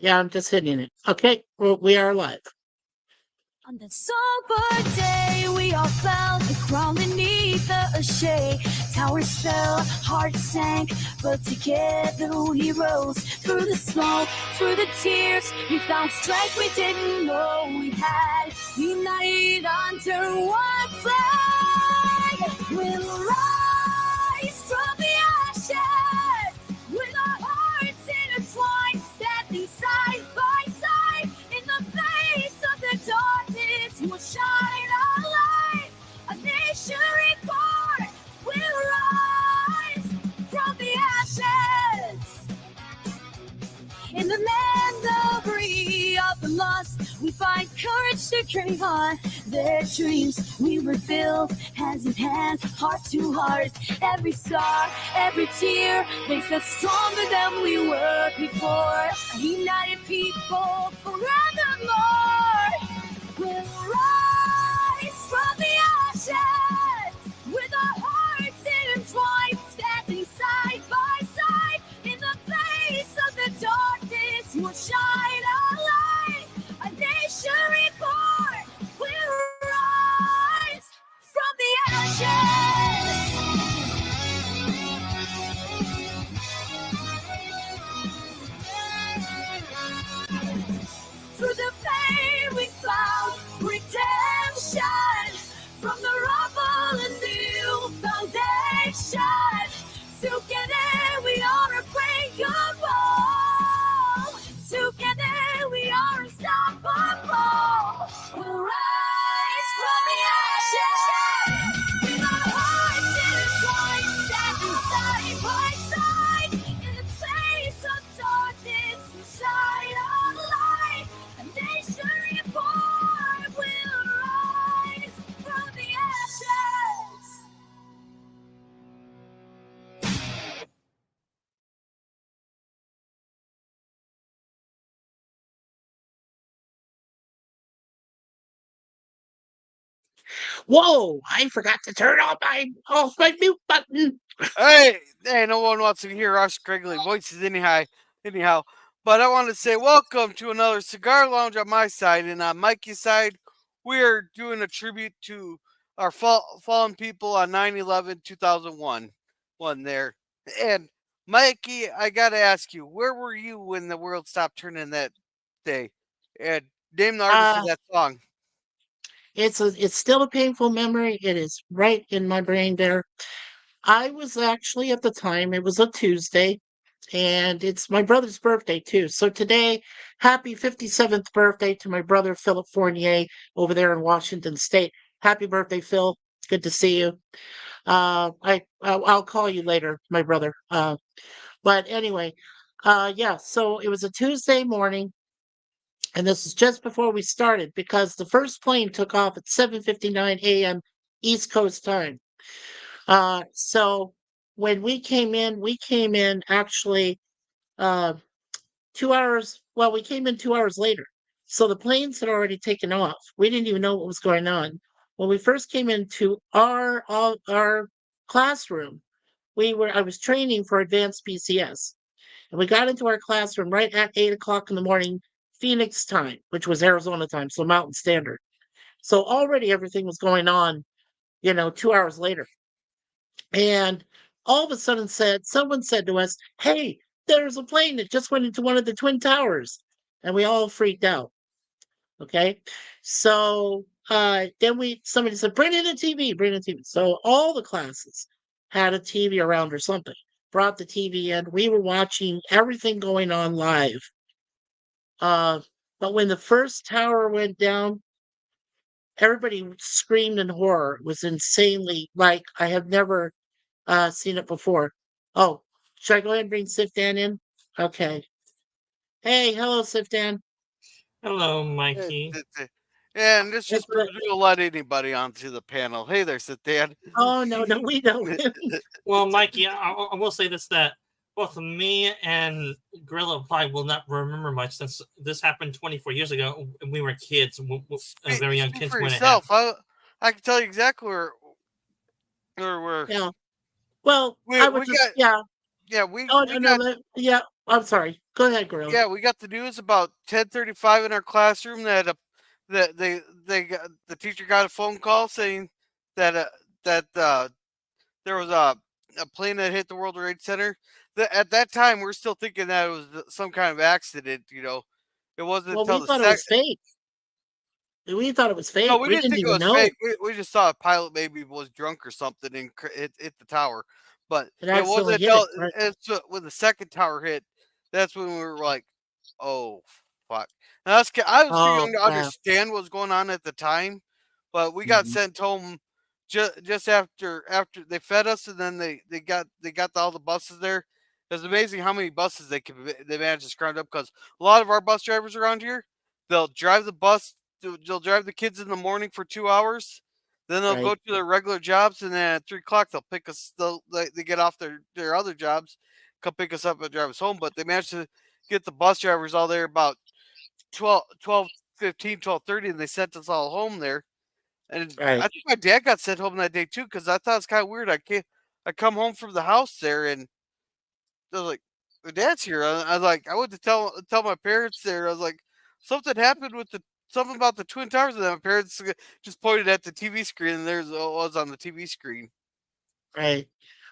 Yeah, I'm just hitting it. Okay, we are live. On that somber day, we all found the ground beneath the shade. Towers fell, hearts sank, but together we rose. Through the smoke, through the tears, we found strength we didn't know we had. United under one flag, we'll rise from the ashes with our hearts intertwined, standing side by side in the face of the darkness. Will shine a light, a nation reborn. We'll rise from the ashes. In the land of free of the lost, we find courage to carry on their dreams. We rebuild hands in hand, heart to heart. Every scar, every tear makes us stronger than we were before. A united people forevermore. We'll rise from the ashes with our hearts intertwined, standing side by side in the face of the darkness. We'll shine a light, a nation reborn. We'll rise from the ashes. Through the pain we found redemption. From the rubble a new foundation. Together we are unbreakable. Together we are unstoppable. We'll rise from the ashes. With our hearts intertwined, standing side by side. In the face of darkness, we shine a light. A nation reborn. We'll rise from the ashes. Whoa! I forgot to turn off my mute button. Hey, no one wants to hear our scraggly voices anyhow. But I want to say welcome to another Cigar Lounge on my side, and on Mikey's side, we're doing a tribute to our fallen people on 9/11/2001. One there. And Mikey, I gotta ask you, where were you when the world stopped turning that day? And name the artist of that song. It's still a painful memory. It is right in my brain there. I was actually at the time, it was a Tuesday, and it's my brother's birthday too. So today, happy 57th birthday to my brother Philip Fournier over there in Washington State. Happy birthday, Phil. It's good to see you. I'll call you later, my brother. But anyway, yeah. So it was a Tuesday morning, and this is just before we started because the first plane took off at 7:59 a.m. East Coast time. So when we came in actually uh, 2 hours. Well, we came in 2 hours later. So the planes had already taken off. We didn't even know what was going on. When we first came into our classroom, I was training for advanced PCS. And we got into our classroom right at 8 o'clock in the morning, Phoenix time, which was Arizona time, so Mountain Standard. So already everything was going on, 2 hours later. And all of a sudden someone said to us, "Hey, there's a plane that just went into one of the Twin Towers." And we all freaked out. Okay. So then somebody said, "Bring in a TV, bring in a TV." So all the classes had a TV around or something, brought the TV in. We were watching everything going on live. But when the first tower went down, everybody screamed in horror. It was insanely, like, I have never seen it before. Oh, should I go ahead and bring Sifdan in? Okay. Hey, hello, Sifdan. Hello, Mikey. And this just proves we'll let anybody onto the panel. Hey there, Sifdan. Oh, no, we don't. Well, Mikey, I will say this, that both me and Gorilla probably will not remember much since this happened 24 years ago when we were kids, very young kids. For yourself, I can tell you exactly where we're. Yeah. Well, yeah. Yeah, Oh, we no, got yeah, I'm sorry. Go ahead, Gorilla. yeah we got the news about 10:35 in our classroom that that the teacher got a phone call saying that that there was a plane that hit the World Trade Center. At that time, we're still thinking that it was some kind of accident. It wasn't Well, until we the thought it was fake. We thought it was no, fake. we We didn't didn't think it even was know. fake. We just thought a pilot maybe was drunk or something and hit the tower. But It it accidentally wasn't hit it, until right? when the second tower hit, that's when we were like, "Oh fuck!" And I was too Oh, young to crap. understand what was going on at the time, but we got Mhm. sent home just after they fed us, and then they got all the buses there. It's amazing how many buses they managed to scrounge up because a lot of our bus drivers around here, they'll drive the bus, they'll drive the kids in the morning for 2 hours, then they'll go Right, to their regular jobs, and then at 3 o'clock they'll pick us. They get off their other jobs, come pick us up and drive us home. But they managed to get the bus drivers all there about 12:15, 12:30, and they sent us all home there. And I right, think my dad got sent home that day too, because I thought it's kind of weird. I come home from the house there, and I was like, "My dad's here." I was like, I went to tell my parents there. I was like, something happened with the something about the twin towers, and then my parents just pointed at the TV screen, and there's what was on the TV screen. right.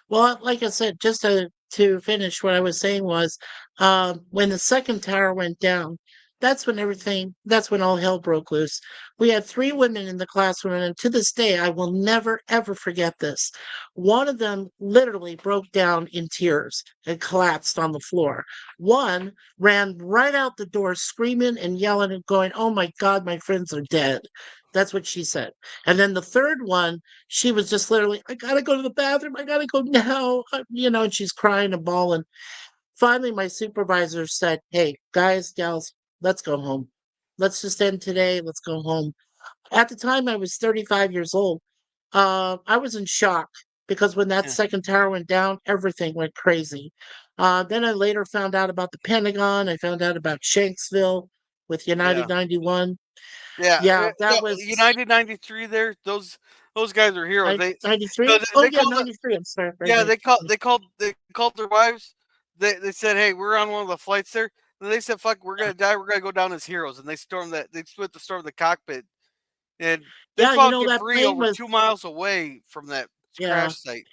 Well, like I said, just to finish what I was saying was, when the second tower went down, that's when all hell broke loose. We had three women in the classroom, and to this day, I will never, ever forget this. One of them literally broke down in tears and collapsed on the floor. One ran right out the door screaming and yelling and going, "Oh my God, my friends are dead." That's what she said. And then the third one, she was just literally, "I gotta go to the bathroom. I gotta go now." And she's crying and bawling. Finally, my supervisor said, "Hey, guys, gals, let's go home. Let's just end today. Let's go home." At the time, I was 35 years old. I was in shock because when that Yeah, second tower went down, everything went crazy. Then I later found out about the Pentagon. I found out about Shanksville with yeah, United 91. yeah. Yeah, that No, was United '93. There, those guys are heroes. 93. No, Oh, they yeah, called it. 93. I'm sorry. Right, Yeah, right. they called their wives. They said, "Hey, we're on one of the flights there." And they said, "Fuck, we're Yeah. gonna die. We're gonna go down as heroes." And they stormed that. They split the storm the cockpit, and they Yeah, found that debris plane over was, 2 miles away from that yeah. crash site.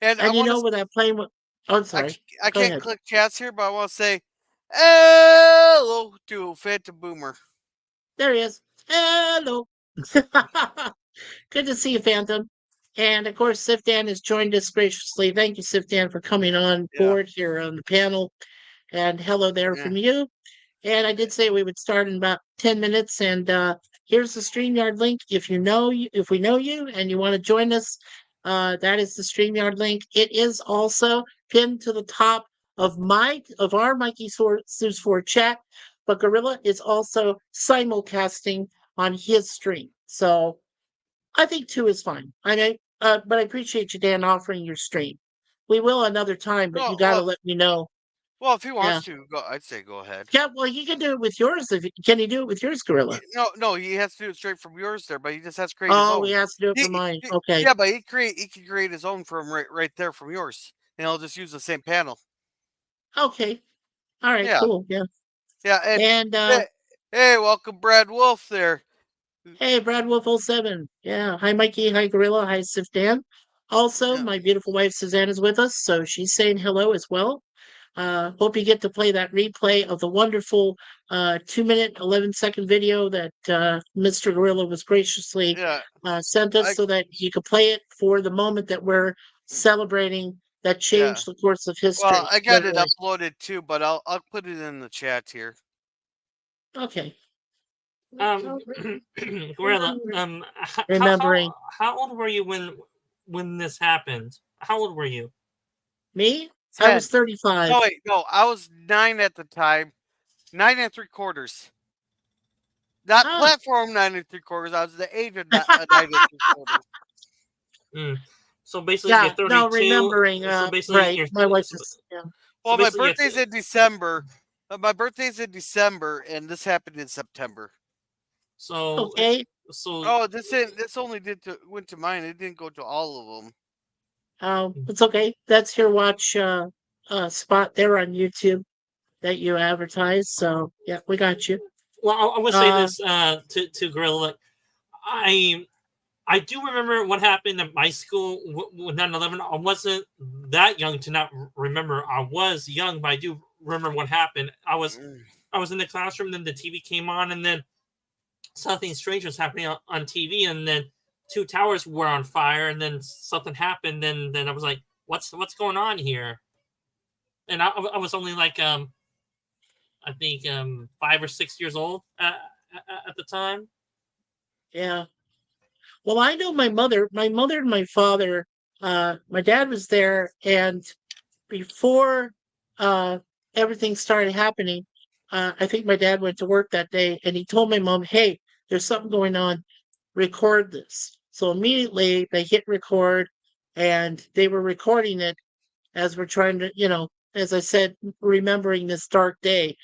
And I And want to. where that plane was, oh, I'm sorry. I Go can't ahead. click chats here, but I want to say hello to Phantom Boomer. There he is. Hello. Good to see you, Phantom. And of course, Sifdan has joined us graciously. Thank you, Sifdan, for coming on Yeah, board here on the panel. And hello there yeah, from you. And I did say we would start in about 10 minutes. And here's the StreamYard link. If we know you and you want to join us, that is the StreamYard link. It is also pinned to the top of our Mikey Sues 4 chat. But Gorilla is also simulcasting on his stream. So I think two is fine. But I appreciate you, Dan, offering your stream. We will another time, but you well, got to let me know. well, if he Yeah. wants to, I'd say go ahead. Yeah, well, he can do it with yours. Can he do it with yours, Gorilla? No, he has to do it straight from yours there, but he just has to create his Oh, he own. has to do it for mine. Okay. Yeah, but he can create his own from right there from yours, and he'll just use the same panel. Okay. All right, Yeah, cool. Yeah. yeah, and And hey, hey, welcome Brad Wolf there. hey, Brad Wolf 07. Yeah. Hi, Mikey. Hi, Gorilla. Hi, Sif Dan. Also, Yeah, my beautiful wife Suzanne is with us, so she's saying hello as well. Hope you get to play that replay of the wonderful 2 minute, 11-second video that Mr. Gorilla was graciously yeah, sent us I so that you could play it for the moment that we're celebrating that yeah. changed the course of Well, history. I got it Literally. uploaded too, but I'll put it in the chat here. Okay. Um, Gorilla, Remembering how old were you when this happened? How old were you? me, I was 10. 35. No, wait, no, I was 9 at the time. 9 3/4. Not Ah, platform 9 3/4. I was the age of 9 3/4. Mm. So basically, you're yeah. No, 32. remembering. So basically, Right. you're My wife so, is. Yeah. so Well, my basically, you're birthday's in December. My birthday's in December, and this happened in September. so Okay. so Oh, this only went to mine. It didn't go to all of them. It's okay. That's your watch. spot there on YouTube that you advertise. So yeah, we got you. Well, I will say Uh, this to Gorilla. Like, I do remember what happened at my school with 9/11. I wasn't that young to not remember. I was young, but I do remember what happened. I was in the classroom, then the TV came on, and then something strange was happening on TV, and then two towers were on fire, and then something happened. Then I was like, what's going on here? And I was only like I think 5 or 6 years old at the time. yeah. Well, I know my mother and my father, my dad was there, and before uh, everything started happening, I think my dad went to work that day, and he told my mom, "Hey, there's something going on. Record this." So immediately they hit record, and they were recording it as we're trying to, as I said, remembering this dark day,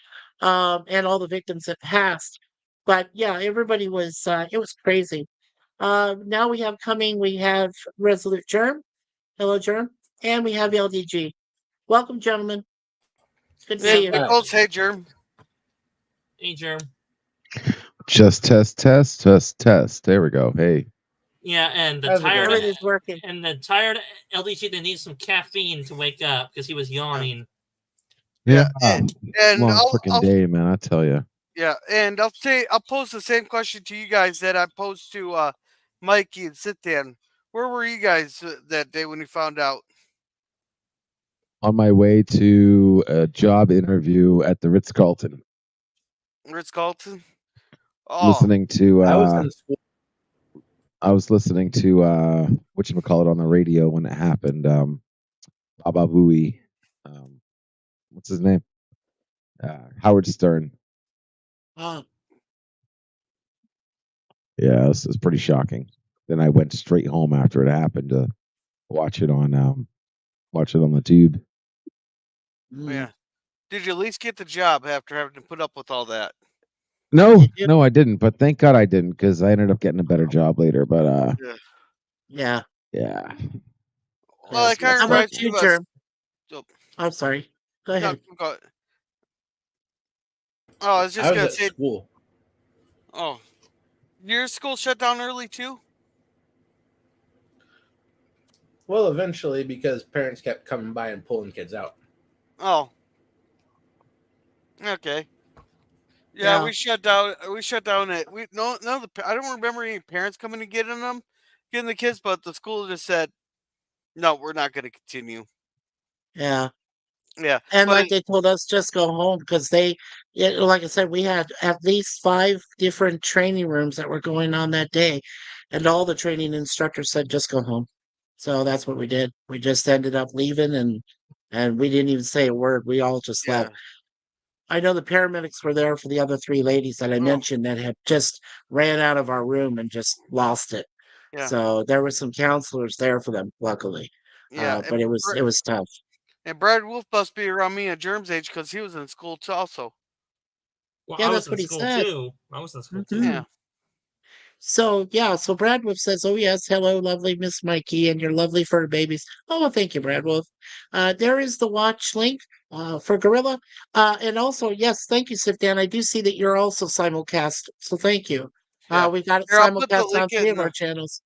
and all the victims that passed. But yeah, everybody was. It was crazy. Now we have Resolute Germ. Hello, Germ. And we have LDG. Welcome, gentlemen. It's good to see And you. Nicole's hey Germ. Hey, Germ. Just test. There we go. Hey. Yeah, and the How's it going? tired Everything's working. LDG that needs some caffeine to wake up because he was yawning. Yeah, and long freaking day, man. I tell you. Yeah, and I'll pose the same question to you guys that I posed to Mikey and Sit-Dan. Where were you guys that day when you found out? On my way to a job interview at the Ritz-Carlton. Ritz-Carlton? Oh, Listening to I was in school. I was listening to whatchamacallit on the radio when it happened. Baba Booey. What's his name? Howard Stern. Oh, Yeah, this is pretty shocking. Then I went straight home after it happened to watch it on the tube. yeah. Did you at least get the job after having to put up with all that? No, I didn't. But thank God I didn't, because I ended up getting a better job later. But yeah. yeah. Well, I kind How of about you, Germ? Oh, I'm sorry. Go ahead. no, I was just I was gonna at say. school. Oh, your school shut down early too? Well, eventually, because parents kept coming by and pulling kids out. Oh, okay. Yeah, Yeah. we shut down. We shut down at we no none of the. I don't remember any parents coming to getting the kids, but the school just said, "No, we're not going to continue." Yeah. Yeah, And but like they told us, just go home because like I said, we had at least 5 different training rooms that were going on that day. And all the training instructors said, just go home. So that's what we did. We just ended up leaving, and we didn't even say a word. We all just yeah, left. I know the paramedics were there for the other 3 ladies that I mentioned that had just ran out of our room and just lost it. yeah, So there were some counselors there for them, luckily. yeah. But it was tough. And Brad Wolf must be around me at Germ's age because he was in school too, also. Well, Yeah, I that's was in what he school said. too. I was in school too. Mhm. Yeah, So Brad Wolf says, "Oh yes, hello, lovely Miss Mikey, and your lovely fur babies." Oh, well, thank you, Brad Wolf. There is the watch link for Gorilla, and also yes, thank you, Sifdan. I do see that you're also simulcast, so thank you. yeah. We got it Here, I'll put the simulcast on link 3 in. of our channels.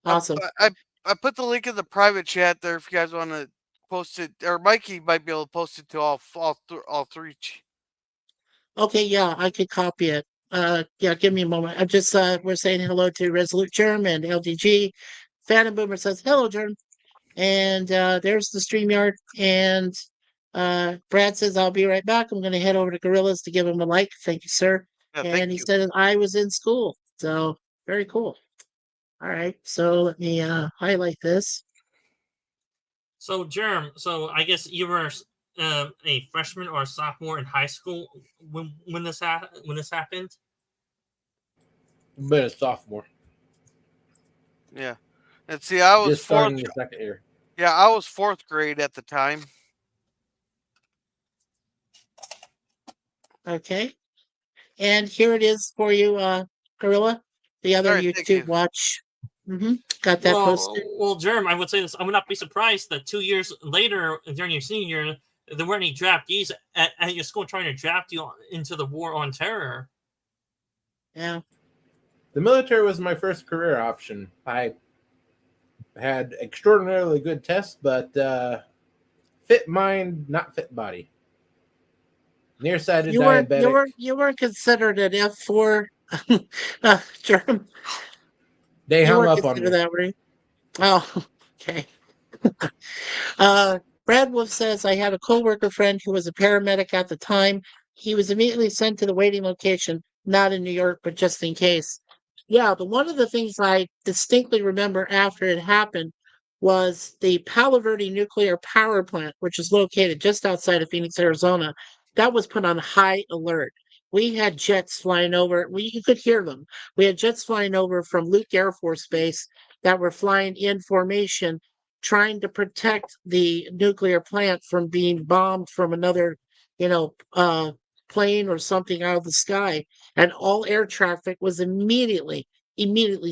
I, Awesome. I put the link in the private chat there if you guys want to post it, or Mikey might be able to post it to all three. Okay, yeah, I could copy it. Yeah, give me a moment. I'm just we're saying hello to Resolute Germ and LDG. Phantom Boomer says hello, Germ. And there's the StreamYard. And Brad says, I'll be right back. I'm going to head over to Gorillas to give him a like. Thank you, sir. Yeah, And thank he you. said I was in school. So very cool. All right. So let me highlight this. So, Germ, so I guess you were a freshman or a sophomore in high school when this happened. Been a sophomore. Yeah, and see, I was Just starting fourth. the second year. Yeah, I was 4th grade at the time. Okay. And here it is for you, Gorilla. The other All right, thank you. YouTube watch. Got that posted. Well, Germ, I would say this. I would not be surprised that 2 years later, during your senior year, there weren't any draftees at your school trying to draft you into the war on terror. Yeah. The military was my first career option. I had extraordinarily good tests, but fit mind, not fit body. Nearsighted diabetic. You were considered an F4 germ. They You hung weren't up on considered me. that, were you? Oh, okay. Brad Wolf says, I had a coworker friend who was a paramedic at the time. He was immediately sent to the waiting location, not in New York, but just in case. Yeah, but one of the things I distinctly remember after it happened was the Palo Verde nuclear power plant, which is located just outside of Phoenix, Arizona. That was put on high alert. We had jets flying over. You could hear them. We had jets flying over from Luke Air Force Base that were flying in formation trying to protect the nuclear plant from being bombed from another, you know, plane or something out of the sky. And all air traffic was immediately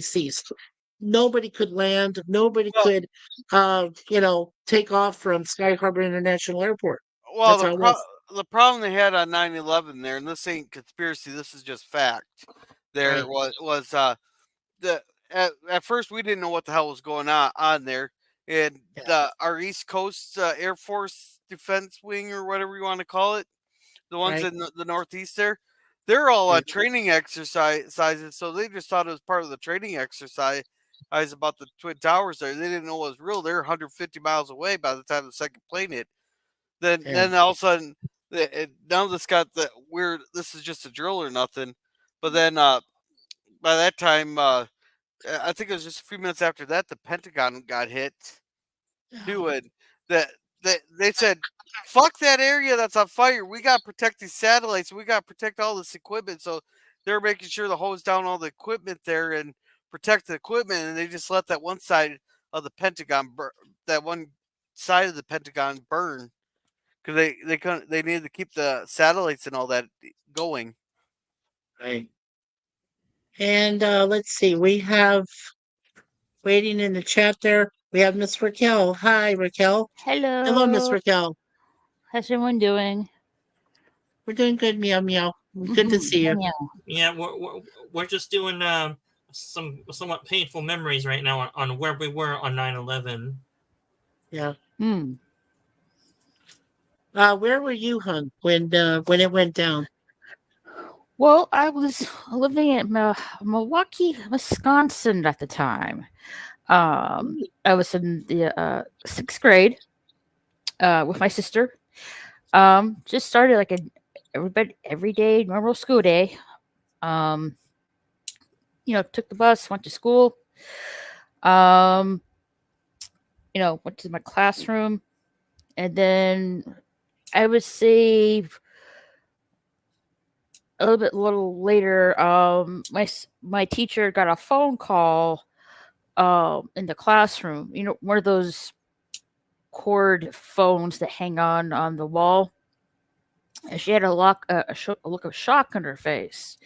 ceased. Nobody could land. Nobody Well, could, take off from Sky Harbor International Airport. well, That's how it was. the problem they had on 9/11 there, and this ain't conspiracy, this is just fact. There Right. was the at first we didn't know what the hell was going on there, and Yeah. our East Coast Air Force Defense Wing or whatever you want to call it, the ones Right. in the Northeast there, they're all Yeah. training exercises, so they just thought it was part of the training exercise about the Twin Towers there. They didn't know it was real. They're 150 miles away by the time the second plane hit. Yeah. Then all of a sudden, none of this got the weird. This is just a drill or nothing. But then by that time, I think it was just a few minutes after that, the Pentagon got hit too, and that they said, "Fuck that area that's on fire. We got to protect these satellites. We got to protect all this equipment." So they're making sure to hose down all the equipment there and protect the equipment, and they just let that one side of the Pentagon, that one side of the Pentagon burn because they needed to keep the satellites and all that going. Right. And let's see, we have waiting in the chat there. We have Miss Raquel. Hi, Raquel. Hello, Miss Hello. Raquel. How's everyone doing? We're doing good, meow meow. Good to see you. Meow. Yeah, we're just doing some somewhat painful memories right now on where we were on 9/11. Yeah. Hmm. Where were you, hun, when it went down? Well, I was living in Milwaukee, Wisconsin at the time. I was in the sixth grade with my sister. Just started like every day, normal school day. Took the bus, went to school. Went to my classroom, and then I would say a little later, my teacher got a phone call in the classroom. One of those cord phones that hang on the wall. And she had a look of shock on her face.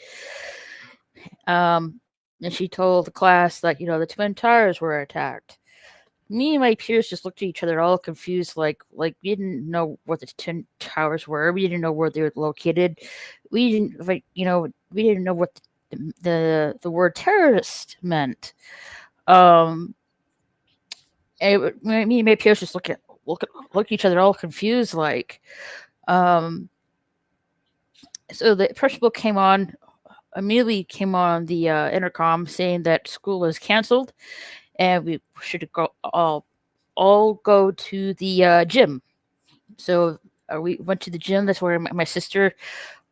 And she told the class that the Twin Towers were attacked. Me and my peers just looked at each other, all confused, like we didn't know what the Twin Towers were. We didn't know where they were located. We didn't we didn't know what the word terrorist meant. And me and my peers just look at each other, all confused, like. So the principal immediately came on the intercom saying that school is canceled and we should all go to the gym. So we went to the gym. That's where my sister,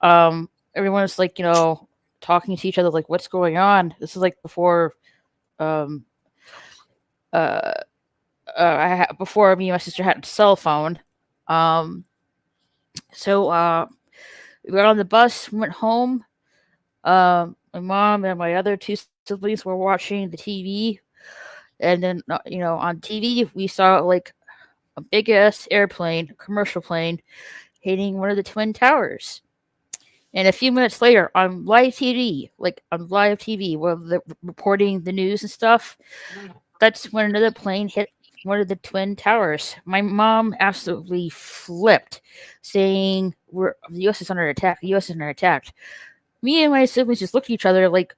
everyone was like, talking to each other, like, what's going on? This is like before, before me and my sister had a cell phone. So we got on the bus, went home. My mom and my other two siblings were watching the TV. And then, on TV, we saw like a big ass airplane, commercial plane, hitting one of the Twin Towers. And a few minutes later, on live TV, where they're reporting the news and stuff, that's when another plane hit one of the twin towers. My mom absolutely flipped, saying, the U.S. is under attack. The U.S. is under attack." Me and my siblings just looked at each other like,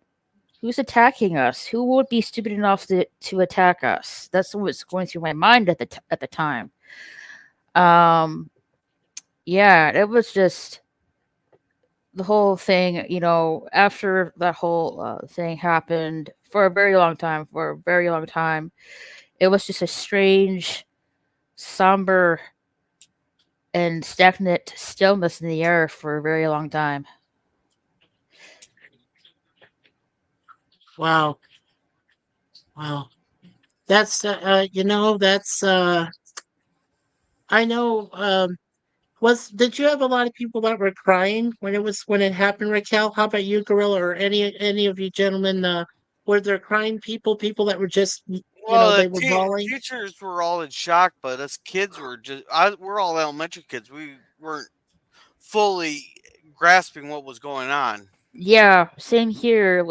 "Who's attacking us? Who would be stupid enough to attack us?" That's what was going through my mind at the time. Yeah, it was just the whole thing. After that whole thing happened for a very long time, it was just a strange, somber, and stagnant stillness in the air for a very long time. Wow. Wow. That's that's I know did you have a lot of people that were crying when it happened, Raquel? How about you, Gorilla, or any of you gentlemen? Were there crying people that were just Well, they were bawling? teachers were all in shock, but us kids were we're all elementary kids. We weren't fully grasping what was going on. Yeah, same here.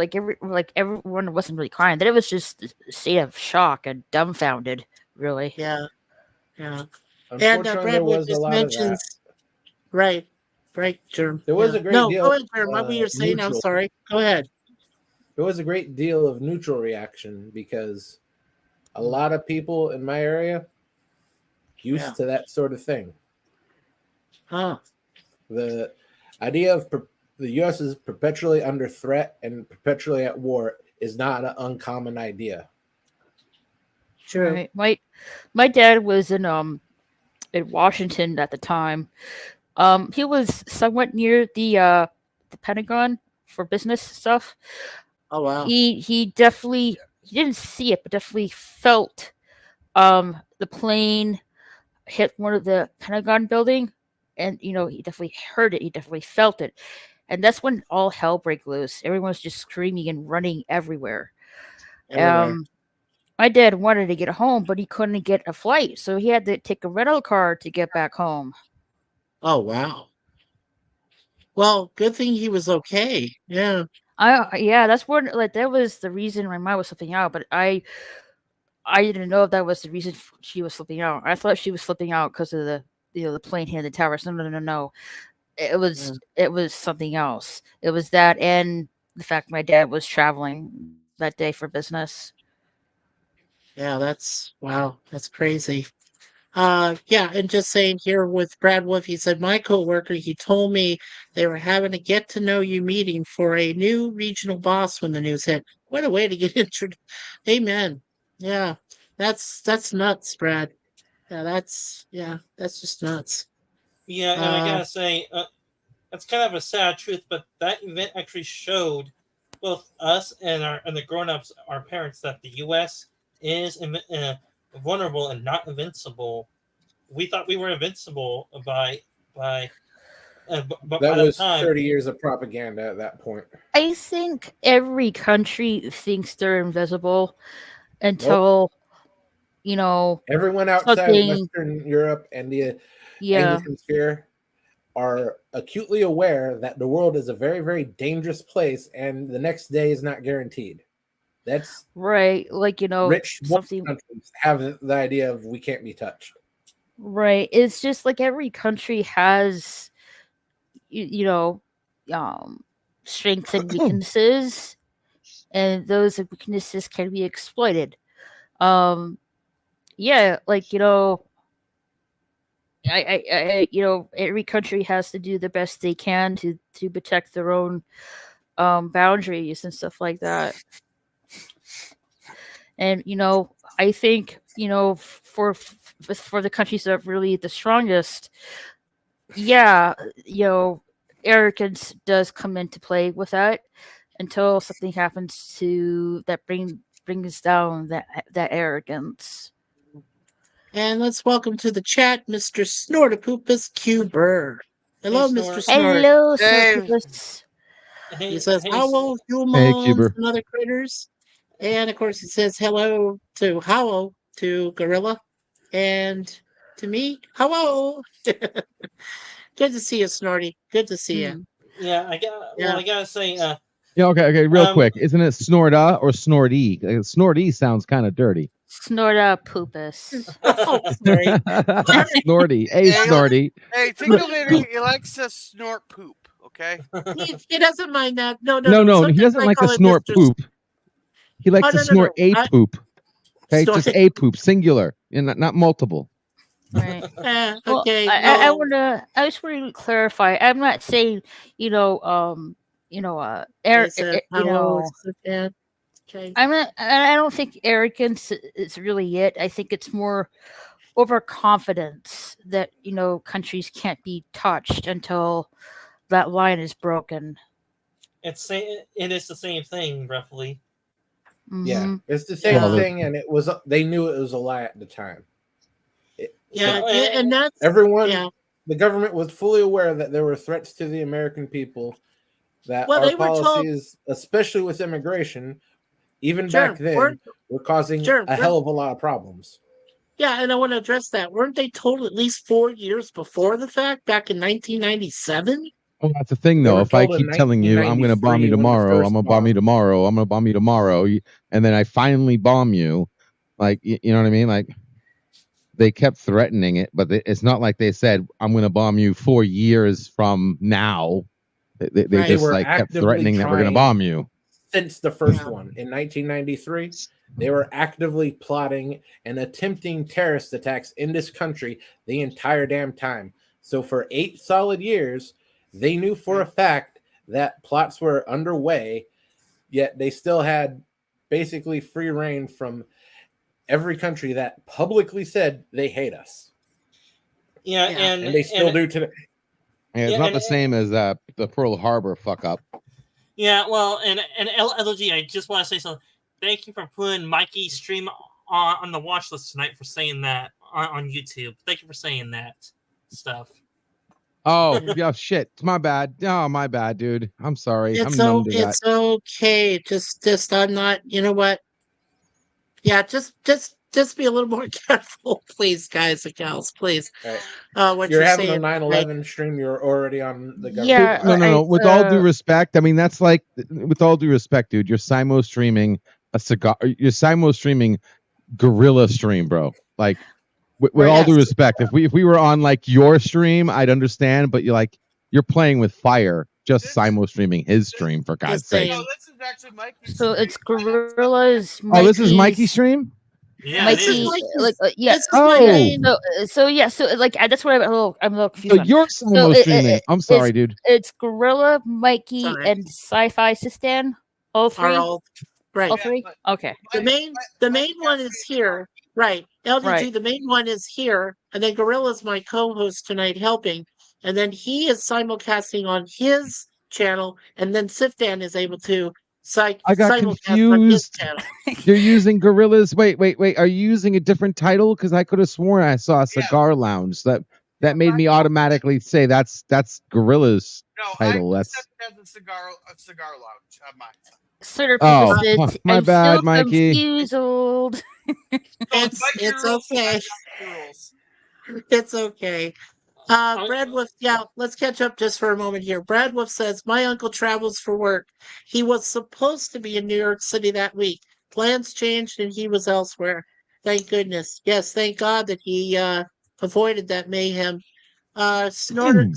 Everyone wasn't really crying. That it was just a state of shock and dumbfounded, really. Yeah, yeah. And Unfortunately, there Bradwood was a just lot of that. mentions right, Germ. There was Yeah. a great No, deal go ahead, of Germ. What were you saying? I'm neutral. sorry. Go ahead. There was a great deal of neutral reaction because a lot of people in my area used to that sort of thing. Oh. The idea of the U.S. is perpetually under threat and perpetually at war is not an uncommon idea. True. Right. My dad was in Washington at the time. He was somewhat near the Pentagon for business stuff. Oh wow. He definitely, he didn't see it, but definitely felt the plane hit one of the Pentagon building, and he definitely heard it. He definitely felt it, and that's when all hell broke loose. Everyone was just screaming and running everywhere. Everywhere. My dad wanted to get home, but he couldn't get a flight, so he had to take a rental car to get back home. Oh wow. Well, good thing he was okay. Yeah. Yeah, that's what, that was the reason my mom was slipping out, but I didn't know if that was the reason she was slipping out. I thought she was slipping out because of the plane hitting the towers. No. It was something else. It was that, and the fact my dad was traveling that day for business. Yeah, that's wow. That's crazy. Yeah, and just saying here with Brad Wolf, he said, my coworker, he told me they were having a get to know you meeting for a new regional boss when the news hit. What a way to get introduced. Amen. Yeah, that's nuts, Brad. That's just nuts. Yeah, and I gotta say, that's kind of a sad truth, but that event actually showed both us and the grown-ups, our parents, that the U.S. is vulnerable and not invincible. We thought we were invincible but That by was the time 30 years of propaganda at that point. I think every country thinks they're invisible until everyone outside of Western Europe and the Anglican sphere are acutely aware that the world is a very, very dangerous place, and the next day is not guaranteed. That's right. Rich something countries have the idea of we can't be touched. Right. It's just like every country has, strengths and weaknesses, and those weaknesses can be exploited. Yeah, every country has to do the best they can to protect their own boundaries and stuff like that. And I think for the countries that are really the strongest, arrogance does come into play with that until something happens to that brings down that arrogance. And let's welcome to the chat Mr. Snortopoopus Cuber. Hello, Hey, Mr. Snort. Snort. Hello, Hey. Snortopus. He says, Hey, hello, Hey, humans Cuber. and other critters. And of course, he says hello to Gorilla. And to me, hello. Good to see you, Snorty. Good to see you. Yeah, I gotta say, Yeah, okay, real quick. Isn't it Snorda or Snorty? Snorty sounds kind of dirty. Snorta-poopus. Oh, sorry. Snorty. Hey, Hey, Snorty. Hey, Tingle Lady, he likes to snort poop. Okay. He doesn't mind that. No, No, he Sometimes doesn't I like to call him snort Mr. poop. He likes Oh, to no. snort a I poop. Okay, snort. just a poop, singular, and not multiple. Right. Well, Okay. I No. wanna. I just want to clarify. I'm not saying, They said you hello. know, And okay. I'm not. I don't think arrogance is really it. I think it's more overconfidence that countries can't be touched until that line is broken. It is the same thing, roughly. Yeah, Mhm. it's the same Yeah. thing, and they knew it was a lie at the time. Yeah. Yeah, And that's Everyone, yeah. the government was fully aware that there were threats to the American people, that Well, our they were told. policies, especially with immigration, even back Sure. then, were causing Sure. a hell of a lot of problems. Yeah, and I want to address that. Weren't they told at least 4 years before the fact, back in 1997? Well, that's the thing, They though. were If I told in keep telling you I'm going to bomb you 1993 when the tomorrow, I'm first going to bomb you bomb. tomorrow, I'm going to bomb you tomorrow, and then I finally bomb you, like you know what I mean? Like they kept threatening it, but it's not like they said I'm going to bomb you 4 years from now. They Right. just were like kept actively threatening that we're going to trying bomb you. since the first Yeah. one in 1993. They were actively plotting and attempting terrorist attacks in this country the entire damn time. So for 8 solid years, they knew for a fact that plots were underway, yet they still had basically free reign from every country that publicly said they hate us. Yeah, Yeah. And they still do today. And it's Yeah, not and- the same as the Pearl Harbor fuck up. Yeah, well, and LG, I just want to say something. Thank you for putting Mikey's stream on the watch list tonight for saying that on YouTube. Thank you for saying that stuff. Oh, yeah, shit. It's my bad. Oh, my bad, dude. I'm sorry. I'm It's numb to that. it's okay. Just I'm not. You know what? Yeah, just be a little more careful, please, guys and gals, please. Right. What You're you're having saying, a right? 9/11 stream. You're already on the government. Yeah, No. With all due respect, I mean that's like, with all due respect, dude, you're simul streaming a cigar. You're simul streaming gorilla stream, bro. Like, with all due Yes. respect, if we were on like your stream, I'd understand. But you're playing with fire, just simul streaming his stream, for God's sake. saying. No, this is actually Mikey's So stream. it's Gorilla's. Oh, this is Mikey's stream. Yeah, it This is is. Mikey's. Yeah. This is my Oh. main. So like that's what I'm a little confused So on. you're simul streaming. I'm sorry, dude. It's Gorilla, Mikey, Sorry. and Sci-Fi Sistan. All three. Are all right. All three. Okay. The main one is here. Right. LDG, Right. the main one is here. And then Gorilla's my co-host tonight helping. And then he is simulcasting on his channel. And then Sifdan is able to I got simulcast on his confused. channel. You're using Gorillas. Wait. Are you using a different title? Because I could have sworn I saw Cigar Lounge. That made me automatically say that's Gorilla's title. That's the cigar lounge on mine. Sort of. Oh, it's, my I'm bad, so Mikey. confused. It's okay. It's okay. Brad Wolf, yeah, let's catch up just for a moment here. Brad Wolf says, my uncle travels for work. He was supposed to be in New York City that week. Plans changed and he was elsewhere. Thank goodness. Yes, thank God that he avoided that mayhem. Mr.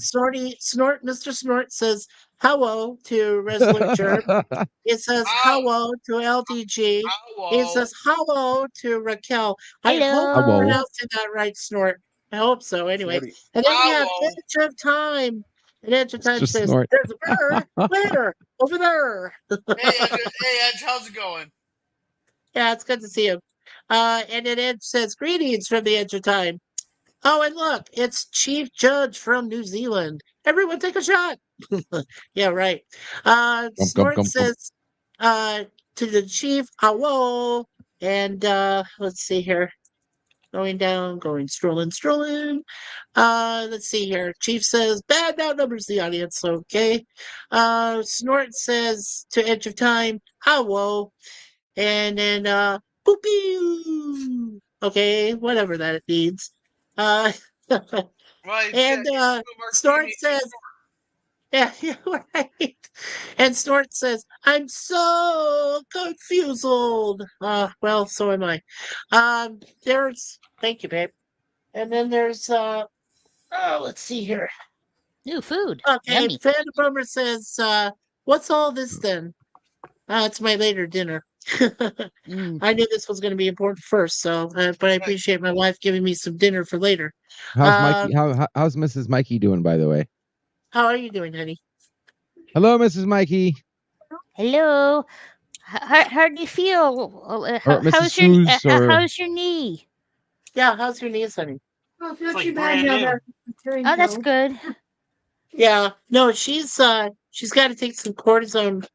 Snort says, hello to Resolute Germ. It says hello to LDG. It says hello to Raquel. I hope I'm Hello. pronouncing that right, Snort. I hope so. Anyway, and then we have Edge of Time. And Edge of Time Just says, snort. "There's a bird where over there." Hey, Edge, how's it going? Yeah, it's good to see you. And then Edge says, "Greetings from the Edge of Time." Oh, and look, it's Chief Judge from New Zealand. Everyone, take a shot. Yeah, right. Snort says, to the Chief, hello. And let's see here. Going down, strolling. Let's see here. Chief says, bad outnumbers the audience, okay. Snort says to Edge of Time, hello. And then boop. Okay, whatever that it means. And Snort says, Yeah, yeah, right. And Snort says, "I'm so confused." Well, so am I. There's thank you, babe. And then there's let's see here. New food. Okay, Yummy. Fan Bummer says, "What's all this then?" It's my later dinner. Mm. I knew this was going to be important first, so but I appreciate my wife giving me some dinner for later. How's Mikey? How's Mrs. Mikey doing, by the way? How are you doing, honey? Hello, Mrs. Mikey. Hello. How do you feel? Or Mrs. Suze, or how's your knee? Yeah, how's your knees, honey? Oh, it's not too bad now. Oh, that's good. Yeah, no, she's got to take some cortisone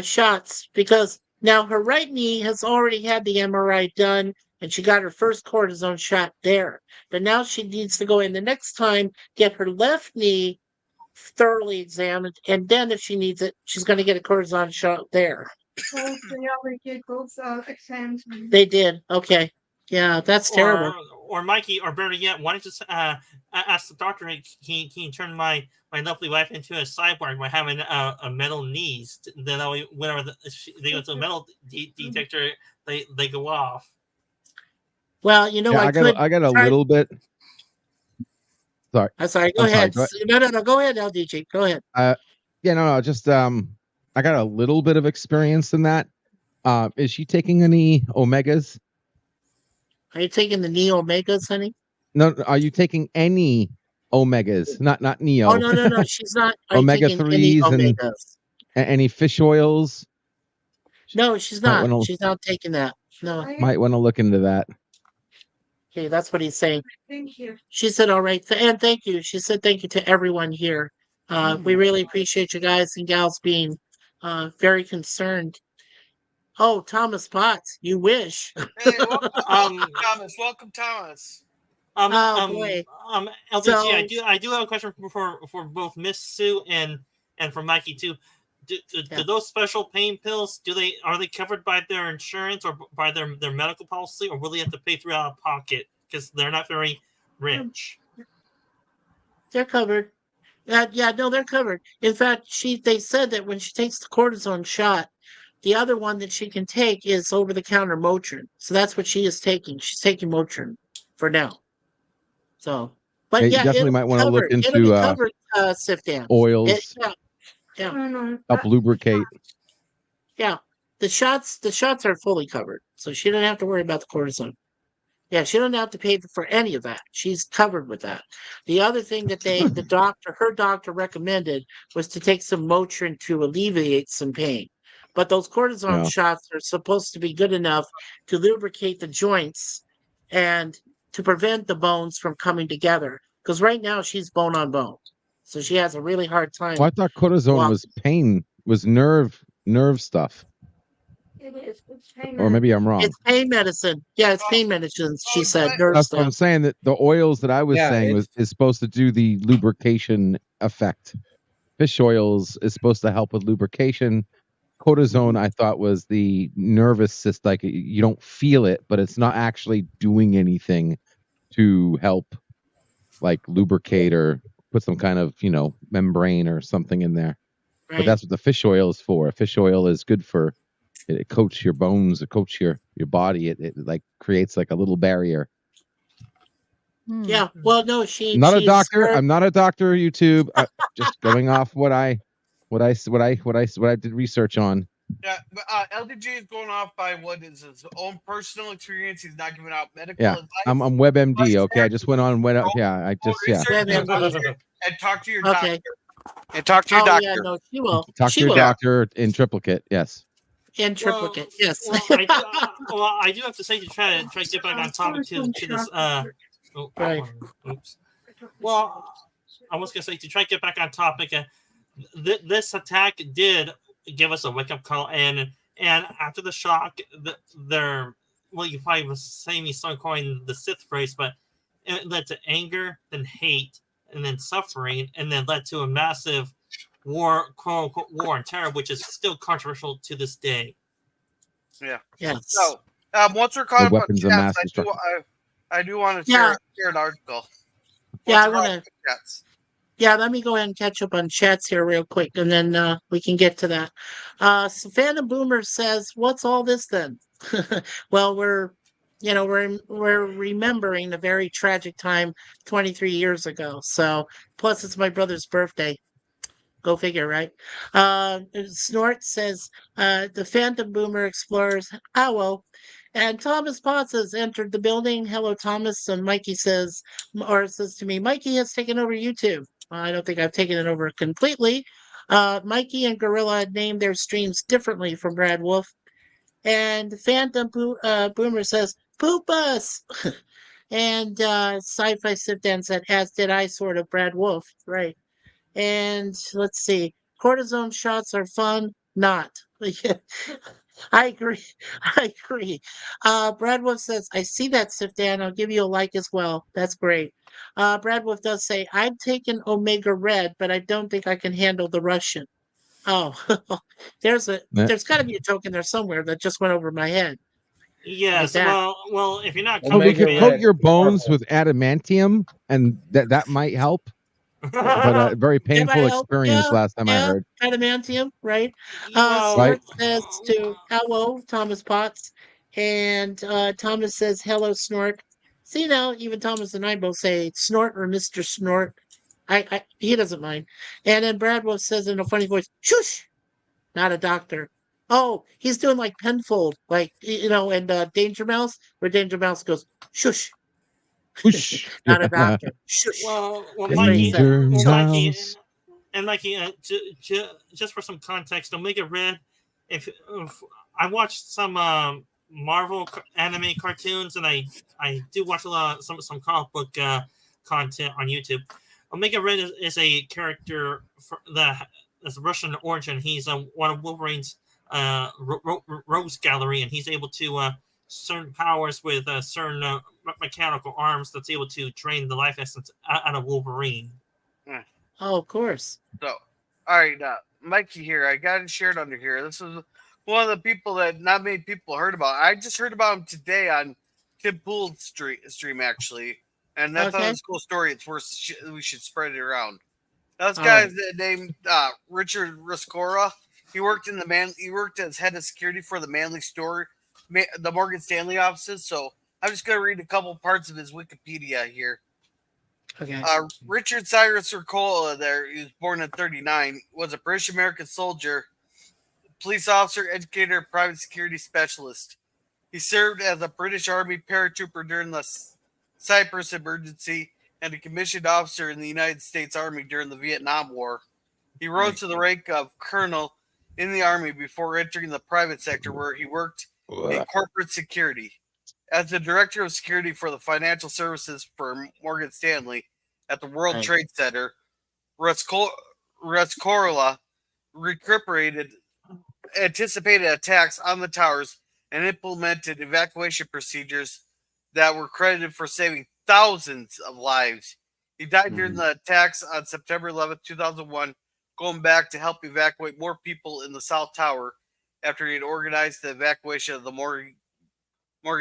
shots because now her right knee has already had the MRI done and she got her first cortisone shot there. But now she needs to go in the next time, get her left knee thoroughly examined, and then if she needs it, she's going to get a cortisone shot there. Well, they already did both exams. They did. Okay. Yeah, that's terrible. Or Mikey, or better yet, why don't you just ask the doctor? Can you turn my lovely wife into a cyborg by having a metal knees? Then whenever they go to a metal detector, they go off. Well, you know, yeah, I got a little bit. Sorry. I'm sorry. Go I'm ahead. sorry, No. Go ahead, LDJ. Go ahead. Yeah, no. Just I got a little bit of experience in that. Is she taking any omegas? Are you taking the Neo Omegas, honey? No. Are you taking any omegas? Not Neo. Oh no. She's not. Are you Omega taking any 3s and Omegas? any fish oils? No, she's Might not. wanna- She's not taking that. No. Might want to look into that. Okay, that's what he's saying. Thank you. She said, "All right," and thank you. She said, "Thank you to everyone here. We really appreciate you guys and gals being very concerned." Oh, Thomas Potts, you wish. Hey, welcome, Thomas. Welcome, Thomas. Oh, boy. LTG, So- I do have a question for both Miss Sue and for Mikey too. Do those special pain pills are they covered by their insurance or by their medical policy, or will they have to pay through out of pocket because they're not very rich? They're covered. Yeah, no, they're covered. In fact, they said that when she takes the cortisone shot, the other one that she can take is over-the-counter Motrin. So that's what she is taking. She's taking Motrin for now. So, but You yeah, definitely it'll might be want to look covered. It'll be into covered, Sifdan. oils, Yeah. help lubricate. Yeah. The shots are fully covered. So she doesn't have to worry about the cortisone. Yeah, she doesn't have to pay for any of that. She's covered with that. The other thing that her doctor recommended was to take some Motrin to alleviate some pain. But those cortisone shots are supposed to be good enough to lubricate the joints and to prevent the bones from coming together. Because right now she's bone on bone. So she has a really hard time. Well, I thought cortisone was pain, was nerve stuff. It is. It's pain Or maybe I'm wrong. It's pain medicine. Yeah, it's pain medicine, she said. That's what I'm saying. That the oils that I was saying is supposed to do the lubrication effect. Fish oils is supposed to help with lubrication. Cortisone, I thought, was the nervous system. Like you don't feel it, but it's not actually doing anything to help, like lubricate or put some kind of membrane or something in there. Right. But that's what the fish oil is for. Fish oil is good for. It coats your bones, it coats your body. It like creates like a little barrier. Yeah. Well, no, I'm not a doctor. I'm not a doctor. YouTube. Just going off what I did research on. Yeah, but LDJ is going off by what is his own personal experience. He's not giving out medical advice. I'm WebMD. Okay, I just went on web. Yeah, I just and talk to your doctor. And talk to your doctor. Yeah, no, she will. Talk to your doctor in triplicate. Yes. In triplicate, yes. I do have to say to try to get back on topic to this. Right. Oops. Well, I was gonna say to try to get back on topic. This attack did give us a wake up call, and after the shock, you probably was saying me started calling the Sith phrase, but it led to anger, then hate, and then suffering, and then led to a massive war, quote unquote, war on terror, which is still controversial to this day. Yeah. Yes. So once we're caught up on chats, I do want to share an article. Yeah, I want to. Yeah, let me go ahead and catch up on chats here real quick, and then we can get to that. Savannah Boomer says, "What's all this then?" Well, we're remembering a very tragic time 23 years ago. So, plus it's my brother's birthday. Go figure, right? Snort says, "The Phantom Boomer explores Owl." And Thomas Potts has entered the building. Hello, Thomas. And Mikey says, or says to me, Mikey has taken over YouTube. I don't think I've taken it over completely. Mikey and Gorilla had named their streams differently from Brad Wolf. And Boomer says, "Poop us." And Sci-Fi Sifdan said, "As did I, sort of, Brad Wolf." Right. And let's see, cortisone shots are fun. Not. I agree. I agree. Brad Wolf says, "I see that, Sifdan. I'll give you a like as well." That's great. Brad Wolf does say, "I've taken Omega Red, but I don't think I can handle the Russian." Oh, That- there's got to be a joke in there somewhere that just went over my head like Yes. that. Well, if you're not Oh, we Omega could coming, coat Red. your bones Marvel. with adamantium, and that might help. But a very That might painful help. experience Yeah, last time I yeah. heard. Adamantium, right? well, Right? Snort says to hello, Thomas Potts. And Thomas says, "Hello, Snort." See now, even Thomas and I both say Snort or Mr. Snort. He doesn't mind. And then Bradwell says in a funny voice, "Shush, not a doctor." Oh, he's doing like Penfold, like and Danger Mouse, where Danger Mouse goes, "Shush, Whoosh. not a Yeah. doctor." Shush. well, That's what he Mikey, said. Danger well, Shush. Mikey, Mouse. and Mikey, just for some context, Omega Red. If I watched some Marvel anime cartoons, and I do watch a lot of some comic book content on YouTube. Omega Red is a character that is Russian origin. He's one of Wolverine's Rose Gallery, and he's able to certain powers with certain mechanical arms that's able to drain the life essence out of Wolverine. Oh, of course. So, all right, Mikey here. I got it shared under here. This is one of the people that not many people heard about. I just heard about him today on Tim Pool's stream actually, and I thought it Okay. was a cool story. It's worth we should spread it around. This All guy's right. named Richard Riscora. He worked in the man. He worked as head of security for the Manly store, the Morgan Stanley offices. So I'm just gonna read a couple parts of his Wikipedia here. Okay. Richard Cyrus Ricola, there, he was born in 1939, was a British American soldier, police officer, educator, private security specialist. He served as a British Army paratrooper during the Cyprus emergency and a commissioned officer in the United States Army during the Vietnam War. He rose to the rank of colonel in the Army before entering the private sector where he worked in corporate security. As the director of security for the financial services for Morgan Stanley at the World Right. Trade Center, Rescorla recuperated anticipated attacks on the towers and implemented evacuation procedures that were credited for saving thousands of lives. He died during the attacks on September 11th, 2001, going back to help evacuate more people in the South Tower after he had organized the evacuation of the Morgan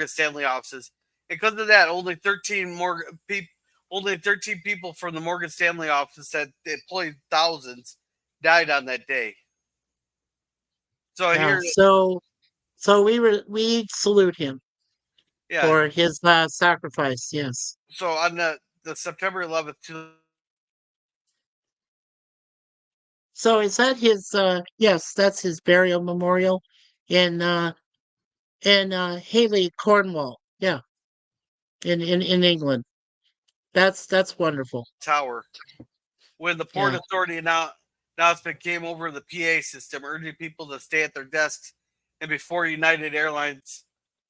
Stanley offices. And because of that, only 13 people from the Morgan Stanley office that employed thousands died on that day. So Yeah. here, So we salute him yeah. for his sacrifice. Yes. So on the September 11th, So is that his? Yes, that's his burial memorial in Haley, Cornwall. Yeah, in England. That's wonderful. tower, when the Port Yeah. Authority announcement came over the PA system, urging people to stay at their desks, and before United Airlines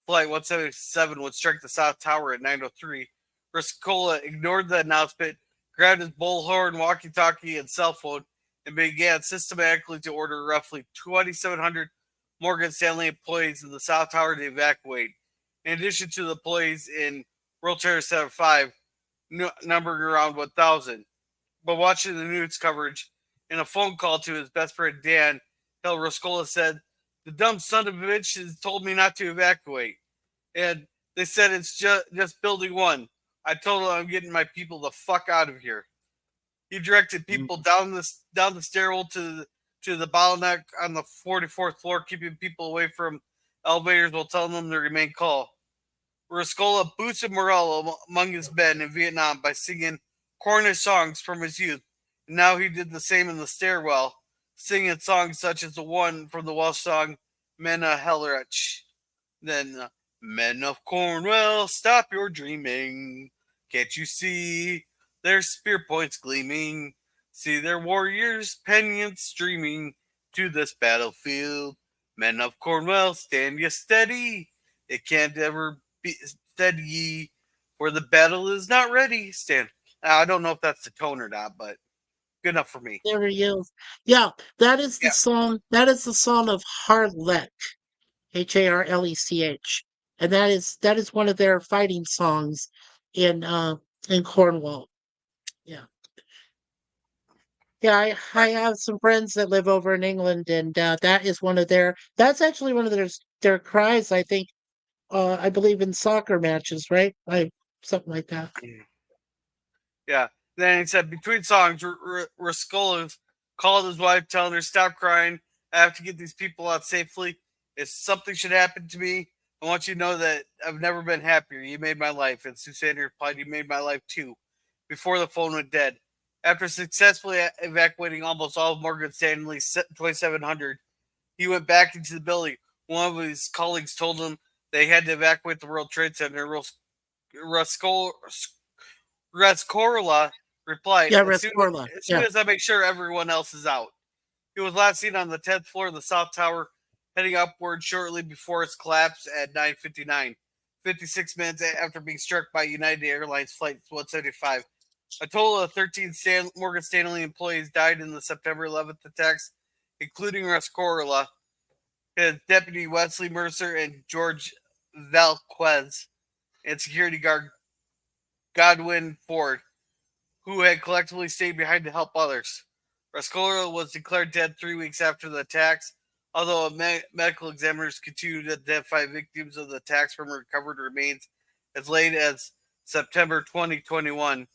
Flight 177 would strike the South Tower at 9:03, Riscola ignored the announcement, grabbed his bullhorn, walkie-talkie, and cell phone, and began systematically to order roughly 2,700 Morgan Stanley employees in the South Tower to evacuate, in addition to the employees in World Trade Center 5, numbering around 1,000. But watching the news coverage, in a phone call to his best friend Dan, Hill Riscola said, "The dumb son of a bitch has told me not to evacuate. And they said it's just building one. I told them I'm getting my people the fuck out of here." He directed people down the stairwell to the bottleneck on the 44th floor, keeping people away from elevators while telling them to remain calm. Rascola boosted morale among his men in Vietnam by singing Cornish songs from his youth, and now he did the same in the stairwell, singing songs such as the one from the Welsh song Mena Helrech. Then, Men of Cornwall, stop your dreaming. Can't you see their spear points gleaming? See their warriors' pennons streaming to this battlefield. Men of Cornwall, stand ye steady. It can't ever be steady, for the battle is not ready. Stand. I don't know if that's the tone or not, but good enough for me. There he is. Yeah, that is the Yeah. song. That is the song of Harlech, Harlech, and that is one of their fighting songs in Cornwall. Yeah, yeah. I have some friends that live over in England, and that is one of their. That's actually one of their cries. I think. I believe in soccer matches, right? Something like that. Yeah. Then he said, between songs, Rascola called his wife, telling her, "Stop crying. I have to get these people out safely. If something should happen to me, I want you to know that I've never been happier. You made my life." And Susanna replied, "You made my life too," before the phone went dead. After successfully evacuating almost all of Morgan Stanley's 2,700, he went back into the building. One of his colleagues told him they had to evacuate the World Trade Center. Rascorla replied, Yeah, as soon Rescorla. as, soon Yeah. as I make sure everyone else is out. He was last seen on the 10th floor of the South Tower, heading upward shortly before its collapse at 9:59, 56 minutes after being struck by United Airlines Flight 175. A total of 13 Morgan Stanley employees died in the September 11th attacks, including Rascorla, his deputy Wesley Mercer, and George Valquez, and security guard Godwin Ford, who had collectively stayed behind to help others. Rascola was declared dead 3 weeks after the attacks, although medical examiners continued to identify victims of the attacks from recovered remains as late as September 2021.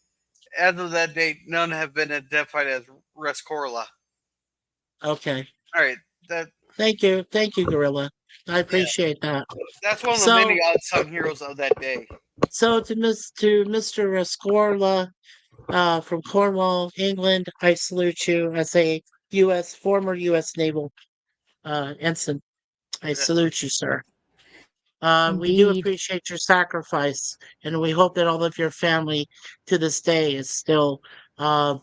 As of that date, none have been identified as Rascorla. Okay. All right, Thank you, Gorilla. I appreciate that. that's one of the So, many unsung heroes of that day. to Mr. Rescorla, from Cornwall, England, I salute you as a former U.S. naval ensign. I Yeah. salute you, sir. We do Indeed. appreciate your sacrifice, and we hope that all of your family to this day is still, uh,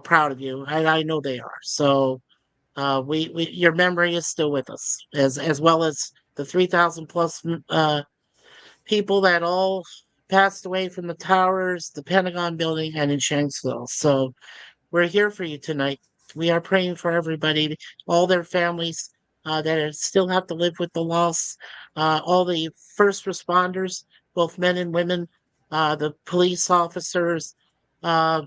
proud of you. I know they are. So, your memory is still with us, as well as the 3,000 plus people that all passed away from the towers, the Pentagon building, and in Shanksville. So we're here for you tonight. We are praying for everybody, all their families that still have to live with the loss, all the first responders, both men and women, the police officers, uh,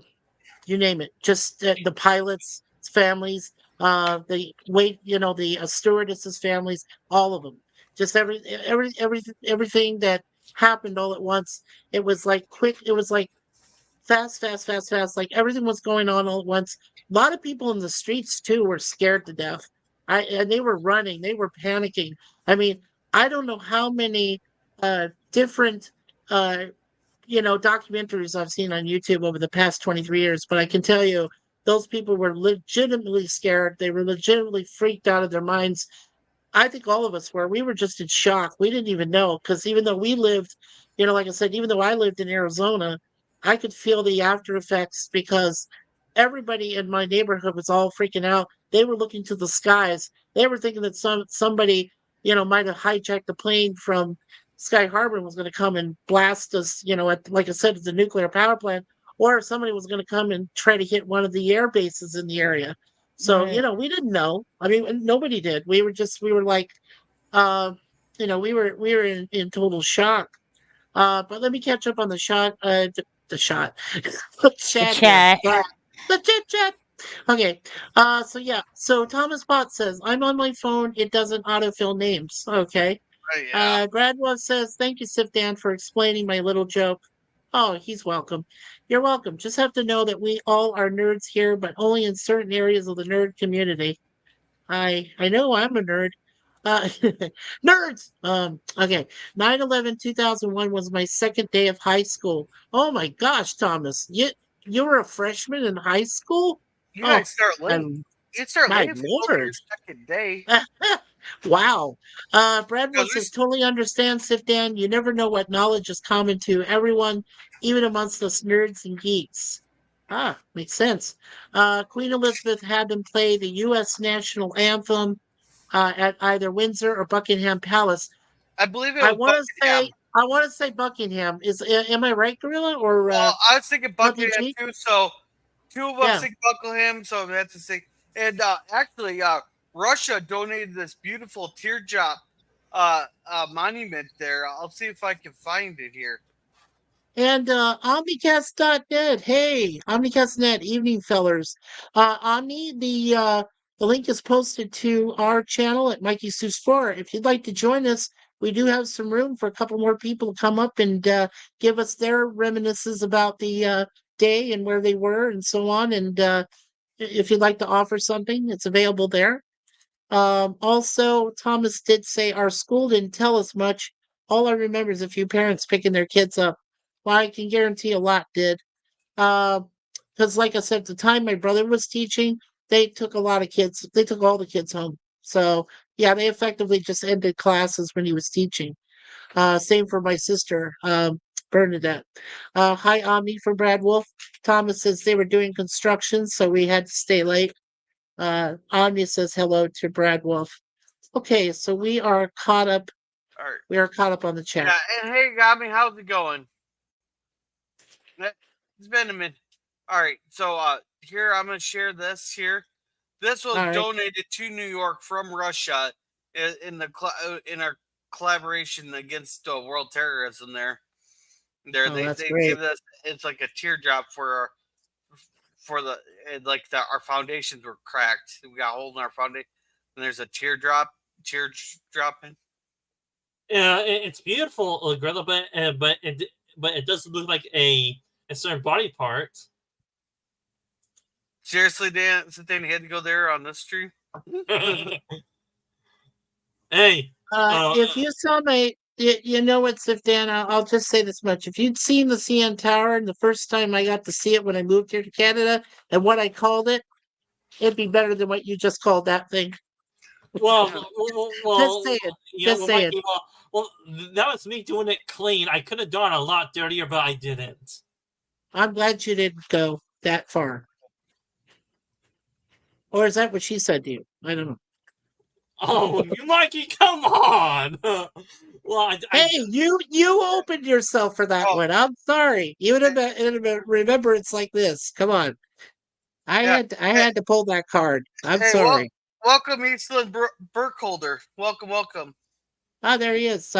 you name it, just the pilots' families, the stewardesses' families, all of them. Just everything that happened all at once. It was like quick. It was like fast, fast, fast, fast. Like everything was going on all at once. A lot of people in the streets too were scared to death. And they were running. They were panicking. I mean, I don't know how many different uh, documentaries I've seen on YouTube over the past 23 years, but I can tell you those people were legitimately scared. They were legitimately freaked out of their minds. I think all of us were. We were just in shock. We didn't even know because even though we lived, like I said, even though I lived in Arizona, I could feel the after effects because everybody in my neighborhood was all freaking out. They were looking to the skies. They were thinking that somebody, might have hijacked the plane from Sky Harbor and was going to come and blast us, like I said, at the nuclear power plant, or somebody was going to come and try to hit one of the air bases in the area. So, Right. we didn't know. I mean, nobody did. We were like, uh, we were in total shock. But let me catch up on the shot, the shot, the The chat here. chat. The chit chat. Okay. So yeah. So Thomas Bott says, I'm on my phone. It doesn't autofill names. Okay. Right, yeah. Bradwell says, thank you, Sif Dan, for explaining my little joke. Oh, he's welcome. You're welcome. Just have to know that we all are nerds here, but only in certain areas of the nerd community. I know I'm a nerd. Uh, nerds. Okay. 9/11/2001 was my second day of high school. Oh my gosh, Thomas. You were a freshman in high school? You Oh, guys start late. and You start my late if it's only your lord. second day. Wow. Brad Because Wood says, totally understand, Sifdan. You never know what knowledge is common to everyone, even amongst us nerds and geeks. Ah, makes sense. Queen Elizabeth had them play the U.S. national anthem at either Windsor or Buckingham Palace. I believe it I was want to Buckingham. I want to say Buckingham. Am I right, Gorilla or Well, I was thinking Buckingham LDG? too. So two of us Yeah. think Buckingham. So that's the thing. And actually, Russia donated this beautiful teardrop monument there. I'll see if I can find it here. And Omnicast.net. Hey, Omnicast.net, evening fellers. Omni, the link is posted to our channel at Mikey Sue's Floor. If you'd like to join us, we do have some room for a couple more people to come up and give us their reminiscences about the day and where they were and so on. And if you'd like to offer something, it's available there. Also, Thomas did say our school didn't tell us much. All I remember is a few parents picking their kids up. Well, I can guarantee a lot did. Because, like I said, at the time my brother was teaching, they took a lot of kids. They took all the kids home. So, yeah, they effectively just ended classes when he was teaching. Same for my sister, Bernadette. Hi, Omni from Brad Wolf. Thomas says they were doing construction, so we had to stay late. Anya says hello to Brad Wolf. Okay, so we are caught up. All right. We are caught up on the chat. Yeah, and hey, Gami, how's it going? It's been a minute. All right, so here I'm gonna share this here. This was All right. donated to New York from Russia in in our collaboration against world terrorism. Oh, They that's they great. give us it's like a teardrop for the our foundations were cracked. We got a hole in our foundation, and there's a tear dropping. Yeah, it's beautiful, Greta, but it doesn't look like a certain body part. Seriously, Dan, something had to go there on this stream. Hey, If you saw you know what, Sif Dan, I'll just say this much. If you'd seen the CN Tower and the first time I got to see it when I moved here to Canada and what I called it, it'd be better than what you just called that thing. well, Just saying. yeah, Just saying. Mikey, that was me doing it clean. I could have done a lot dirtier, but I didn't. I'm glad you didn't go that far. Or is that what she said to you? I don't know. Oh, you Mikey, come on. Well, Hey, you opened yourself for that one. I'm sorry. Even in remembrance like this. Come on. I had to pull that card. I'm Hey, sorry. welcome Eastland Burkholder. Welcome. Ah, there he is.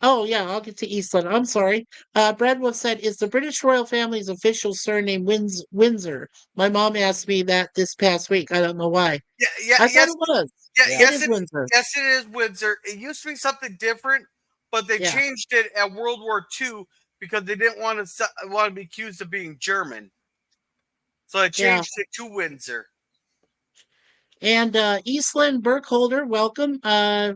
Oh yeah, I'll get to Eastland. I'm sorry. Brad Wolf said, "Is the British royal family's official surname Windsor?" My mom asked me that this past week. I don't know why. Yeah, I thought it was. Yeah, It is Windsor. Yes, it is Windsor. It used to be something different, but they Yeah. changed it at World War II because they didn't want to be accused of being German. So they changed it to Windsor. And Eastland Burkholder, welcome.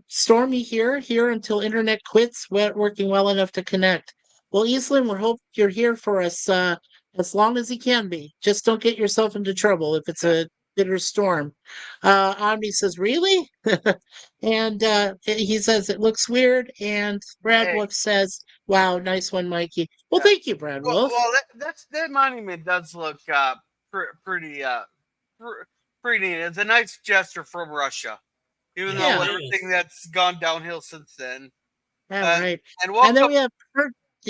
Stormy here until internet quits, working well enough to connect. Well, Eastland, we hope you're here for us as long as you can be. Just don't get yourself into trouble if it's a bitter storm. Omni says, really? And he says, it looks weird. And Brad Wolf says, wow, nice one, Mikey. Well, thank you, Brad Wolf. Well, that monument does look pretty pretty neat. It's a nice gesture from Russia, even though everything that's gone downhill since then. Yeah, right. And welcome. And then we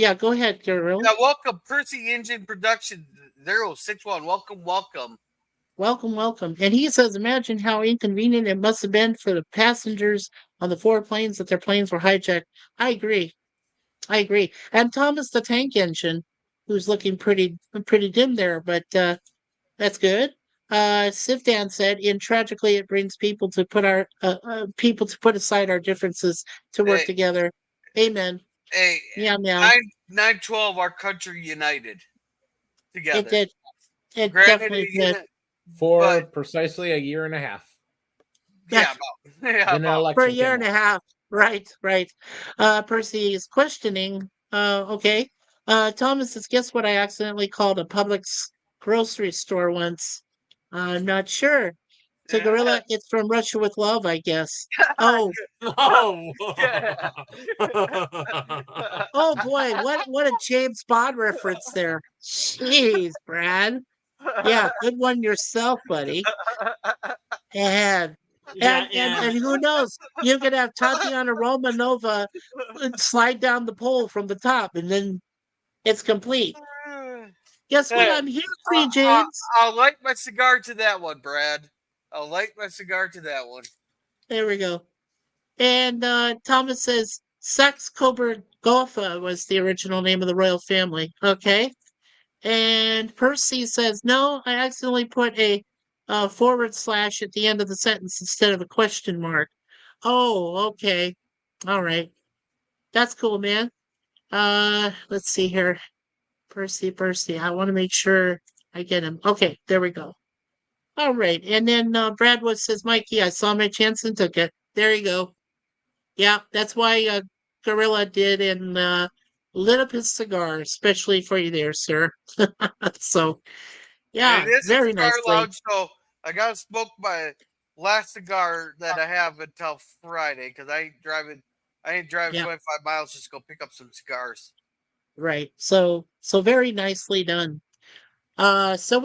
have go ahead, Carol. Yeah, welcome Percy Engine Production 061. Welcome. Welcome. And he says, imagine how inconvenient it must have been for the passengers on the 4 planes that their planes were hijacked. I agree. And Thomas the Tank Engine, who's looking pretty dim there, but that's good. Sifdan said, "In tragically, it brings people to put aside our differences to work together." Amen. Hey, Yeah, meow. 9/12, our country united It together. did. It Granted, definitely did. For But- precisely a year and a half. yeah, Then an For a election year came and a up. half. Right, right. Percy is questioning. Okay. Thomas says, guess what I accidentally called a Publix grocery store once? I'm not sure. So Gorilla, it's from Russia with Love, I guess. Oh, Oh. oh boy, what a James Bond reference there. Jeez, Brad. Yeah, good one yourself, buddy. And Yeah, and who knows? You could have Tatiana Romanova slide down the pole from the top, and then it's complete. Guess what? Hey, I'm here for you, James. I'll light my cigar to that one, Brad. I'll light my cigar to that one. There we go. And Thomas says Saxe Coburg Gotha was the original name of the royal family. Okay. And Percy says, no, I accidentally put a forward slash at the end of the sentence instead of a question mark. Oh, okay. All right. That's cool, man. Let's see here. Percy. I want to make sure I get him. Okay, there we go. All right. And then Bradwood says, Mikey, I saw my chance and took it. There you go. Yeah, that's why Gorilla did and lit up his cigar, especially for you there, sir. So, And yeah, it is a very cigar nicely. lounge, so I gotta smoke my last cigar that I have until Friday because I ain't driving Yeah, 25 miles just to go pick up some cigars. right. So very nicely done. So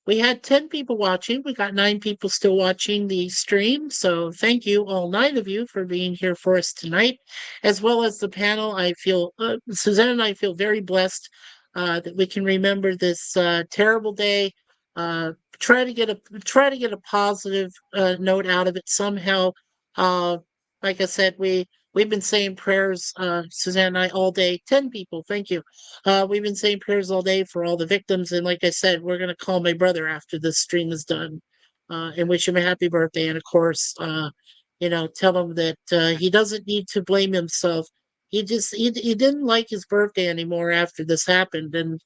we had 10 people watching. We got 9 people still watching the stream. So thank you, all 9 of you, for being here for us tonight, as well as the panel. I feel, Suzanne and I feel very blessed that we can remember this terrible day. Try to get a positive note out of it somehow. Uh, like I said, we've been saying prayers, Suzanne and I, all day. 10 people, thank you. We've been saying prayers all day for all the victims, and like I said, we're gonna call my brother after this stream is done, and wish him a happy birthday. And of course, tell him that he doesn't need to blame himself. He didn't like his birthday anymore after this happened, and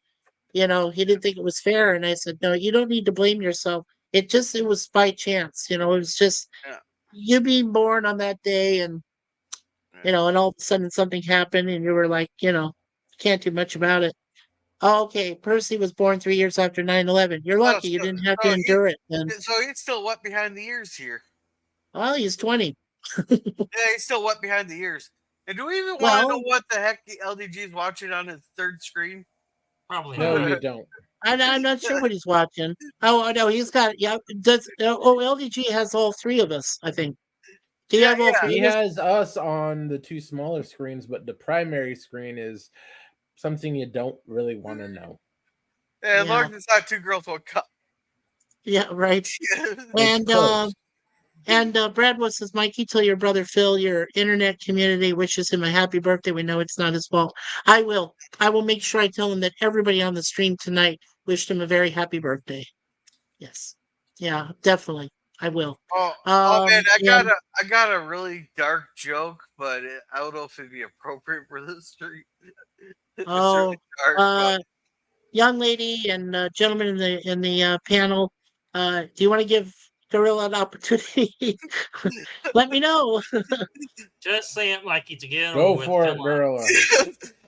he didn't think it was fair. And I said, no, you don't need to blame yourself. It was by chance. It was just Yeah. you being born on that day, and and all of a sudden something happened, and you were like, can't do much about it. Oh, okay, Percy was born 3 years after 9/11. You're Oh, lucky you didn't have to so endure it then. he's still wet behind the ears here. Well, he's 20. Yeah, he's still wet behind the ears. And do we even want to know Well, what the heck the LDG is watching on his third screen? probably No, not. you don't. I'm not sure what he's watching. Oh, no, he's got, yeah, LDG has all 3 of us, I think. Do you Yeah, have all yeah. 3 He of us? has us on the 2 smaller screens, but the primary screen is something you don't really want to know. Yeah, as long Yeah. as it's not 2 girls, 1 cup. Yeah, right. It's And close. Brad says, Mikey, tell your brother Phil your internet community wishes him a happy birthday. We know it's not his fault. I will. I will make sure I tell him that everybody on the stream tonight wished him a very happy birthday. Yes. Yeah, definitely. I will. Oh man, And I got a really dark joke, but I don't know if it'd be appropriate for this street. It's oh, really dark, but uh, young lady and gentleman in the panel, do you want to give Gorilla an opportunity? Let me know. Just say it like it's again Go with for it, Philip. Gorilla.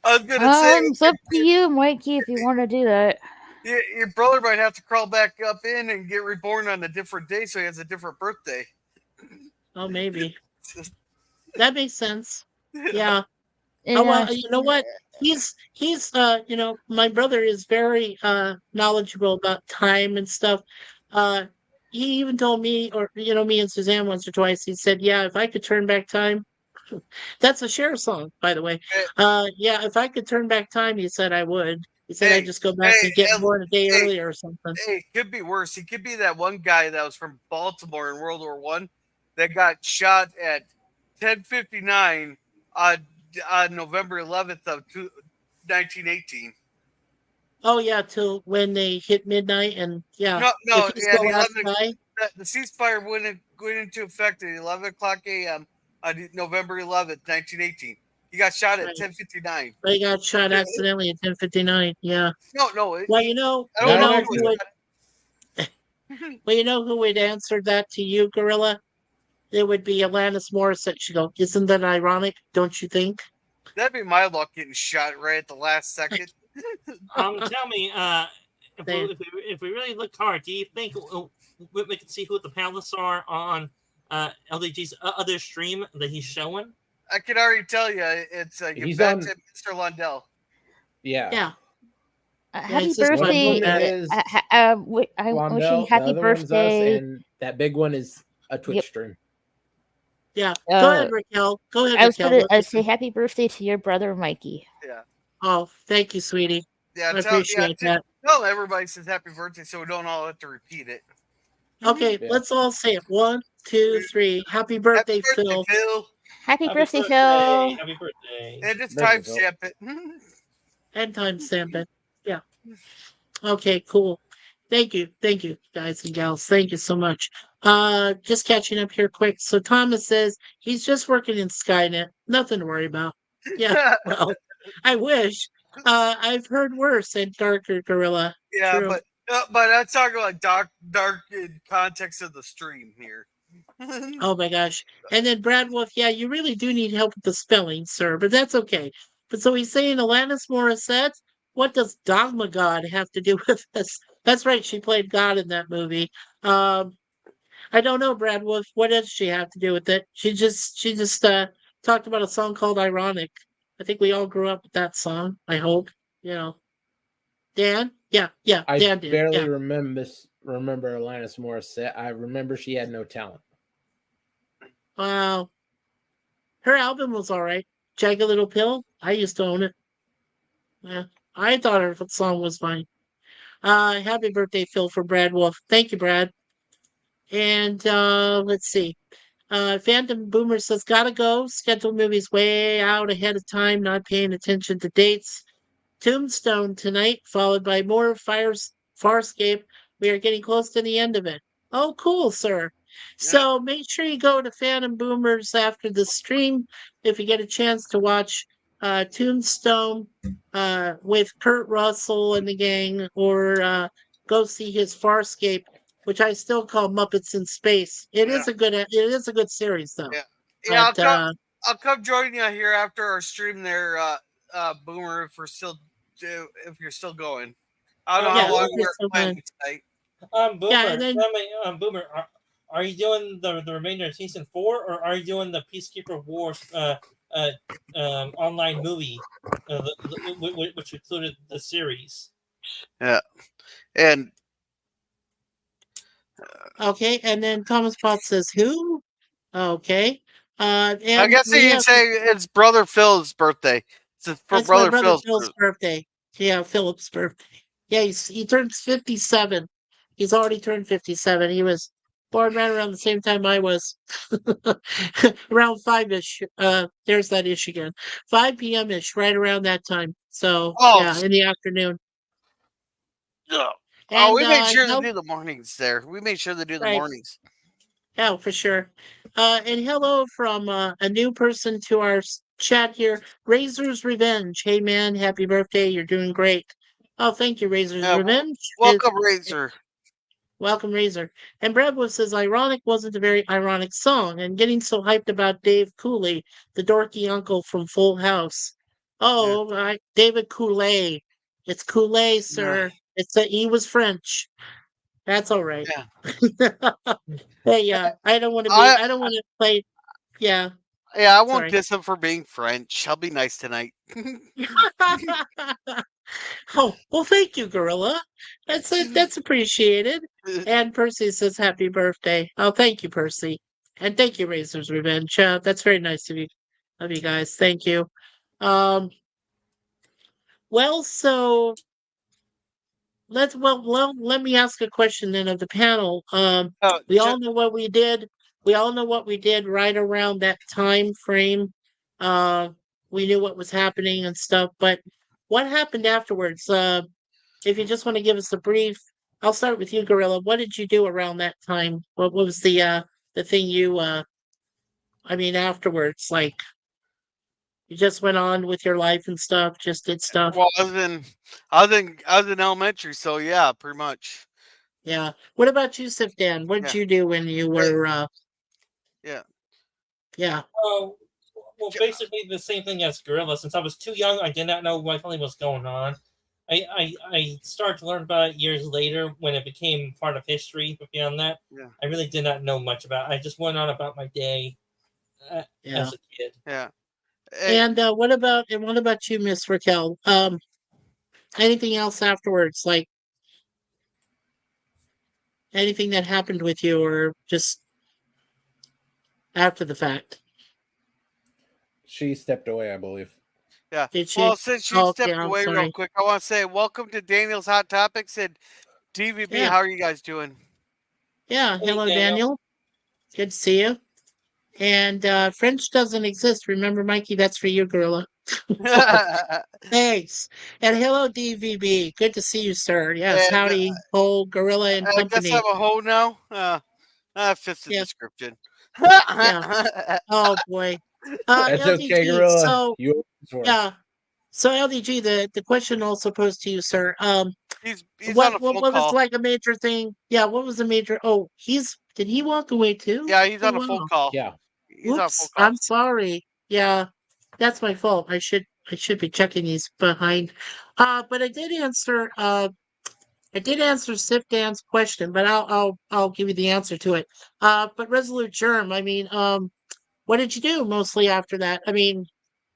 I was gonna say It's up to you, Mikey, if you want to do that. your brother might have to crawl back up in and get reborn on a different day, so he has a different birthday. Oh, maybe that makes sense. Yeah. Oh, Yeah, well, you know what? He's my brother is very knowledgeable about time and stuff. Uh he even told me, or me and Suzanne once or twice, he said, yeah, if I could turn back time. That's a Cher song, by the way. Hey, Yeah, if I could turn back time, he said I would. He said I'd hey, just go back and get born a day hey, earlier or something. it could be worse. He could be that one guy that was from Baltimore in World War One that got shot at 10:59 on November 11th of 1918. Oh yeah, till when they hit midnight, and yeah, No, if he's at the last 11. guy. The ceasefire went into effect at 11 o'clock a.m. on November 11th, 1918. He got shot at Right. 10:59. They got shot accidentally at 10:59. Yeah. No. Well, I you don't know know. who would, well, you know who would answer that to you, Gorilla? It would be Alanis Morissette. She'd go, "Isn't that ironic? Don't you think?" That'd be my luck getting shot right at the last second. Tell me, There. if we really looked hard, do you think we can see who the panelists are on LDG's other stream that he's showing? I can already tell you, it's He's Yvette on- and Mr. Lundell. Yeah. Yeah. Happy it's just One of birthday! them that. is I'm wishing Wandell, happy the other one's us, birthday. and that big one is a Twitch Yep. stream. Yeah. Go ahead, Raquel. Go ahead, I was Raquel. going What- to say happy birthday to your brother, Mikey. Yeah. Oh, thank you, sweetie. Yeah, I appreciate that. Tell everybody says happy birthday so we don't all have to repeat it. Okay, Yeah. let's all say it. 1, 2, 3. Happy birthday, Happy birthday, Phil. Phil. Happy birthday, Phil! Happy birthday! And just Birthday, timestamp it. And timestamp it. Yeah. Okay, cool. Thank you, guys and gals. Thank you so much. Just catching up here quick. So Thomas says he's just working in Skynet. Nothing to worry about. Yeah, well, I wish. I've heard worse and darker, Gorilla. Yeah, True. but I'm talking like dark in context of the stream here. Oh my gosh. And then Brad Wolf, yeah, you really do need help with the spelling, sir, but that's okay. But so he's saying Alanis Morissette, what does Dogma God have to do with this? That's right, she played God in that movie. I don't know, Brad Wolf, what does she have to do with it? She just talked about a song called Ironic. I think we all grew up with that song, I hope. You know. Dan? Yeah, I Dan did. barely Yeah. remember Alanis Morissette. I remember she had no talent. Wow. Her album was all right. Jagged Little Pill. I used to own it. Yeah. I thought her song was fine. Happy birthday, Phil, for Brad Wolf. Thank you, Brad. And let's see. Phantom Boomer says, gotta go. Scheduled movies way out ahead of time, not paying attention to dates. Tombstone tonight, followed by more Farscape. We are getting close to the end of it. Oh, cool, sir. So make sure you go to Phantom Boomers after the stream if you get a chance to watch Tombstone with Kurt Russell and the gang, or go see his Farscape, which I still call Muppets in Space. It is a good series though. Yeah, But, I'll come join you here after our stream there, Boomer, if you're still going. I don't know Yeah, how long okay, we're so planning tonight. Boomer, Yeah, and then- tell me, Boomer, are you doing the remainder of season 4, or are you doing the Peacekeeper Wars online movie, which included the series? Yeah, and okay, and then Thomas Potts says who? Okay. And I guess we you can have- say it's brother Phil's birthday. It's it's brother, my brother Phil's Phil's birthday. Yeah, Philip's birthday. Yeah, he turns 57. He's already turned 57. He was born right around the same time I was. Around 5-ish. There's that ish again. 5 p.m. ish, right around that time. So yeah, in the afternoon. Oh, we made sure help- to do the mornings there. We made sure to do the Right. mornings. Yeah, for sure. And hello from a new person to our chat here, Razor's Revenge. Hey, man, happy birthday. You're doing great. Oh, thank you, Razor's Yeah, Revenge. Welcome, Razor. Welcome, Razor. And Bradwood says, ironic wasn't a very ironic song, and getting so hyped about Dave Cooley, the dorky uncle from Full House. Oh, David Cooley. It's Cooley, sir. He was French. That's all right. Hey, I don't want to be. I don't want to play. Yeah. Yeah, I won't Sorry. diss him for being French. I'll be nice tonight. Oh, well, thank you, Gorilla. That's appreciated. And Percy says happy birthday. Oh, thank you, Percy. And thank you, Razor's Revenge. That's very nice of you guys. Thank you. Well, so let me ask a question then of the panel. We all know what we did. We all know what we did right around that time frame. We knew what was happening and stuff, but what happened afterwards? If you just want to give us a brief, I'll start with you, Gorilla. What did you do around that time? What was the thing you afterwards, like, You just went on with your life and stuff, just did stuff. Well, I was in elementary, so yeah, pretty much. Yeah. What about you, Sif Dan? What did Yeah. you do when you were Yeah. yeah. Oh, well, basically the same thing as Gorilla. Since I was too young, I did not know what really was going on. I started to learn about it years later when it became part of history. But beyond that, Yeah. I really did not know much about it. I just went on about my day Yeah. as a kid. Yeah. And what about you, Miss Raquel? Anything else afterwards? Like anything that happened with you or just after the fact? She stepped away, I believe. Yeah. Did she? Well, since she Oh, okay, stepped I'm away real sorry. quick, I want to say welcome to Daniel's Hot Topics and DVB. Yeah. How are you guys doing? Yeah. Hey, Hello, Daniel. Daniel. Good to see you. And French doesn't exist. Remember, Mikey, that's for you, Gorilla. Thanks. And hello, DVB. Good to see you, sir. Yes, and howdy, whole Gorilla and I guess I'm company. a hoe now. That fits the Yeah, description. yeah. Oh boy. That's okay, LDG. Gorilla. So You always were. yeah. So LDG, the question also posed to you, sir. He's on a phone What was call. like a major thing? Yeah, what was a major? Oh, did he walk away too? Yeah, he's Oh on a phone wow. call. Yeah. He's on a phone Whoops. call. I'm sorry. Yeah, that's my fault. I should be checking these behind. But I did answer Sif Dan's question, but I'll give you the answer to it. But Resolute Germ, I mean, what did you do mostly after that? I mean,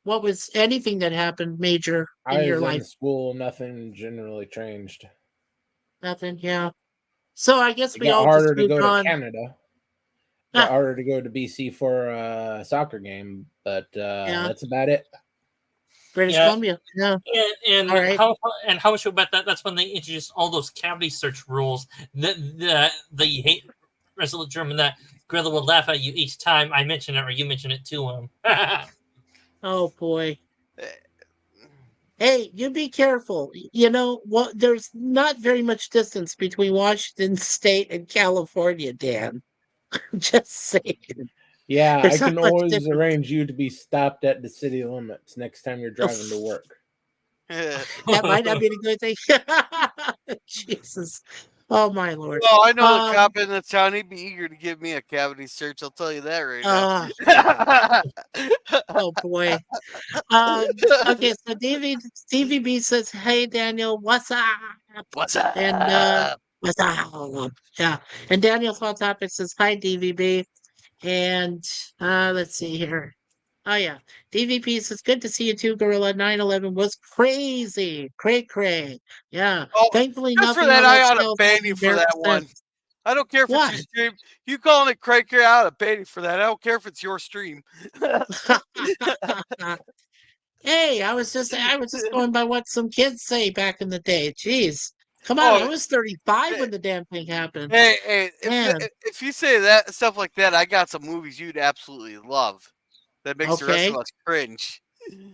what was anything that happened major in I your was life? in school. Nothing generally changed. Nothing, yeah. So I guess It we got all just harder to moved go to on. Canada. It got Ah, harder to go to BC for a soccer game, but yeah, that's about it. British Yeah, Columbia. Yeah, and all right. how much about that? That's when they introduced all those cavity search rules. The hate Resolute German that Gorilla will laugh at you each time I mention it or you mention it to him. Oh boy. Eh, Hey, you be careful. You know what? There's not very much distance between Washington State and California, Dan. Just saying. Yeah, I There's not can much always difference. arrange you to be stopped at the city limits next time you're driving to work. That might not be a good thing. Jesus. Oh my Lord. well, I know the Um cop in the town. He'd be eager to give me a cavity search. I'll tell you that right uh now. oh boy. Okay, so DVB says, "Hey Daniel, what's up?" What's And up? what's up? Yeah. And Daniel's hot topic says, "Hi DVB." And let's see here. Oh yeah. DVP says, "Good to see you too, Gorilla. 9/11 was crazy. Cray cray." Yeah. Oh, Thankfully just for nothing that, on I that ought to show had ban any you for merit that one. sense. I don't care if it's What? your stream. You calling it cranker, I ought to ban you for that. I don't care if it's your stream. Hey, I was just going by what some kids say back in the day. Jeez. Come on, I Oh, was 35 eh, when the damn thing happened. hey, Man. if you say that stuff like that, I got some movies you'd absolutely love that makes the rest of Okay. us cringe.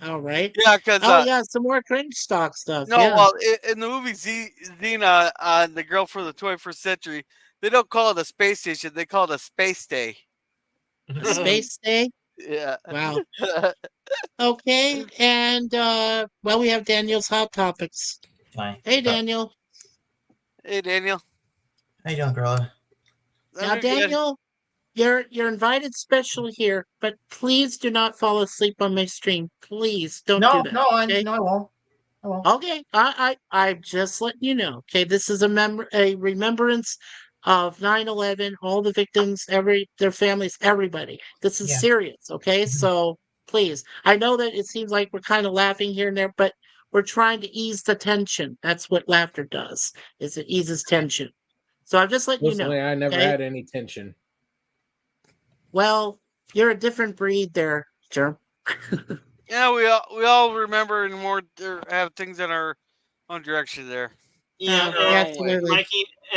All right. Yeah, because Oh yeah, some more cringe stock stuff. no, Yeah. well, in the movie Xena on the Girl from the 21st Century, they don't call it a space station; they call it a space day. A space day. Yeah. Wow. Okay. And well, we have Daniel's hot topics. Hi. Hey What's up? Daniel. Hey, Daniel. How you doing, Gorilla? I'm Now doing good. Daniel, you're invited special here, but please do not fall asleep on my stream. Please don't do No, that. no, I Okay? no, I won't. I won't. Okay, I'm just letting you know. Okay, this is a remembrance of 9/11, all the victims, their families, everybody. This is Yeah. serious. Okay, Mhm. so please, I know that it seems like we're kind of laughing here and there, but we're trying to ease the tension. That's what laughter does. Is it eases tension. So I'm just letting you know. Personally, I never Okay. had any tension. Well, you're a different breed, there, Germ. Yeah, we all remember and more have things in our own direction there. Yeah, In our own way. Absolutely.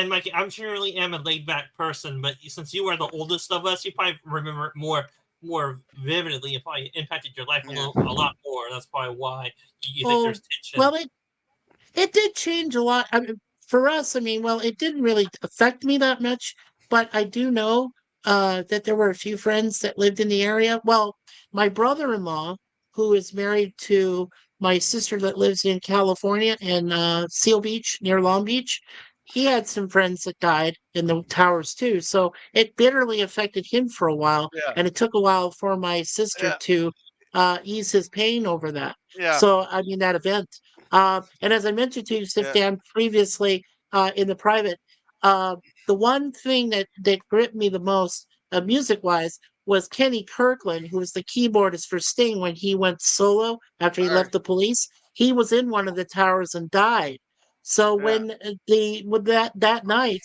Mikey, I'm surely am a laid back person, but since you are the oldest of us, you probably remember it more vividly. It probably impacted your life Yeah. a lot more. That's probably why you think Oh, there's tension. well, it did change a lot. I mean, for us, I mean, well, it didn't really affect me that much, but I do know that there were a few friends that lived in the area. Well, my brother-in-law who is married to my sister that lives in California in Seal Beach near Long Beach. He had some friends that died in the towers too, so it bitterly affected him for a while, Yeah. and it took a while for my sister Yeah. to ease his pain over that. Yeah. So I mean that event. And as I mentioned to you, Yeah. Dan, previously in the private, uh, the one thing that gripped me the most, music wise, was Kenny Kirkland, who was the keyboardist for Sting when he went solo after he All right. left the Police. He was in one of the towers and died. So Yeah. when with that night,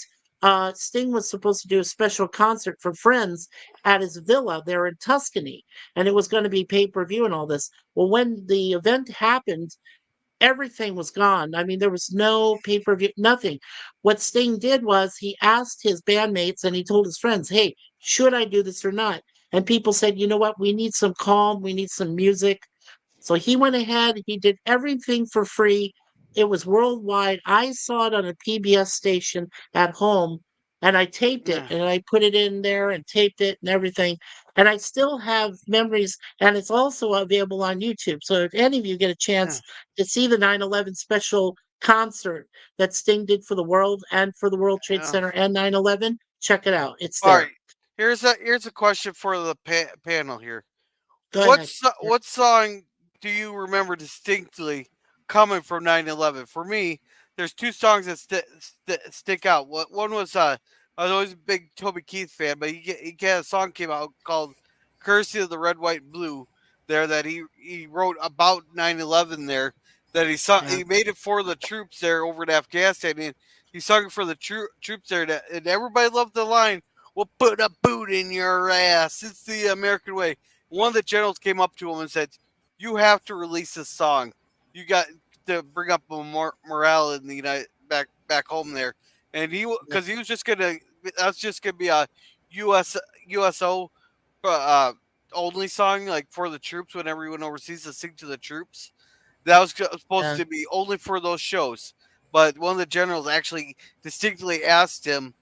Sting was supposed to do a special concert for friends at his villa there in Tuscany, and it was going to be pay-per-view and all this. Well, when the event happened, everything was gone. I mean, there was no pay per view, nothing. What Sting did was he asked his bandmates and he told his friends, hey, should I do this or not? And people said, you know what? We need some calm. We need some music. So he went ahead, he did everything for free. It was worldwide. I saw it on a PBS station at home and I taped it Yeah. and I put it in there and taped it and everything. And I still have memories and it's also available on YouTube. So if any of you get a Yeah. chance to see the 9/11 special concert that Sting did for the world and for the World Trade Yeah. Center and 9/11, check it out. It's All there. right. Here's a question for the panel here. Go ahead. What song do you remember distinctly coming from 9/11? For me, there's two songs that stick out. One was I was always a big Toby Keith fan, but he had a song came out called "Courtesy of the Red, White, and Blue" there that he wrote about 9/11 there that Yeah. he made it for the troops there over in Afghanistan and he sung it for the troops there and everybody loved the line, "We'll put a boot in your ass. It's the American way." One of the generals came up to him and said, "You have to release this song. You got to bring up morale in the United back home there." And because he was just gonna that's just gonna be a US USO only song like for the troops when everyone overseas to sing to the troops. That was supposed Yeah. to be only for those shows. But one of the generals actually distinctly asked him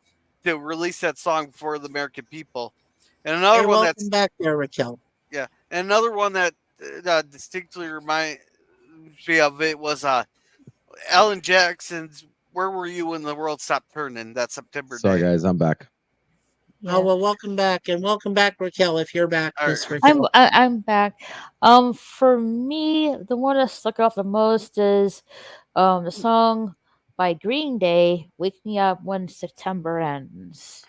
to release that song for the American people. And another Hey, one welcome that's back there, Raquel. yeah, and another one that distinctly reminds me of it was Alan Jackson's "Where Were You When the World Stopped Turning" that September Sorry, day. guys, I'm back. Oh, Yeah. well, welcome back, and welcome back, Raquel, if you're back, All right. Miss Raquel. I'm back. For me, the one that stuck out the most is the song by Green Day, "Wake Me Up When September Ends."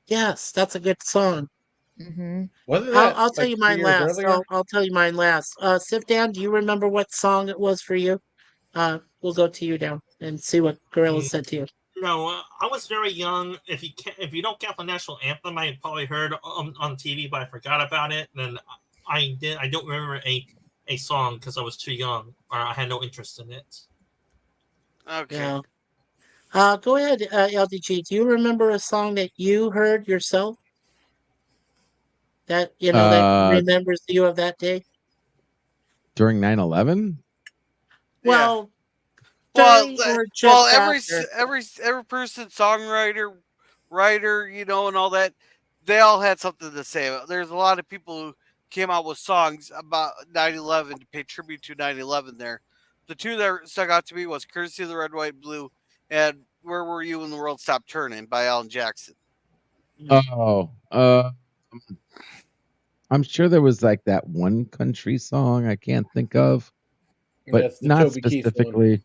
Yes, that's a good song. Mm-hmm. Wasn't I'll that I'll tell like you 3 mine years last. earlier? I'll tell you mine last. Sif Dan, do you remember what song it was for you? We'll go to you now and see what Gorilla Mm, said to you. No, I was very young. If you don't count the national anthem, I probably heard on TV, but I forgot about it. Then I don't remember a song because I was too young or I had no interest in it. Okay. Yeah. Go ahead, LDG. Do you remember a song that you heard yourself that that Uh, remembers you of that day? during 9/11? Yeah. Well, Well, during or well, just after? every person, songwriter, writer, and all that, they all had something to say. There's a lot of people who came out with songs about 9/11 to pay tribute to 9/11. There, the two that stuck out to me was "Courtesy of the Red, White, and Blue" and "Where Were You When the World Stopped Turning" by Alan Jackson. Oh, I'm sure there was like that one country song I can't think of, but That's the not Toby Keith one. specifically.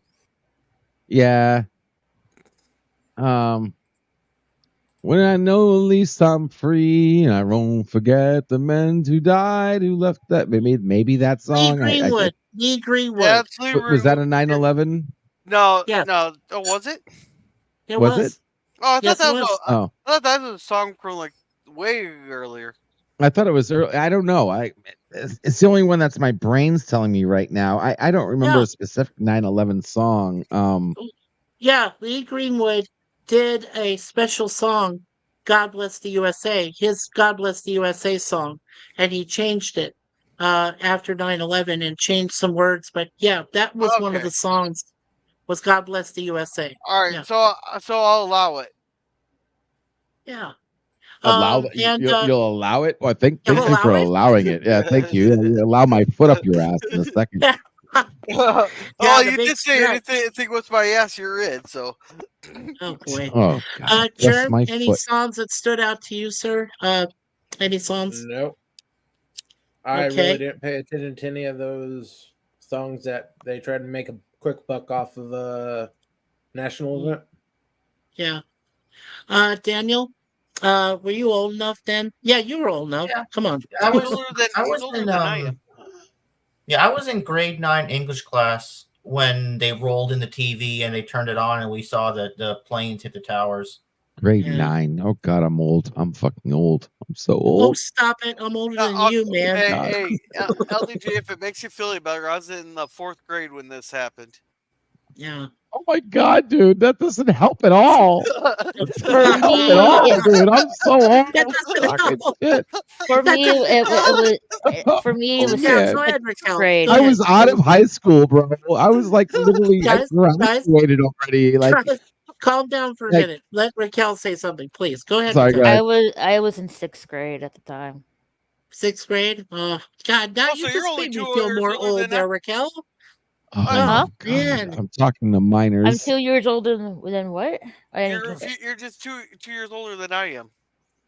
Yeah. Um, when I know at least I'm free, and I won't forget the men who died who left that. Maybe that Lee song. Greenwood. Lee Greenwood. That's Lee Was that a 9/11? No, Yes, no. Oh, was it? it Was it? was. Oh, Yes, it was. Oh, I thought that was a song from like way earlier. I thought it was early. I don't know. It's the only one that's my brain's telling me right now. I don't remember Yeah. a specific 9/11 song. Yeah, Lee Greenwood did a special song, God Bless the USA, his God Bless the USA song, and he changed it after 9/11 and changed some words. But yeah, that was one of Okay. the songs was God Bless the USA. All right. Yeah. So I'll allow it. Yeah. Allow that And you'll allow it. Well, thank you'll you for allow it? allowing it. Yeah, thank you. You allow my foot up your ass in a second. Oh, Yeah, the you big did say stretch. anything with my ass, you're in. So, Oh boy. Oh God, just Germ, my any foot. songs that stood out to you, sir? Any songs? Nope. I Okay. really didn't pay attention to any of those songs that they tried to make a quick buck off of the national event. Yeah. Daniel, were you old enough then? Yeah, you were old enough. Yeah. Come on. I he's was older than I he's was older in than I am. yeah, I was in grade 9 English class when they rolled in the TV and they turned it on and we saw the planes hit the towers. Grade Yeah. 9. Oh God, I'm old. I'm fucking old. I'm so Oh, old. stop it. I'm older than Uh, you, man. hey, LDJ, if it makes you feel any better, I was in the 4th grade when this happened. Yeah. Oh my God, dude, that doesn't help at all. For Doesn't help at me, all, dude. I'm so old. That doesn't Fucking help. shit. for That me, doesn't it help. was for me it Oh was Yeah, man, go ahead, sixth Raquel. grade. Go I ahead. was out of high school, bro. I was like literally, I Guys, graduated already. Like, guys, calm down for a like, minute. Let Raquel say something, please. Go ahead, sorry, go Raquel. ahead. I was in 6th grade at the time. 6th grade? Oh, God, now So you you're just only made me 2 feel years more older old than I. there, Raquel. Oh Oh, Huh? God, man. I'm talking to I'm minors. 2 years older than what? I didn't You're get it. you're just 2 years older than I am.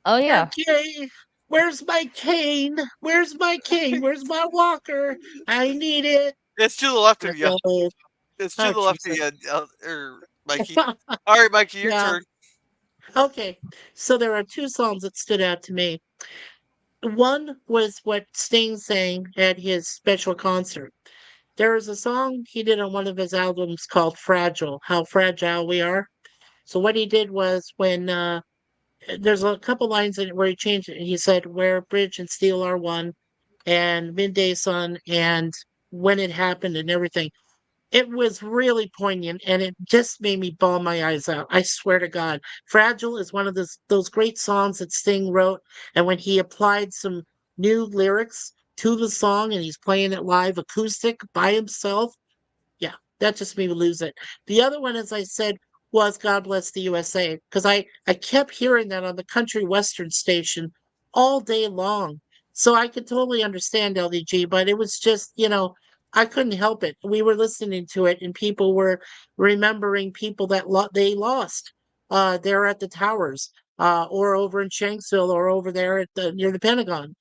Oh yeah. Okay. Where's my cane? Where's my cane? Where's my walker? I need it. It's to the left of you. Raquel. It's to Oh, the left of Jesus. you, Mikey. All right, Mikey, your Yeah. turn. Okay. So there are two songs that stood out to me. One was what Sting sang at his special concert. There is a song he did on one of his albums called Fragile, How Fragile We Are. So what he did was when there's a couple lines in it where he changed it. He said, "Where bridge and steel are one," and "Midday Sun," and "When It Happened," and everything. It was really poignant, and it just made me bawl my eyes out. I swear to God, "Fragile" is one of those great songs that Sting wrote, and when he applied some new lyrics to the song, and he's playing it live acoustic by himself, yeah, that just made me lose it. The other one, as I said, was God Bless the USA, because I kept hearing that on the country western station all day long. So I could totally understand LDG, but it was just, I couldn't help it. We were listening to it, and people were remembering people that they lost there at the towers, or over in Shanksville, or over there at near the Pentagon.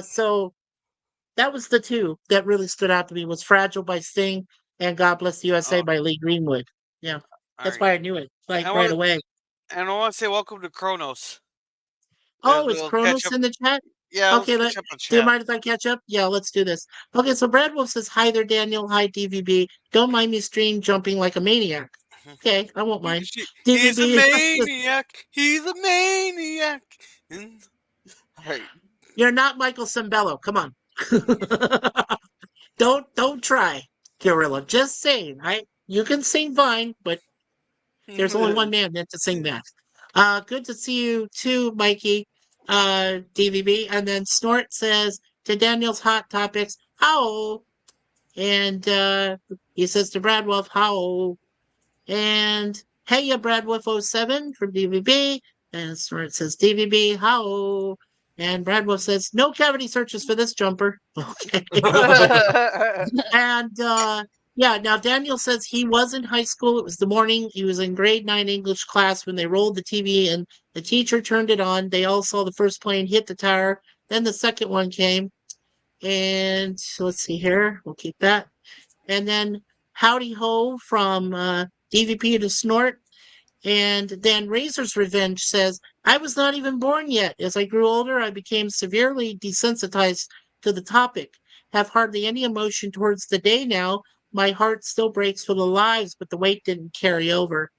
So that was the two that really stood out to me was Fragile by Sting and God Bless the USA Oh, by Lee Greenwood. Yeah. all That's right. why I knew it, like, I right want away. and I want to say welcome to Kronos. Oh, is We'll catch Kronos up. in the chat? Yeah, let's Okay, catch up on do you chat. mind if I catch up? Yeah, let's do this. Okay, so Brad Wolf says, "Hi there, Daniel. Hi, DVB. Don't mind me stream jumping like a maniac." Okay, I won't mind. He's a DVB, maniac. He's a maniac. All right. you're not Michael Sembello. Come on. Don't try, Gorilla. Just saying. You can sing fine, but there's only one man meant to sing that. Good to see you too, Mikey. DVB. And then Snort says to Daniel's hot topics, how? And he says to Brad Wolf, how? And hey, ya Brad Wolf '07 from DVB. And Snort says DVB, how? And Brad Wolf says, no cavity searches for this jumper. Okay. And yeah, now Daniel says he was in high school. It was the morning. He was in grade 9 English class when they rolled the TV and the teacher turned it on. They all saw the first plane hit the tower. Then the second one came. And let's see here. We'll keep that. And then Howdy Ho from DVP to Snort. And then Razor's Revenge says, I was not even born yet. As I grew older, I became severely desensitized to the topic. Have hardly any emotion towards the day now. My heart still breaks for the lives, but the weight didn't carry over,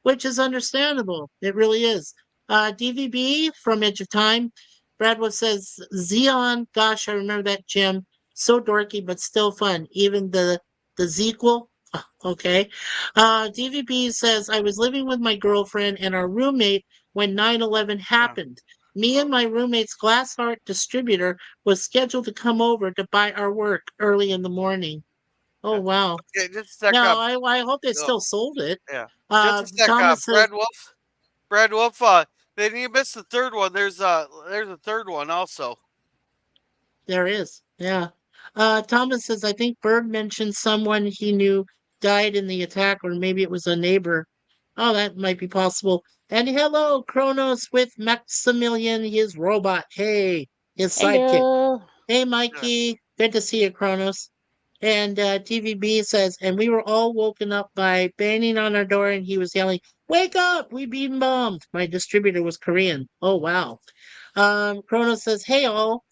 which is understandable. It really is. DVB from Edge of Time. Bradwood says, Xeon, gosh, I remember that gym. So dorky, but still fun. Even the Zequel. Okay. DVB says, I was living with my girlfriend and our roommate when 9/11 happened. Me and my roommate's Glassheart distributor was scheduled to come over to buy our work early in the morning. Oh, wow. Okay, just a sec. No, I hope they No, still sold it. yeah. Just a sec. Thomas says, Brad Wolf. Then you missed the third one. There's a third one also. There is. Yeah. Thomas says, I think Bird mentioned someone he knew died in the attack, or maybe it was a neighbor. Oh, that might be possible. And hello, Kronos with Maximilian, his robot. Hey, his sidekick. Hello. Hey, Mikey. Good to see you, Kronos. And TVB says, and we were all woken up by banging on our door, and he was yelling, "Wake up! We being bombed." My distributor was Korean. Oh, wow. Kronos says, "Hey, all."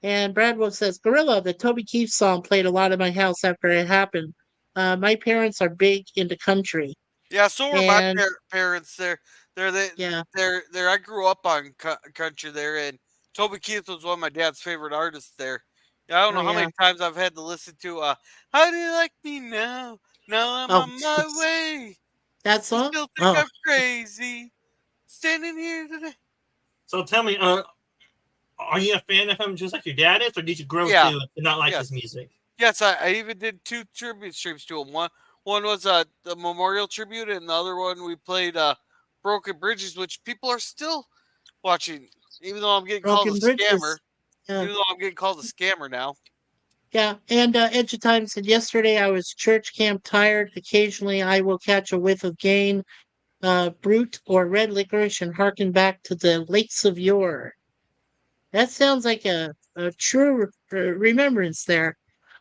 And Brad Wolf says, "Gorilla, the Toby Keith song played a lot in my house after it happened. My parents are big into country." Yeah, so were my And parents. They're they, yeah, they're. I grew up on country there, and Toby Keith was one of my dad's favorite artists there. Yeah, I don't oh, know how yeah. many times I've had to listen to "How Do You Like Me Now? Now I'm Oh, on my way. that You song? still think Oh, I'm crazy? Standing here today." So tell me, are you a fan of him just like your dad is, or did you grow Yeah, to not like his yes, music? yes. I even did two tribute streams to him. One was the memorial tribute, and the other one we played "Broken Bridges," which people are still watching, even though I'm getting called a Broken scammer. Bridges. Yeah. Even though I'm getting called a scammer now. Yeah, and Edge of Time said, yesterday I was church camp tired. Occasionally I will catch a whiff of gain, brute or red licorice and hearken back to the lakes of yore. That sounds like a true remembrance there.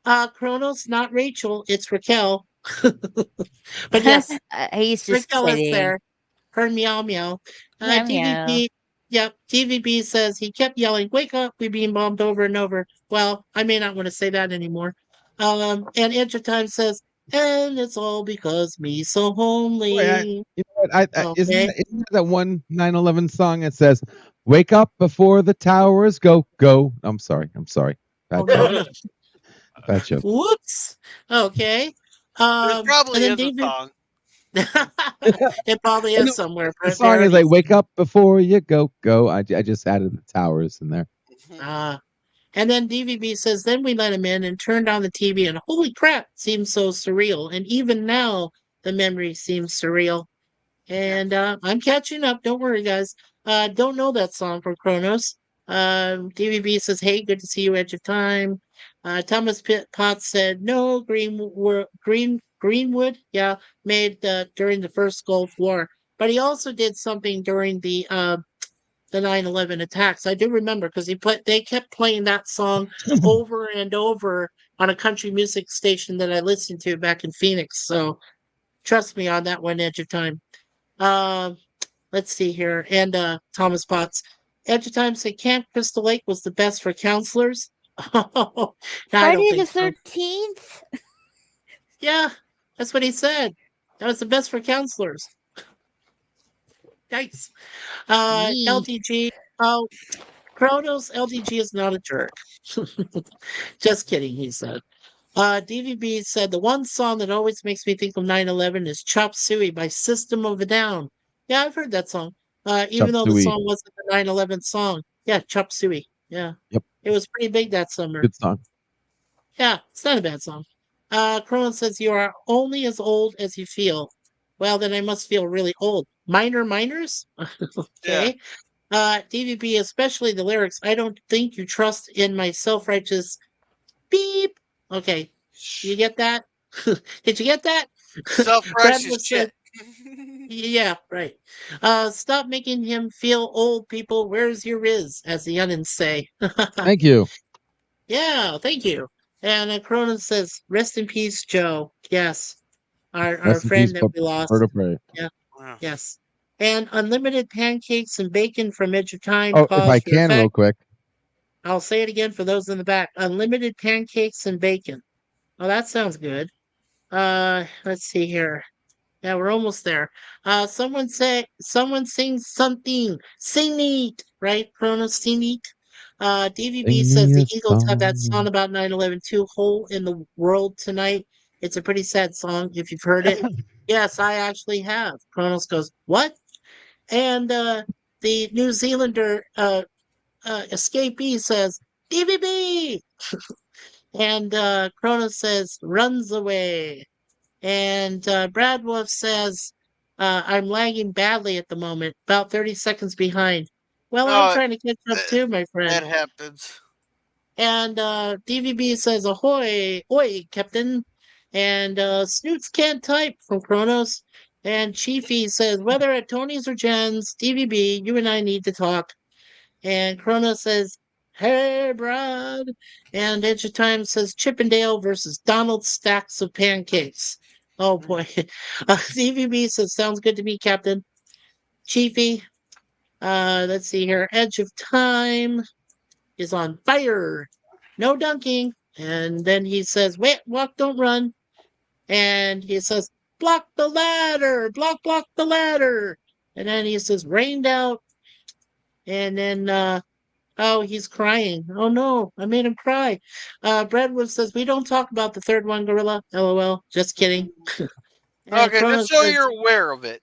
Kronos, not Rachel, it's Raquel. But yes, He's just Raquel is kidding. there. Her meow meow. Meow meow. DVB, yep, DVB says he kept yelling, "Wake up, we're being bombed over and over." Well, I may not want to say that anymore. And Intertime says, "And it's all because me so Boy, homely." you know what? Okay. Isn't that that one 9/11 song that says, "Wake up before the towers go go"? I'm sorry. I'm sorry. Oh Bad joke. no. Bad joke. Whoops. Okay. There And probably then is a David, song. it probably And is somewhere the for song is like, parodies. "Wake up before you go go." I just added the towers in there. Uh, and then DVB says, then we let him in and turned on the TV, and holy crap, seems so surreal. And even now, the memory seems surreal. Yeah. And I'm catching up. Don't worry, guys. Don't know that song from Kronos. DVB says, "Hey, good to see you, Edge of Time." Thomas Potts said, "No, Greenwood, yeah, made during the first Gulf War, but he also did something during the 9/11 attacks." I do remember because they kept playing that song over and over on a country music station that I listened to back in Phoenix. So trust me on that one, Edge of Time. Um, let's see here. And Thomas Potts. Edge of Time said Camp Crystal Lake was the best for counselors. No, I don't Friday the think so. 13th? Yeah, that's what he said. That was the best for counselors. Nice. Yee. LTG. Oh, Kronos, LTG is not a jerk. Just kidding, he said. DVB said the one song that always makes me think of 9/11 is Chop Suey by System of a Down. Yeah, I've heard that song. Chop Even though the suey. song wasn't the 9/11 song. Yeah, Chop Suey. Yeah. Yep. It was pretty big that summer. Good song. Yeah, it's not a bad song. Cronin says you are only as old as you feel. Well, then I must feel really old. Minors? Yeah. Okay. DVB, especially the lyrics. I don't think you trust in my self-righteous beep. Okay. You get that? Did you get that? Self Brad righteous was said, shit. yeah, right. Stop making him feel old, people. Where's your Riz? As the onions say. Thank you. Yeah, thank you. And Cronin says, rest in peace, Joe. Yes, our Rest in peace, friend that we Bird lost. of Prey. Yeah, Wow. yes. And unlimited pancakes and bacon from Edge of Time. Oh, if Pause I for can, real effect. quick. I'll say it again for those in the back. Unlimited pancakes and bacon. Oh, that sounds good. Let's see here. Yeah, we're almost there. Someone sings something. Sing neat, right? Kronos, sing neat. DVB Sing says me the a Eagles have that song. song about 9/11 too, Hole in the World Tonight. It's a pretty sad song if you've heard it. Yes, I actually have. Kronos goes, what? And the New Zealander escapee says, DVB! And Kronos says, runs away. And Brad Wolf says, I'm lagging badly at the moment, about 30 seconds behind. Well, I'm No, trying to catch up too, my friend. that happens. And DVB says, ahoy, oi, Captain. And Snoots can't type from Kronos. And Chiefy says, whether at Tony's or Jen's, DVB, you and I need to talk. And Kronos says, hey, Brad. And Edge of Time says, Chippendale versus Donald Stacks of Pancakes. Oh, boy. DVB says, sounds good to me, Captain. Chiefy, let's see here. Edge of Time is on fire. No dunking. And then he says, wait, walk, don't run. And he says, block the ladder, block the ladder. And then he says, rained out. And then, oh, he's crying. Oh no, I made him cry. Bradwood says, we don't talk about the third one, Gorilla. LOL, just kidding. And Okay, Kronos just so says, you're aware of it.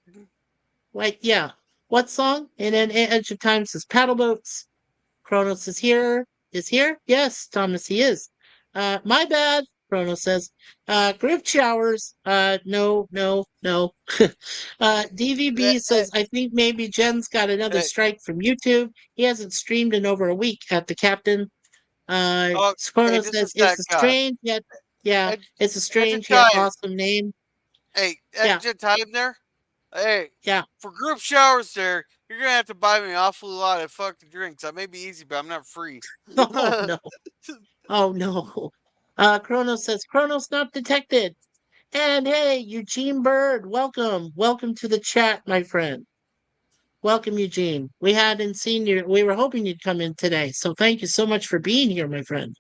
like, yeah, what song? And then Edge of Time says, paddle boats. Kronos is here. Is here? Yes, Thomas, he is. My bad, Kronos says. Group showers. No, no, no. Eh, DVB eh, says, I think maybe Jen's got another eh, strike from YouTube. He hasn't streamed in over a week at the captain. oh, hey, Kronos just a says, it's sec. a strange yet, yeah, Ed, it's a Edge of strange yet Time. awesome name. Hey, Yeah, Edge of Time there. Hey, yeah. for group showers there, you're gonna have to buy me an awful lot of fucking drinks. I may be easy, but I'm not free. Oh, no. Oh, no. Kronos says, Kronos not detected. And hey, Eugene Bird, welcome. Welcome to the chat, my friend. Welcome, Eugene. We hadn't seen you. We were hoping you'd come in today. So thank you so much for being here, my friend.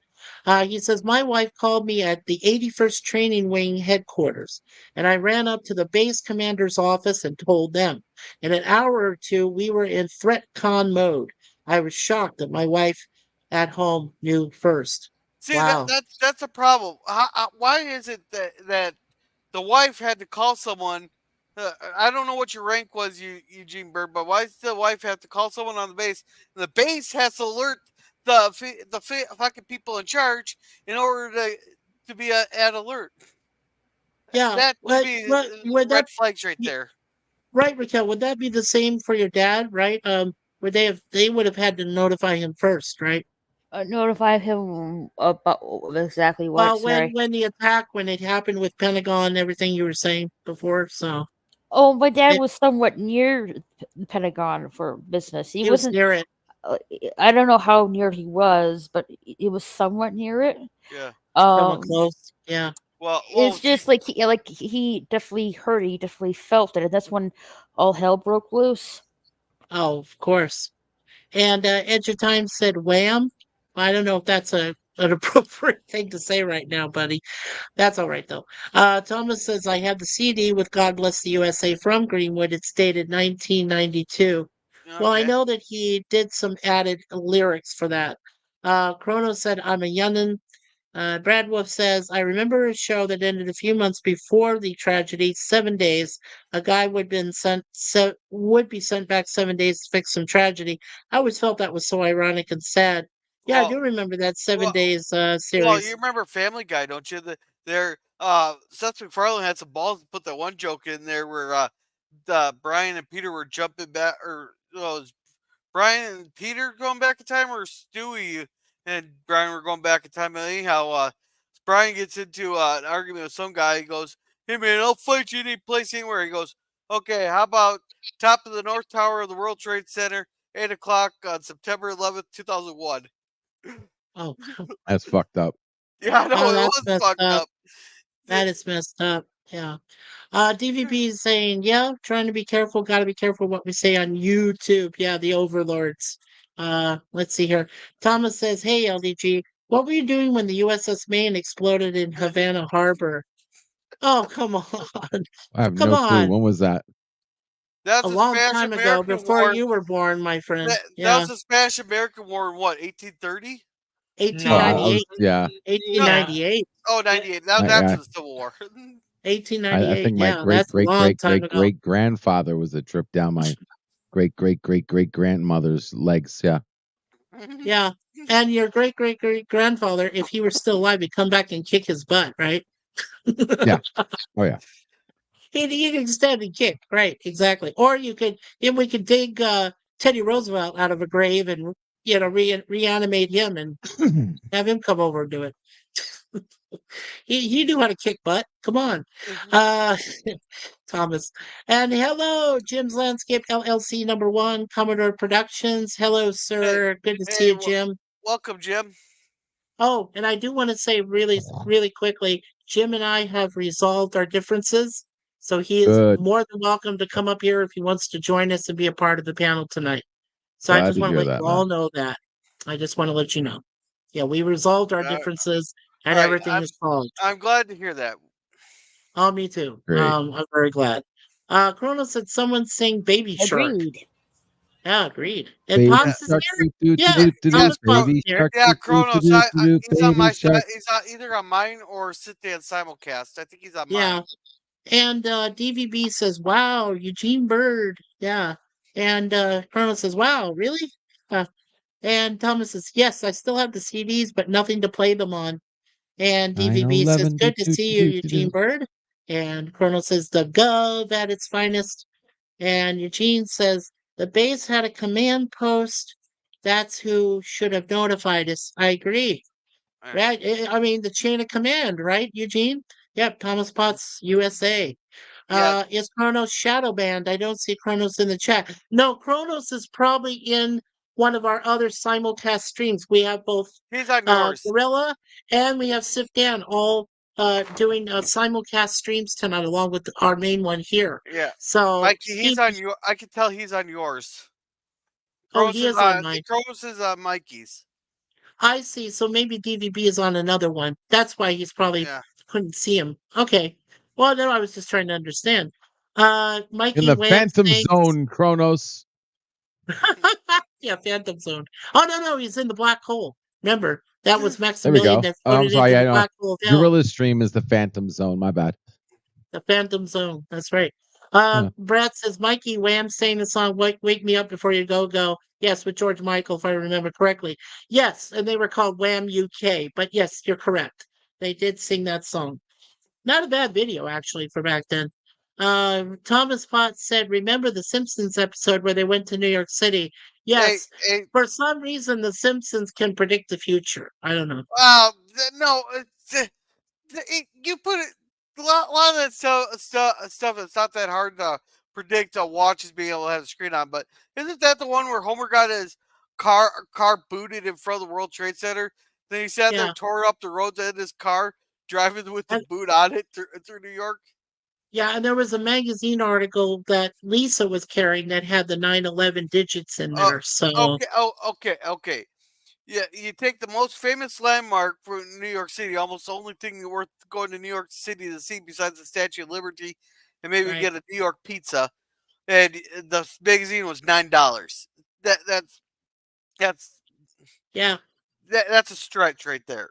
He says, my wife called me at the 81st Training Wing headquarters, and I ran up to the base commander's office and told them. In an hour or two, we were in threat con mode. I was shocked that my wife at home knew first. See Wow. that's a problem. Why is it that the wife had to call someone? I don't know what your rank was, Eugene Bird, but why does the wife have to call someone on the base? And the base has to alert the fucking people in charge in order to be at alert. Yeah. That to me, What would that red flags right there. right, Raquel, would that be the same for your dad, right? Would they would have had to notify him first, right? Notify him about exactly what? Well, Sorry. when the attack, when it happened with Pentagon and everything you were saying before, so Oh, my dad it, was somewhat near the Pentagon for business. He he was wasn't. near it, Uh, I don't know how near he was, but he was somewhat near it. Yeah. somewhat Um, close. Yeah. Well, it's just like he definitely heard it. He definitely felt it, and that's when all hell broke loose. Oh, of course. And Edge of Time said wham. I don't know if that's an appropriate thing to say right now, buddy. That's all right though. Thomas says I have the CD with God Bless the USA from Greenwood. It's dated 1992. Well, I okay. know that he did some added lyrics for that. Chrono said I'm a youngin'. Brad Wolf says, I remember a show that ended a few months before the tragedy, 7 days. A guy would be sent back 7 days to fix some tragedy. I always felt that was so ironic and sad. Yeah, I do Well, remember that seven well, days well, you series. remember Family Guy, don't you? Seth MacFarlane had some balls to put that one joke in there where Brian and Peter were jumping back, or it was Brian and Peter going back in time, or Stewie and Brian were going back in time. And anyhow, Brian gets into an argument with some guy. He goes, "Hey man, I'll fight you any place, anywhere." He goes, "Okay, how about top of the North Tower of the World Trade Center, 8 o'clock on September 11th, 2001." Oh, That's fucked up. Yeah, I know oh, it that's was messed fucked up. up. That is messed up. Yeah. DVP is saying, yeah, trying to be careful. Got to be careful what we say on YouTube. Yeah, the overlords. Let's see here. Thomas says, hey, LDG, what were you doing when the USS Maine exploded in Havana Harbor? Oh, come on. I have Come no clue. on. When was that? A That's the long Spanish time ago, American before War. you were born, my friend. That was Yeah. the Spanish American War in what, 1830? No, I 1898. was yeah. 1898. Oh, 98. Now that's I the Civil War. 1898. think my Yeah, that's a great long time ago. grandfather was a trip down my great grandmother's legs. Yeah. Yeah. And your great grandfather, if he were still alive, would come back and kick his butt, right? Yeah. Oh yeah. He'd extend and kick, right? Exactly. Or you could, if we could dig Teddy Roosevelt out of a grave and reanimate him and have him come over and do it. He knew how to kick butt. Come on, uh, Thomas. And hello, Jim's Landscape LLC #1 Commodore Productions. Hello, Hey, sir. Good to see hey, you, Jim. welcome, Jim. Oh, and I do want to say really, really quickly, Jim and I have resolved our differences. So he is Good. more than welcome to come up here if he wants to join us and be a part of the panel tonight. So I Glad just to want to hear let that, you all man. know that. I just want to let you know. Yeah, we resolved our All differences and right, everything is solved. I'm glad to hear that. Oh, me too. Great. I'm very glad. Chronos said someone sing Baby Shark. Agreed. Yeah, agreed. And Baby Pops is shark, here. doo doo Yeah, doo doo doo, Yes, Thomas Pops is baby here. shark, Yeah, doo doo doo Kronos. doo doo, He's on my baby shark. side. He's either on mine or Sit Down Simulcast. I think he's on Yeah. mine. And DVB says, "Wow, Eugene Bird." Yeah. And Chronos says, "Wow, really?" Uh, and Thomas says, "Yes, I still have the CDs, but nothing to play them on." And Nine DVB says, eleven, doo "Good to doo see doo you, doo doo Eugene doo. Bird." And Chronos says, "The Gov at its finest." And Eugene says, "The base had a command post. That's who should have notified us." I agree. All right. Right? I mean, the chain of command, right, Eugene? Yep, Thomas Potts, USA. Yeah, Is Chronos shadow banned? I don't see Chronos in the chat. No, Chronos is probably in one of our other simulcast streams. We have both he's on yours. Gorilla and we have Sif Dan all doing simulcast streams tonight along with our main one here. Yeah, So Mikey, he's on you. I can tell he's on yours. he is on mine. Kronos is on Mikey's. I see. So maybe DVB is on another one. That's why he's probably Yeah. couldn't see him. Okay. Well, no, I was just trying to understand. In Mikey the Wham Phantom saying, Zone, Kronos. yeah, Phantom Zone. Oh no, he's in the black hole. Remember, that was There we Maximilian go. that Oh, I'm floated into sorry. I the know. black hole of hell. Gorilla's stream is the Phantom Zone. My bad. The Phantom Zone. That's right. Yeah. Brad says Mikey Wham sang the song Wake Me Up Before You Go Go. Yes, with George Michael, if I remember correctly. Yes, and they were called Wham UK. But yes, you're correct. They did sing that song. Not a bad video, actually, for back then. Thomas Potts said, "Remember the Simpsons episode where they went to New York City?" Hey, Yes. hey. For some reason, the Simpsons can predict the future. I don't know. No. You put it. A lot of that stuff. It's not that hard to predict. Watches being able to have a screen on, but isn't that the one where Homer got his car booted in front of the World Trade Center? Then he sat there, Yeah. tore up the roads in his car, driving with the And, boot on it through New York. yeah, and there was a magazine article that Lisa was carrying that had the 9/11 digits in Uh, there. So, okay. Oh, okay. Yeah, you take the most famous landmark for New York City, almost the only thing worth going to New York City to see besides the Statue of Liberty, and maybe right. get a New York pizza. And the magazine was $9. That's that's Yeah. that's a stretch right there.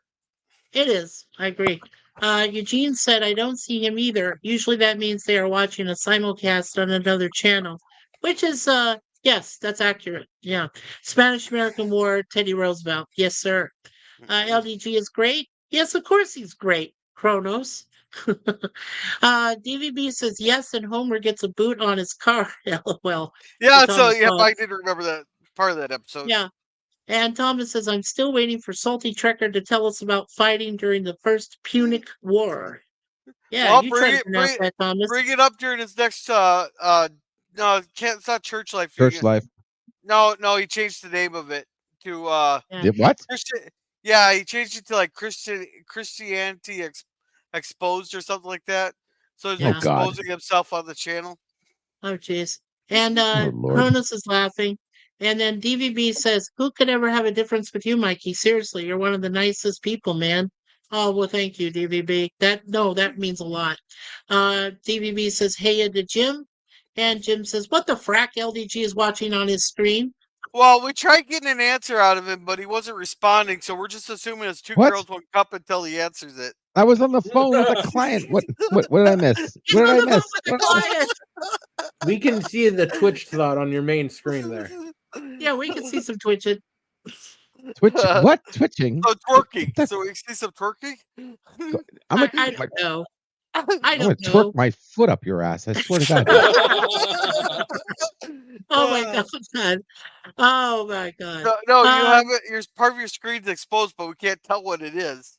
It is. I agree. Eugene said, "I don't see him either. Usually that means they are watching a simulcast on another channel," which is, yes, that's accurate. Yeah. Spanish American War, Teddy Roosevelt. Yes, sir. LDG is great. Yes, of course he's great. Kronos. DVB says, "Yes, and Homer gets a boot on his car." LOL. To Yeah, so Thomas yeah, Todd. I did remember that part of that episode. Yeah. And Thomas says, "I'm still waiting for Salty Trekker to tell us about fighting during the First Punic War." Yeah, Well, you try to pronounce that, Thomas. bring it up during his next no, it's not Church Life. Church life. No, he changed the name of it to Yeah, Did what? Christian. Yeah, he changed it to like Christianity exposed or something like that. So he's Oh yeah. God. exposing himself on the channel. Oh, jeez. And Oh Lord. Cronus is laughing. And then DVB says, "Who could ever have a difference with you, Mikey? Seriously, you're one of the nicest people, man." Oh, well, thank you, DVB. That means a lot. DVB says, "Hey, to Jim." And Jim says, "What the frack LDG is watching on his screen?" Well, we tried getting an answer out of him, but he wasn't responding. So we're just assuming it's two What? girls, one cup until he answers it. I was on the phone with a client. What did I miss? He's What did on I the phone miss? with the What did I miss? client. We can see the Twitch thought on your main screen there. Yeah, we can see some twitching. Twitch? What? Twitching? So twerking. That's, So we see some twerking. I'm a, I don't know. I I'm gonna don't know. twerk my foot up your ass. I swear to God. Oh my god. Oh my god. No, you have it. Your part of your screen's exposed, but we can't tell what it is.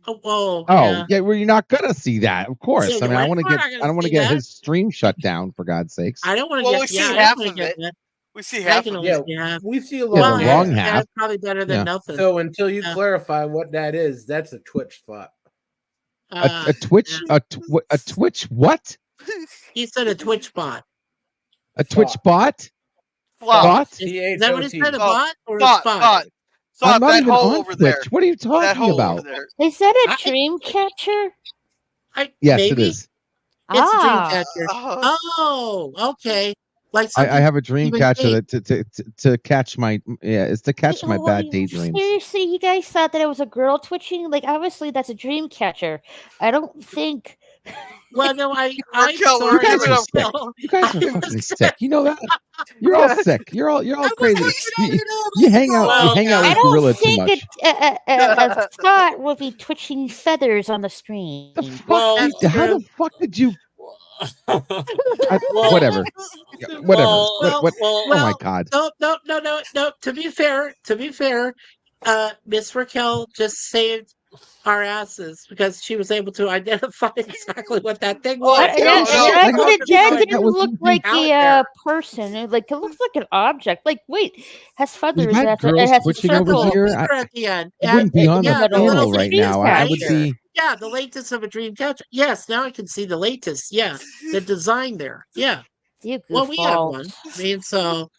Oh Oh, yeah. well, you're not gonna see that, of course. Yeah, I mean, we're not I gonna don't want to see get that. his stream shut down for God's sakes. I don't want to Well, get. we Yeah, see I don't half want to of get it. that. We see I half can of only it. see half. we see a Yeah, lot. the Well, wrong yeah, half. it's probably better than Yeah. nothing. So until you Yeah. clarify what that is, that's a Twitch spot. A Twitch, yeah. a Twitch what? He said a Twitch bot. A Twitch bot? Flop. Bot? Is that what he said? A Oh, bot or a Thought. spot? I'm not That even hole on over Twitch. there. What are you That talking hole over about? there. Is that a I- dream catcher? Yes, maybe it is. it's a dream Ah, catcher. Oh, okay. Like something I have a dream Stephen catcher King. that to catch my it's to catch my bad daydreams. seriously, you guys thought that it was a girl twitching? Like, obviously, that's a dream catcher. I don't think. Well, no, I'm Raquel, You sorry, guys are sick. Raquel. You guys are I fucking was- sick. You know that? You're all sick. You're all I was crazy. looking at it all. You hang out Well, I with don't Gorilla too think much. a thought will be twitching feathers on the screen. The fuck? Well, That's How true. the fuck did you? well, Whatever. Yeah, whatever. Well, What? well, Oh my god. No. To be fair, Miss Raquel just saved our asses because she was able to identify exactly what that thing was. Oh, no, no. That didn't was look me. like Out a there. person. It looks like an object. Like, wait, has feathers. We've had It girls has a twitching over circle. here. Finger at the end. I wouldn't be on yeah, the the little panel right latest, now. I would right? be. Yeah, the latest of a dream catcher. Yes, now I can see the latest. Yeah, the design there. Yeah. You Well, we had one. goofballs. I mean, so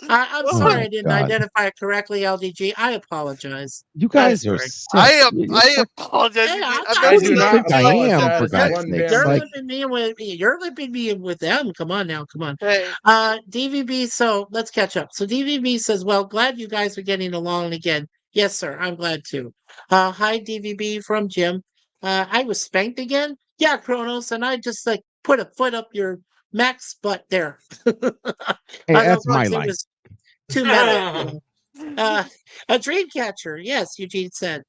I'm Oh sorry my I didn't God. identify it correctly, LDG. I apologize. You guys I'm are sorry. sick. I apologize. Hey, I'm I'm not- I do not think I am, for apologize God's one sakes. damn You're Like- bit. lipping me with me. You're lipping me with them. Come on now. Come on. Hey, DVB. So let's catch up. So DVB says, "Well, glad you guys are getting along again." Yes, sir. I'm glad too. Hi, DVB from Jim. I was spanked again. Yeah, Kronos, and I just like put a foot up your Mac's butt there. Hey, that's my It line. was too metal. A dream catcher. Yes, Eugene said.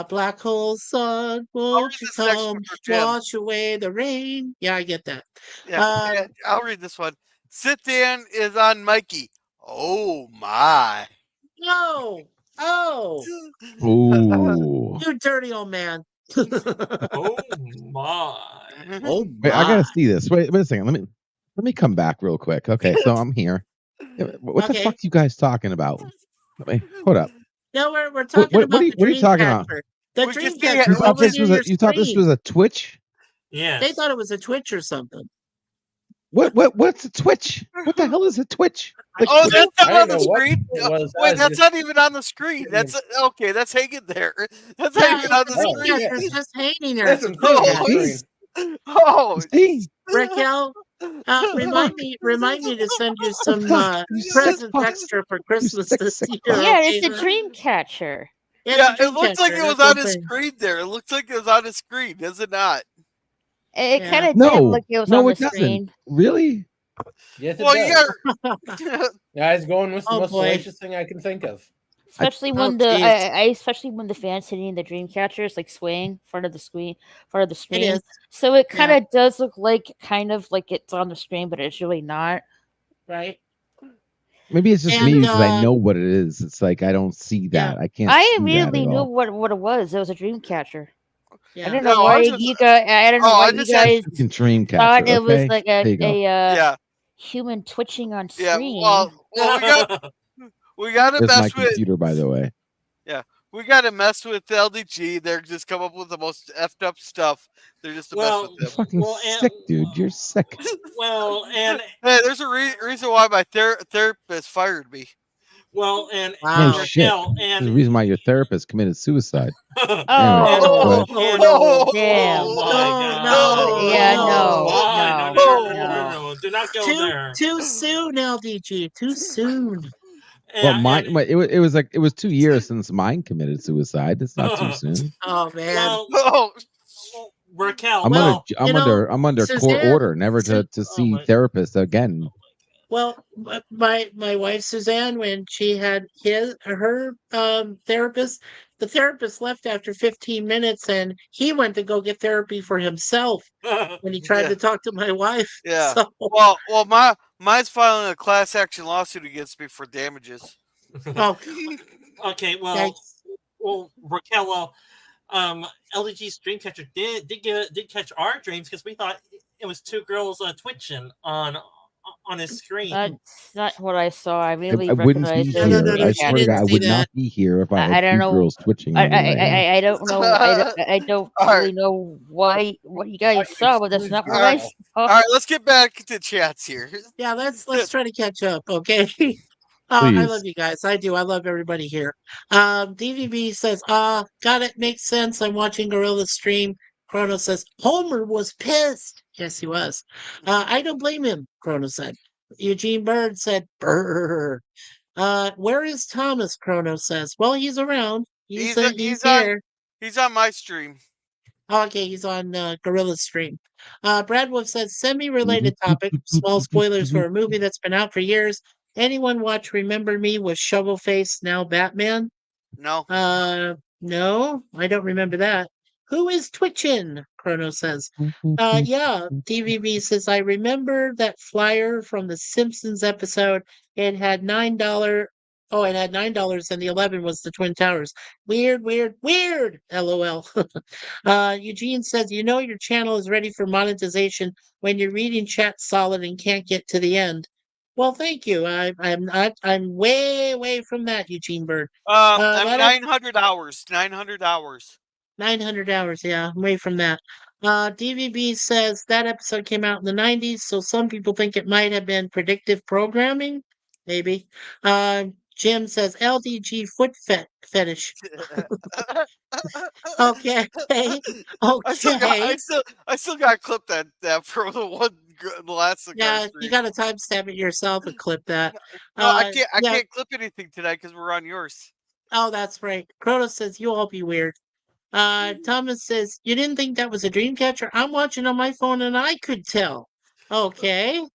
Black hole sun, won't read you this next one come for Jim. wash away the rain? Yeah, I get that. yeah, I'll read this one. Sit down is on Mikey. Oh my. No. Oh, Ooh. you dirty old man. oh my. Oh, Wait, I gotta my. see this. Wait a second. Let me come back real quick. Okay, so I'm here. What the Okay. fuck you guys talking about? Hold up. No, we're talking what about are you- the what are you dream talking about? catcher. The We dream can see it. catcher. You thought over this near was your a you thought this screen. was a Twitch? Yes. They thought it was a Twitch or something. What's a Twitch? What the hell is a Twitch? Like, Oh, that's I not didn't on the know what screen. it was. I Wait, was that's just- not even on the screen. That's okay. That's hanging there. That's Yeah, hanging on the the dream Oh, screen. yeah. catcher's just hanging there. That's It's a some dream cool catcher. screen. Oh, see? Raquel, remind me to send you some fuck? You sick presents fuck. extra for Christmas sick, this sick year. fuck. Yeah, okay, it's a huh? dream catcher. Yeah, it's yeah, a dream it looks like catcher, it was that's on what I'm his saying. screen there. It looks like it was on his screen, does it not? It Yeah. kind of did No, look it was no, on the it doesn't. screen. Really? Yes, it Well, does. you're. Guys, going with the Oh, most boy. salacious thing I can think of. Especially Oh, when the jeez. especially when the fans hitting the dream catchers like swaying in front of the screen, It is. So it kind Yeah. of does look like it's on the screen, but it's really not. Right. Maybe it's just And, me because I know what it is. It's like I don't see that. I can't. I see immediately that at knew all. what it was. It was a dream catcher. Yeah. I don't know No, why I just- you guys. I don't know Oh, why I you just had- guys Fucking dream thought catcher. it was Okay? like There you go. Yeah, human twitching on yeah. screen. Well, we got to There's my mess with. computer, by the way. We got to mess with LDG. They're just come up with the most effed up stuff. They're just to Well, mess You're with them. fucking Well, and- sick, dude. You're sick. Well, and Hey, there's a reason why my therapist fired me. well, and Wow. No shit. Raquel, There's a and reason why your therapist committed suicide. Oh, Oh, and- no. damn. Oh my No, God. no, Yeah, no. no, Why? no. No. Do not go there. Too soon, LDG. Too soon. Well, And- mine. It was 2 years since mine committed suicide. It's not too soon. Oh man. well, Oh, Raquel. I'm Well, I'm you know, under court Suzanne- order, never to see my- therapist again. Well, my wife Suzanne, when she had her therapist, the therapist left after 15 minutes, and he went to go get therapy for himself when he tried Yeah. to talk to my wife. Yeah. So, Well, mine's filing a class action lawsuit against me for damages. oh, Okay, yikes. well, Raquel, LDG's Dreamcatcher did catch our dreams because we thought it was two girls twitching on his screen. That's not what I saw. I I immediately wouldn't be recognized it No, as no, a no, here. no. I She swear to didn't God, I see would that. not be here if I had I don't two know. girls twitching on me right now. I don't know. I don't All right. really know what you guys saw, but that's not what All I right. saw. All right, let's get back to chats here. Yeah, let's try to catch up, okay? I love Please. you guys. I do. I love everybody here. DVB says, got it. Makes sense. I'm watching Gorilla stream. Chrono says, Homer was pissed. Yes, he was. I don't blame him, Chrono said. Eugene Bird said, brr. Where is Thomas? Chrono says. Well, he's around. He's He's on here. my stream. Okay, he's on Gorilla's stream. Brad Wolf says, semi-related topic, small spoilers for a movie that's been out for years. Anyone watch Remember Me with Shovel Face, now Batman? No. No, I don't remember that. Who is twitching? Chrono says. Yeah, DVB says, I remember that flyer from the Simpsons episode. It had $9. Oh, it had $9 and the 11 was the Twin Towers. Weird, weird, weird. LOL. Eugene says, you know your channel is ready for monetization when you're reading chat solid and can't get to the end. Well, thank you. I'm not. I'm way away from that, Eugene Bird. I'm That 900 hours. 900 hours. 900 hours. Yeah, I'm away from that. DVB says that episode came out in the 90s, so some people think it might have been predictive programming. Maybe. Jim says LDG fetish. Okay. Okay. I still got clipped that from the last cigar Yeah, you stream. got to timestamp it yourself and clip that. No, I Yeah. can't clip anything tonight because we're on yours. Oh, that's right. Kronos says you all be weird. Thomas says you didn't think that was a dream catcher. I'm watching on my phone and I could tell. Okay.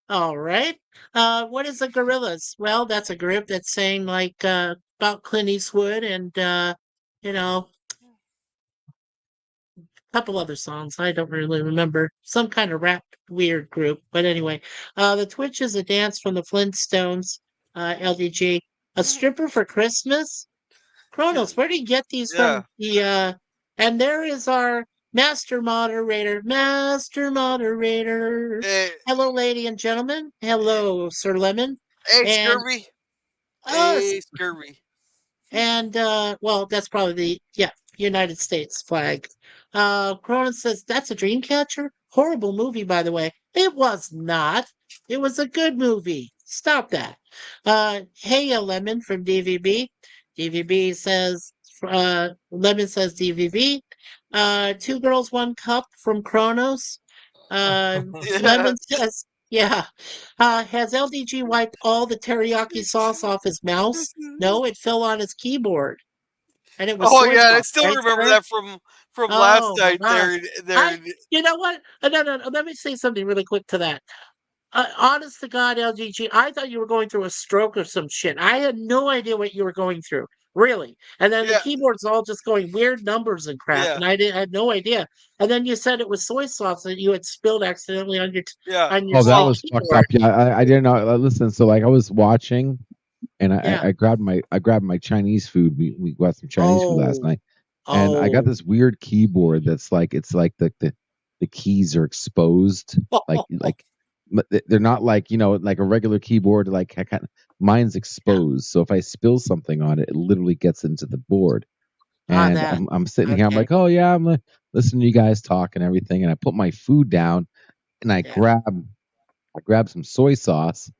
All right. What is the Gorillas? Well, that's a group that's saying like about Clint Eastwood and you know, a couple other songs. I don't really remember. Some kind of rap weird group. But anyway, the Twitch is a dance from the Flintstones, LDG. A stripper for Christmas? Kronos, where do you get these Yeah. from? And there is our master moderator. Master moderator. Hey, Hello, lady and gentlemen. Hello, Sir Lemon. hey And Scurvy. us. Hey Scurvy. And well, that's probably the United States flag. Cronin says that's a dream catcher. Horrible movie, by the way. It was not. It was a good movie. Stop that. Hey, Lemon from DVB. DVB says Lemon says DVB. Two girls, one cup from Kronos. Lemon says, yeah. Has LDG wiped all the teriyaki sauce off his mouse? No, it fell on his keyboard. And it was Oh soy yeah, I sauce, still right, remember sir? that from last Oh my night. gosh. There. You know what? No. Let me say something really quick to that. Honest to God, LGG, I thought you were going through a stroke or some shit. I had no idea what you were going through, really. And then the Yeah. keyboard's all just going weird numbers and crap, Yeah. and I had no idea. And then you said it was soy sauce that you had spilled accidentally on your Yeah. on your Oh, that same was fucked keyboard. up. Yeah, I didn't know. Listen, so like I was watching, and Yeah. I grabbed my Chinese food. We got some Chinese food last night, and I got this weird keyboard that's like it's like the keys are exposed, like they're not like like a regular keyboard. Like mine's exposed, so if I spill something on it, it literally gets into the board. And that. I'm sitting here. I'm Okay. like, oh yeah, I'm listening to you guys talk and everything. And I put my food down, and I grab some soy sauce,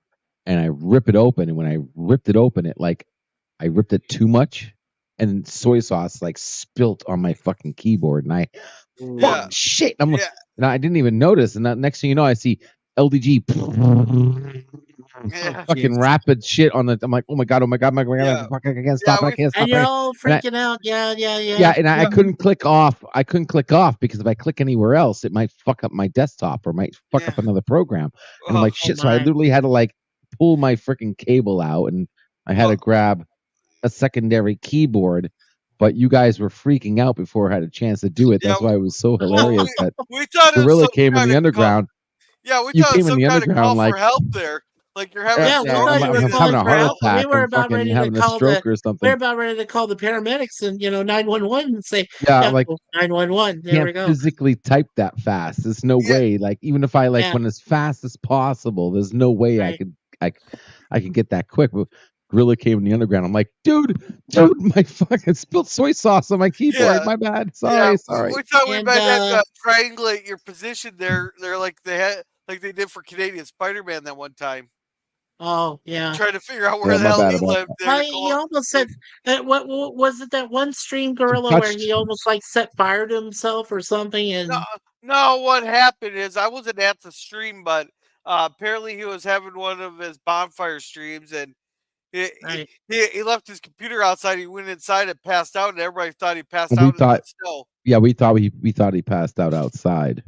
and I rip it open. And when I ripped it open, I ripped it too much, and soy sauce like spilt on my fucking keyboard. And I Yeah. shit. And Yeah. and I didn't even notice. And next thing you know, I see LDG Yeah. fucking rapid shit on the. I'm like, oh my god, Yeah. fuck, I can't stop it. I can't stop And you're it. all And I- freaking out. Yeah. Yeah, and I couldn't click off. I couldn't click off because if I click anywhere else, it might fuck up my desktop or might fuck Yeah. up another program. And I'm like, Oh shit. So I my. literally had to like pull my freaking cable out, and I had to grab a secondary keyboard. But you guys were freaking out before I had a chance to do it. That's why it was so hilarious that we thought it was Gorilla some came in kind the of underground. yeah, we You thought it was came in some the kind of call underground like, for help there. Like you're having Yeah, we thought you were I'm calling having a for heart help. We attack. were I'm about fucking ready to having a call stroke or we're something. about ready to call the paramedics and 911 and say, Yeah, yeah, like 911. There we can't go. physically type that fast. There's no Yeah. way. Like even if I Yeah. went as fast as possible, there's no way Right. I could get that quick. But Gorilla came in the underground. I'm like, dude, my fucking spilled soy sauce on my keyboard. Yeah. My bad. Yeah, Sorry. we thought we And might have to triangulate your position there. They're like they did for Canadian Spider-Man that one time, oh yeah. trying to figure out where Yeah, the my hell bad he about lived. that. There, He almost said that what was it that one stream gorilla where touched. he almost like set fire to himself or something and No, what happened is I wasn't at the stream, but apparently he was having one of his bonfire streams, and he, right. he left his computer outside. He went inside and passed out, and everybody thought he passed And we out in the thought, snow. yeah, we thought he passed out outside.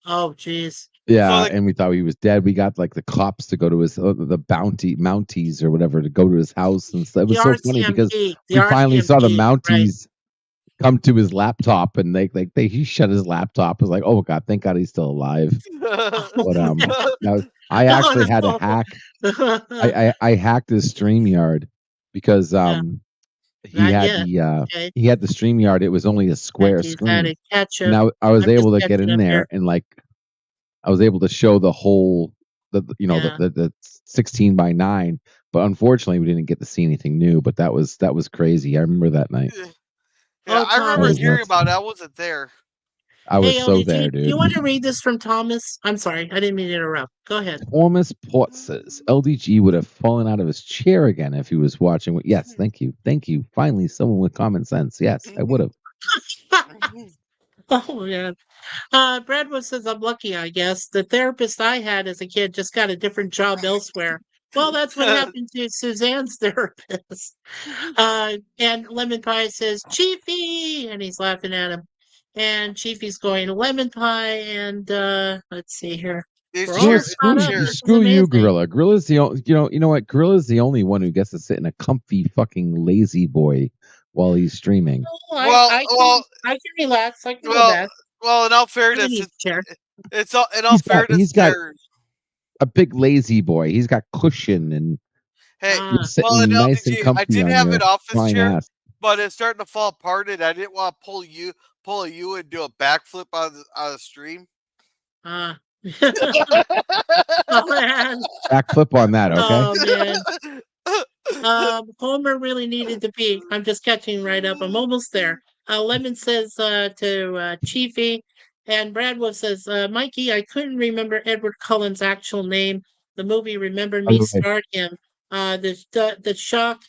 Oh jeez. Yeah, So and we thought he was dead. We got like the cops to go to his the Mounties or whatever to go to his house and stuff. It was so funny because the we finally saw the RCMP, right. Mounties come to his laptop and he shut his laptop. It was like, oh god, thank God he's still alive. But I actually had to hack. I hacked his StreamYard because he Not had yet. the Okay. he had the StreamYard. It was only a square He's had screen. to catch up. Now I was I'm just able to get catching in up there here. and I was able to show the whole Yeah. the 16 by 9, but unfortunately we didn't get to see anything new. But that was crazy. I remember that night. Yeah, Oh, I remember Thomas. hearing nuts. about it. I wasn't there. I was Hey, so LDG, there, do you dude. want to read this from Thomas? I'm sorry, I didn't mean to interrupt. Go ahead. Thomas Port says LDG would have fallen out of his chair again if he was watching. Yes, thank you. Finally, someone with common sense. Yes, I would have. Oh man. Bradwood says I'm lucky, I guess. The therapist I had as a kid just got a different job elsewhere. Well, that's what happened to Suzanne's therapist. And Lemon Pie says, Chiefy! And he's laughing at him. And Chiefy's going, Lemon Pie, and let's see here. We're all caught up. This is Screw you, amazing. Gorilla. Gorilla's the only, you know what? Gorilla's the only one who gets to sit in a comfy fucking lazy boy while he's streaming. Oh, I can relax. I can go back. Well, in all fairness, He's got a big lazy boy. He's got cushion and hey, he's sitting nice and comfy. I did have an office chair, ass. but it's starting to fall apart, and I didn't want to pull you and do a backflip on the stream. Oh man. Backflip on that, okay? Oh man. Homer really needed to pee. I'm just catching right up. I'm almost there. Lemon says to Chiefy, and Bradwell says, Mikey, I couldn't remember Edward Cullen's actual name. The movie Remember Me starred him. The shock.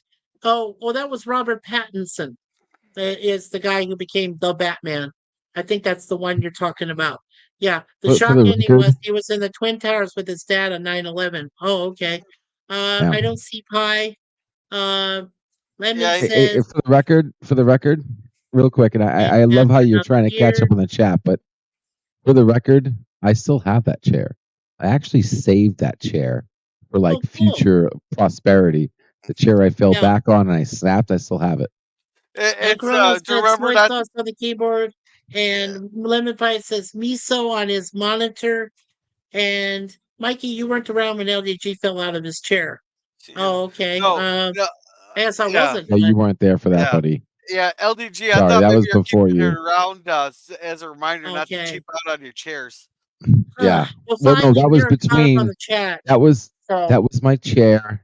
Oh, well, that was Robert Pattinson. Is the guy who became the Batman. I think that's the one you're talking about. Yeah, the shock ending was he was in the Twin Towers with his dad on 9/11. Oh, okay. I don't see Pie. Lemon says. Hey, for the record, real quick, and I love how you're trying to catch up on the chat, but for the record, I still have that chair. I actually saved that chair for future prosperity. The chair I fell back on and I snapped, I still have it. It's do you remember that on the keyboard? And Lemon Pie says miso on his monitor. And Mikey, you weren't around when LDG fell out of his chair. Oh, okay. I guess I wasn't. No, you weren't there for that, buddy. Yeah, LDG. Sorry, I thought that maybe was you're before keeping you. it around as a reminder not to cheap out on your chairs. Yeah. Well, no, that was between. on the chat. That was my chair.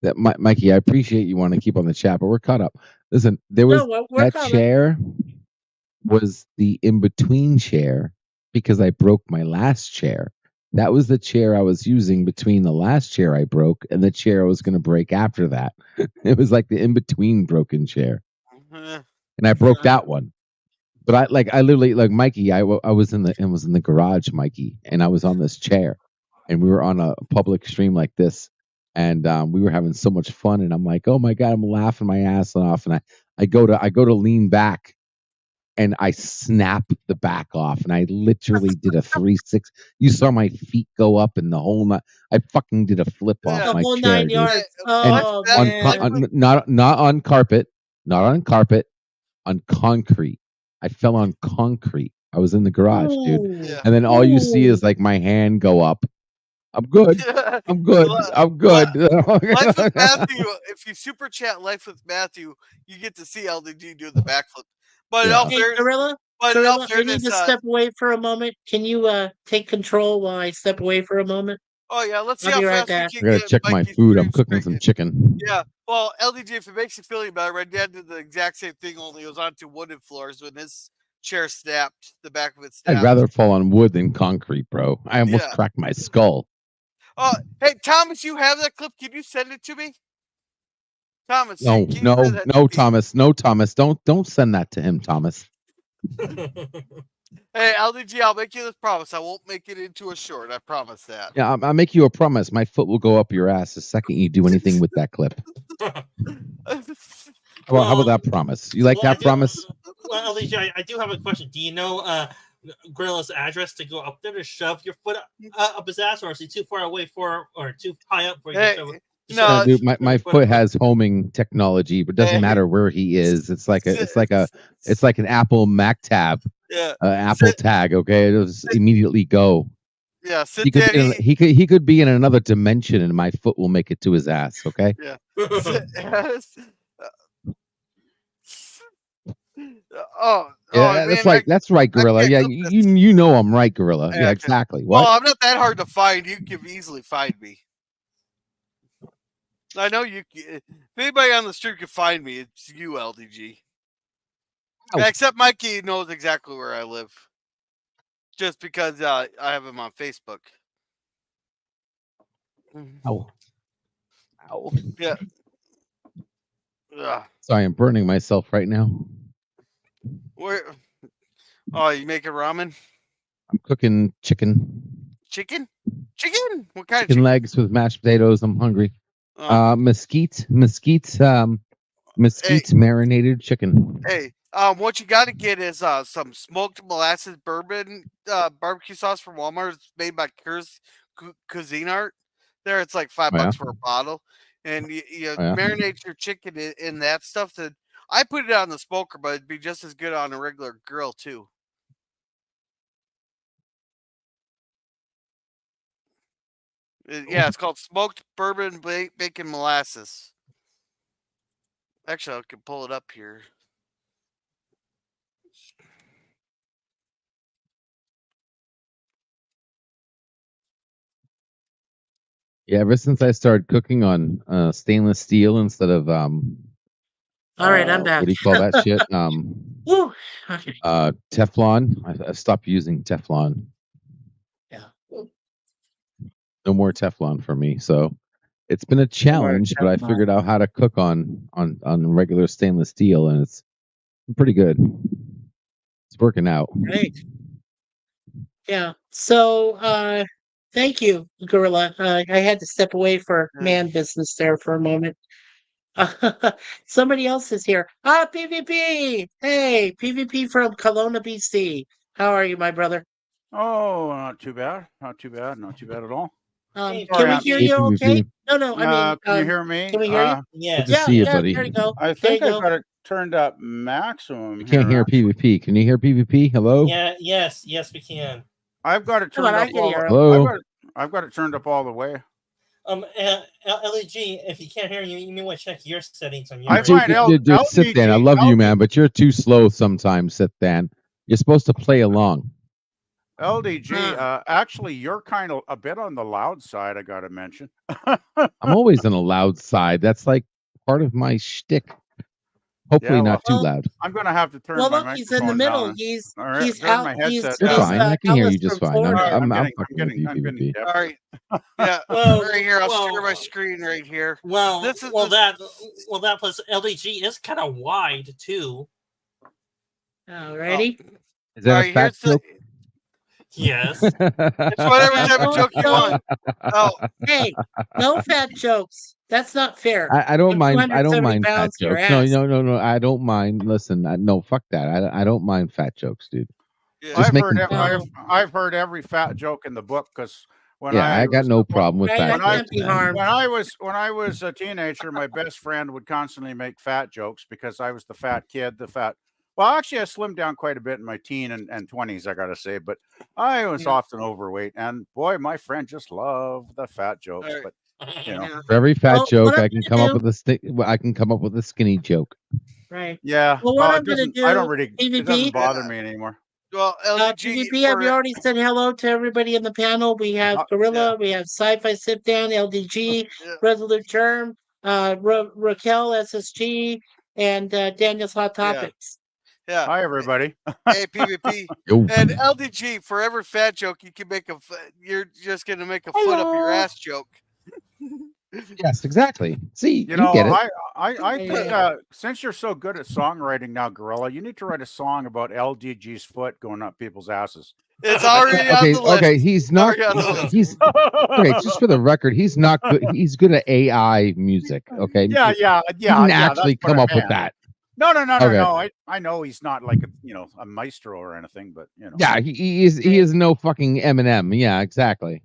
That Mikey, I appreciate you want to keep on the chat, but we're caught up. Listen, there was that chair was the in between chair because I broke my last chair. That was the chair I was using between the last chair I broke and the chair I was going to break after that. It was like the in between broken chair, and I broke that one. But I literally Mikey. I was in the garage, Mikey, and I was on this chair, and we were on a public stream like this. And we were having so much fun, and I'm like, "Oh my god!" I'm laughing my ass off, and I go to lean back, and I snapped the back off, and I literally did a 360. You saw my feet go up, and the whole night I fucking did a flip off The my whole chair, 9 dude. yards. And Oh, That's- man. not on carpet, on concrete. I fell on concrete. I was in the garage, dude. Ooh. Yeah. And then all you see Ooh. is like my hand go up. I'm good. I'm good. I'm good. Life with Matthew. If you super chat Life with Matthew, you get to see LDG do the backflip. But in Yeah. all Hey, fairness, Gorilla, but in all Gorilla, I need fairness, to step away for a moment. Can you take control while I step away for a moment? oh yeah, let's see I'll how be right fast back. we I can gotta get check my Mikey's food. I'm stream cooking some straight. chicken. Yeah, well, LDG, if it makes you feel any better, my dad did the exact same thing, only it was onto wooden floors when his chair snapped, the back of it snapped. I'd rather fall on wood than concrete, bro. I almost Yeah. cracked my skull. Oh, hey, Thomas, you have that clip? Can you send it to me? Thomas, No, can you no, send that no, to me? Thomas. No, Thomas. Don't send that to him, Thomas. Hey, LDG, I'll make you this promise. I won't make it into a short. I promise that. Yeah, I'll make you a promise. My foot will go up your ass the second you do anything with that clip. How about that promise? You like that promise? Well, LDJ, I do have a question. Do you know Gorilla's address to go up there to shove your foot up his ass, or is he too far away or too high up for you Hey, to shove it? no, Dude, my foot has homing technology, but it doesn't Hey. matter where he is. It's like an Apple Mac tab, yeah, Apple tag. Okay, it'll just immediately go. yeah. Sit He could there. be in, he could be in another dimension, and my foot will make it to his ass. Okay. Yeah. Yeah, that's right. That's right, Gorilla. Yeah, you know I'm right, Gorilla. Yeah, okay. exactly. Well, What? I'm not that hard to find. You can easily find me. I know you. If anybody on the street can find me, it's you, LDG. Ow. Except Mikey knows exactly where I live, just because I have him on Facebook. Ow. Ow. Yeah. Ugh. Sorry, I'm burning myself right now. Where? Oh, you making ramen? I'm cooking chicken. Chicken? Chicken? What kind of Chicken chicken? legs with mashed potatoes. I'm hungry. Mesquite, marinated chicken. Hey, what you got to get is some smoked molasses bourbon barbecue sauce from Walmart. It's made by Cuisine Art. There, it's like $5 for a bottle, and you marinate your chicken in that stuff. That I put it on the smoker, but it'd be just as good on a regular grill too. Yeah, it's called smoked bourbon bacon molasses. Actually, I can pull it up here. Yeah, ever since I started cooking on stainless steel instead of All right, I'm back. what do you call that shit? Woo. Okay. Teflon. I stopped using Teflon. Yeah. No more Teflon for me. So it's been a challenge, but I figured out how to cook on regular stainless steel, and it's pretty good. It's working out. Great. Yeah. So, thank you, Gorilla. I had to step away for man business there for a moment. Somebody else is here. PvP. Hey, PvP from Kelowna, BC. How are you, my brother? Oh, not too bad. Not too bad. Not too bad at all. Can Sorry, we hear you okay? No, I mean, can you hear me? Can we hear you? Yeah. Good to see you, buddy. There you go. I think I've got it turned up maximum. I can't hear PvP. Can you hear PvP? Hello? Yeah, yes, we can. I've got it Come turned on, I up can all hear him. Hello? I've got it turned up all the way. LEG, if you can't hear you may want to check your settings on your Dude, sit Dan. I love you, man, but you're too slow sometimes, sit Dan. You're supposed to play along. LDG, actually, you're kind of a bit on the loud side, I got to mention. I'm always on the loud side. That's like part of my shtick. Hopefully not too loud. I'm going to have to turn Well, my look, microphone he's in the middle. down. He's turn out. my headset You're down. fine. I can hear you just fine. I'm I'm fucking with you, PvP. All right. Yeah. Well, right here. I'll share my screen right here. Well, this is that plus LDG is kind of wide too. Alrighty. Is that a fat joke? Yes. It's whatever type of joke you want. Oh, hey, no fat jokes. That's not fair. I don't I'm mind. I don't 270 mind fat pounds, your jokes. No, ass. no, no, no. I don't mind. Listen, no, fuck that. I don't mind fat jokes, dude. Yeah. Just I've make heard them funny. I've heard every fat joke in the book because when Yeah, I I got was no problem with Right, fat I when I can't be jokes, man. harmed. when I was a teenager, my best friend would constantly make fat jokes because I was the fat kid, the fat. Well, actually, I slimmed down quite a bit in my teen and 20s, I gotta say, but I was Yeah. often overweight, and boy, my friend just loved the fat jokes. Alright. But you know, Yeah. For every fat Well, joke, what I'm I can gonna come up do, with I can come up with a skinny joke. right. yeah, Well, what well, I'm gonna I don't do, really, it doesn't PvP, bother me anymore. Well, LDG PvP, have you for already said hello to everybody in the panel? We have Yeah. Gorilla, we have Sci-Fi Sit Down, LDG, yeah, Resolute Germ, Raquel, SSG, and Daniel's Hot yeah, Topics. yeah. Hi, everybody. Hey, PvP. Yo. And LDG, for every fat joke you can make you're just gonna make a foot up your Hello. ass joke. Yes, exactly. See, You you get know, it. I Yeah, think yeah. since you're so good at songwriting now, Gorilla, you need to write a song about LDG's foot going up people's asses. It's already on Okay, the list. okay. He's not. Already on the list. He's okay. Just for the record, he's not good. He's good at AI music. Okay. Yeah, yeah, He yeah, didn't yeah. actually That's what come I up with meant. that. No, no, no, no, Okay. no. I know he's not like a maestro or anything, but Yeah, he is no fucking Eminem. Yeah, exactly.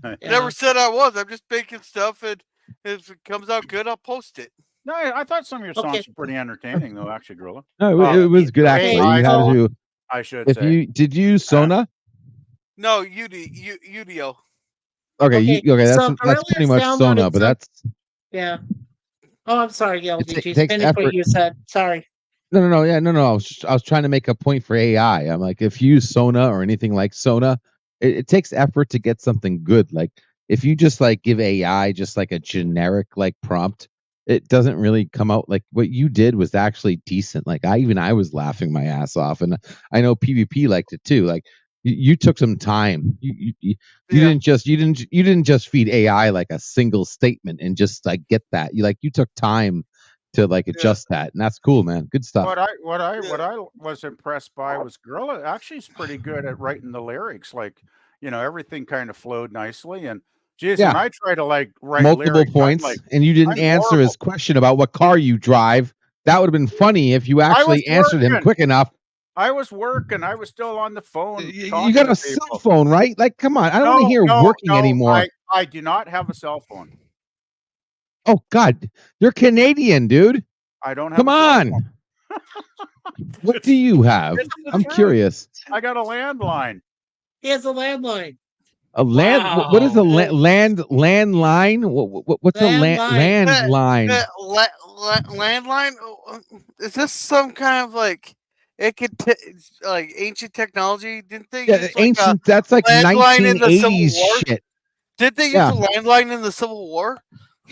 Yeah. Never said I was. I'm just making stuff, and if it comes out good, I'll post it. No, I thought some of your Okay. songs were pretty entertaining, though. Actually, Gorilla. No, it was good Okay, actually. You had so- to. I should If say. you did you use Sona? No, Udio. Okay, Okay, that's so that's pretty Gorilla's much Sona, downloaded but some- that's Yeah. Oh, I'm sorry, LDG. takes Finish what effort. you said. Sorry. No. Yeah, no. I was trying to make a point for AI. I'm like, if you use Sona or anything like Sona, it takes effort to get something good. Like, if you just like give AI just like a generic like prompt, it doesn't really come out. Like what you did was actually decent. Like I was laughing my ass off, and I know PvP liked it too. Like you took some time. You didn't just feed AI like a single statement and just like get that. You took time to like adjust that, and that's cool, man. Good stuff. What I was impressed by was Gorilla actually is pretty good at writing the lyrics. Like, everything kind of flowed nicely. And geez, Yeah. when I try to like write Multiple lyrics, points, and you didn't I'm answer his horrible. question about what car you drive. That would have been funny if you actually answered him working. quick enough. I was working. I was still on the phone. You talking got to a people. cell phone, right? Like, come on. I don't want to hear working anymore. I do not have a cell phone. Oh God, you're Canadian, dude. I don't have Come a cell on. phone. What do you have? It's the I'm truth. curious. I got a landline. He has a landline. A land? What is a landline? What's a landline? Landline? Is this some kind of like like ancient technology? Didn't they Yeah, use ancient. That's like landline in the Civil 1980s War? shit. Did they use Yeah. a landline in the Civil War?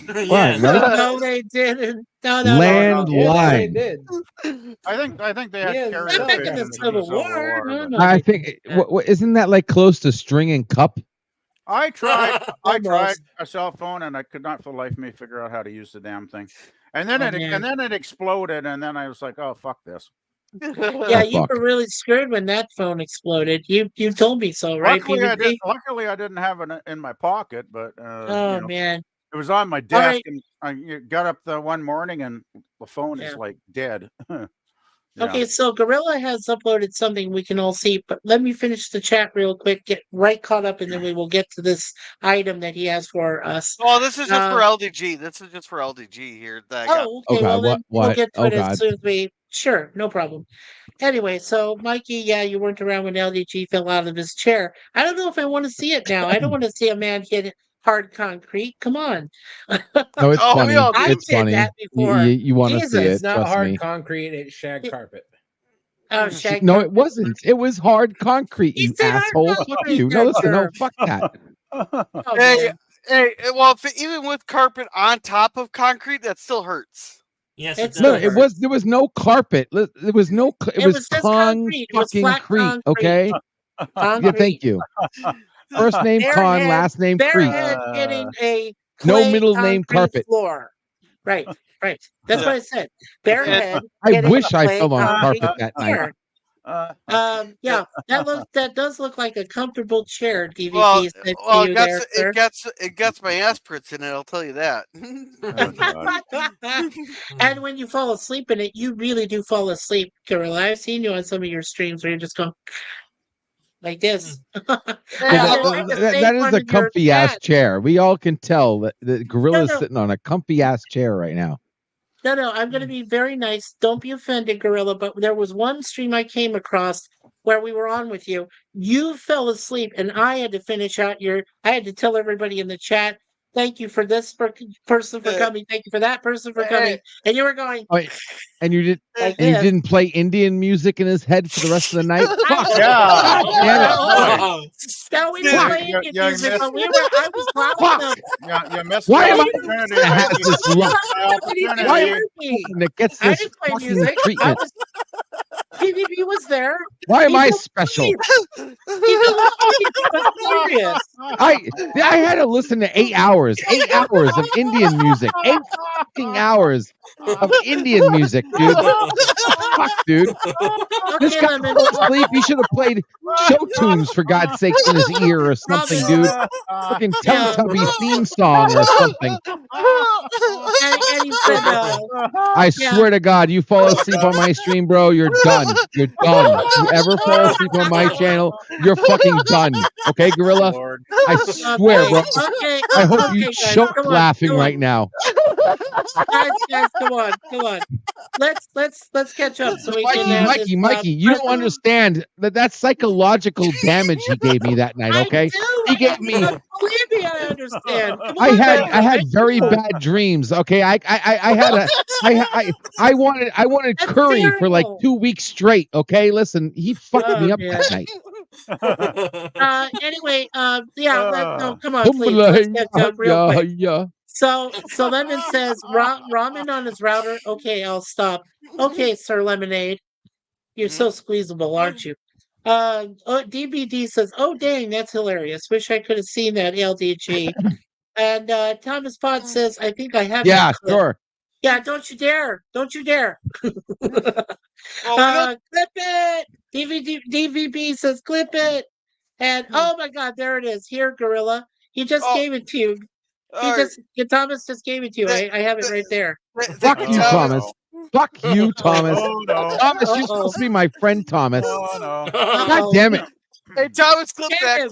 Right, right? No, they didn't. No. Landline. Yes, they did. I think they had Yeah, carrier Not back in the pigeons Civil War. No, but no. I think. Isn't that like close to string and cup? I tried Almost. a cell phone and I could not for the life of me figure out how to use the damn thing. And then Oh, man. it exploded, and then I was like, oh, fuck this. Yeah, you fuck. were really screwed when that phone exploded. You told me so, right? Luckily, PvP? luckily I didn't have it in my pocket, but Oh man. it was on my All desk, right. and I got up the one morning and the phone is Yeah. like dead. Okay, so Gorilla has uploaded something we can all see, but let me finish the chat real quick, get right caught up, and then we will get to this item that he has for us. Oh, this is just for LDG. This is just for LDG here. That I got. Oh, okay. God, Well, then we'll what? get to Oh, it as God. soon as we. Sure, no problem. Anyway, so Mikey, yeah, you weren't around when LDG fell out of his chair. I don't know if I want to see it now. I don't want to see a man hit hard concrete. Come on. No, it's Oh, we funny. all do. I It's did funny. that before. You want to see Jesus. it? It's not Trust hard me. concrete, it's shag carpet. Oh, shag No, carpet. it wasn't. It was hard concrete. He You said hard asshole. Fuck concrete, you. No, that listen. No, jerk. fuck that. Oh, Hey, man. well, even with carpet on top of concrete, that still hurts. Yes, It's it No, does. it was. There was no carpet. There was no. It was just concrete. It was fucking flat Crete. concrete. Okay. Concrete. Yeah. Thank you. First name Con, Barehead- last name Crete. Barehead hitting a No clay middle name concrete carpet. floor. Right. That's Yeah. what I said. Barehead. I hitting wish a I clay fell on concrete carpet that night. floor. Yeah, that does look like a comfortable chair. Well, DVP said to well, you there, sir. it gets my aspirates in it. I'll tell you that. Oh, God. And when you fall asleep in it, you really do fall asleep, Gorilla. I've seen you on some of your streams where you just go like this. Yeah, That is a comfy ass chair. We all can tell that the Gorilla's no. sitting on a comfy ass chair right now. No, I'm going to be very nice. Don't be offended, Gorilla. But there was one stream I came across where we were on with you. You fell asleep, and I had to finish out I had to tell everybody in the chat, thank you for this person for coming. Thank you for that person for coming. And you were going. Oh, and you did, like and you this. didn't play Indian music in his head for the rest of the night. Fuck. Yeah. God damn it. No, we didn't play Indian music, but I was loud enough. You missed Why the am I opportunity, that has Mikey. this luck? Why am I Opportunity. that gets I this didn't play fucking music. treatment? PvP was there. Why am He I fell special? asleep. He fell asleep. He was furious. I had to listen to 8 hours of Indian music, 8 fucking hours of Indian music, dude. Fuck, dude. This Okay, guy Lemon. fell asleep. He should have played show tunes for God's sakes in his ear or something, dude. Fucking Teletubby theme song or something. And he said, I swear to God, you fall asleep on my stream, bro, you're done. You're done. You ever fall asleep on my channel, you're fucking done. Okay, Gorilla? I swear, bro. Okay, I hope you guys, choke come on, laughing come on. right now. Guys, come on. Let's catch up so we can have this. Mikey, you don't understand that's psychological damage he gave me that night. Okay, he gave me. Believe me, I understand. Come I on, had man. very bad dreams. Okay, I wanted That's curry for like terrible. 2 weeks straight. Okay, listen, he fucked me up man. that night. Anyway, no, come on, please. Let's catch up real quick. So Lemon says ramen on his router. Okay, I'll stop. Okay, Sir Lemonade. You're so squeezable, aren't you? DBD says, oh dang, that's hilarious. Wish I could have seen that LDG. And Thomas Pott says, I think I have Yeah, that clip. sure. Yeah, don't you dare. Don't you dare. Well, clip it. DVB says clip it. And oh my god, there it is. Here, Gorilla. He just gave it to you. Thomas just gave it to you. I have it right there. Fuck you, Thomas. Fuck you, Thomas. Oh, no. Thomas, you're supposed to be my friend, Thomas. Oh, no. God damn it. Hey, Thomas, clip Damn.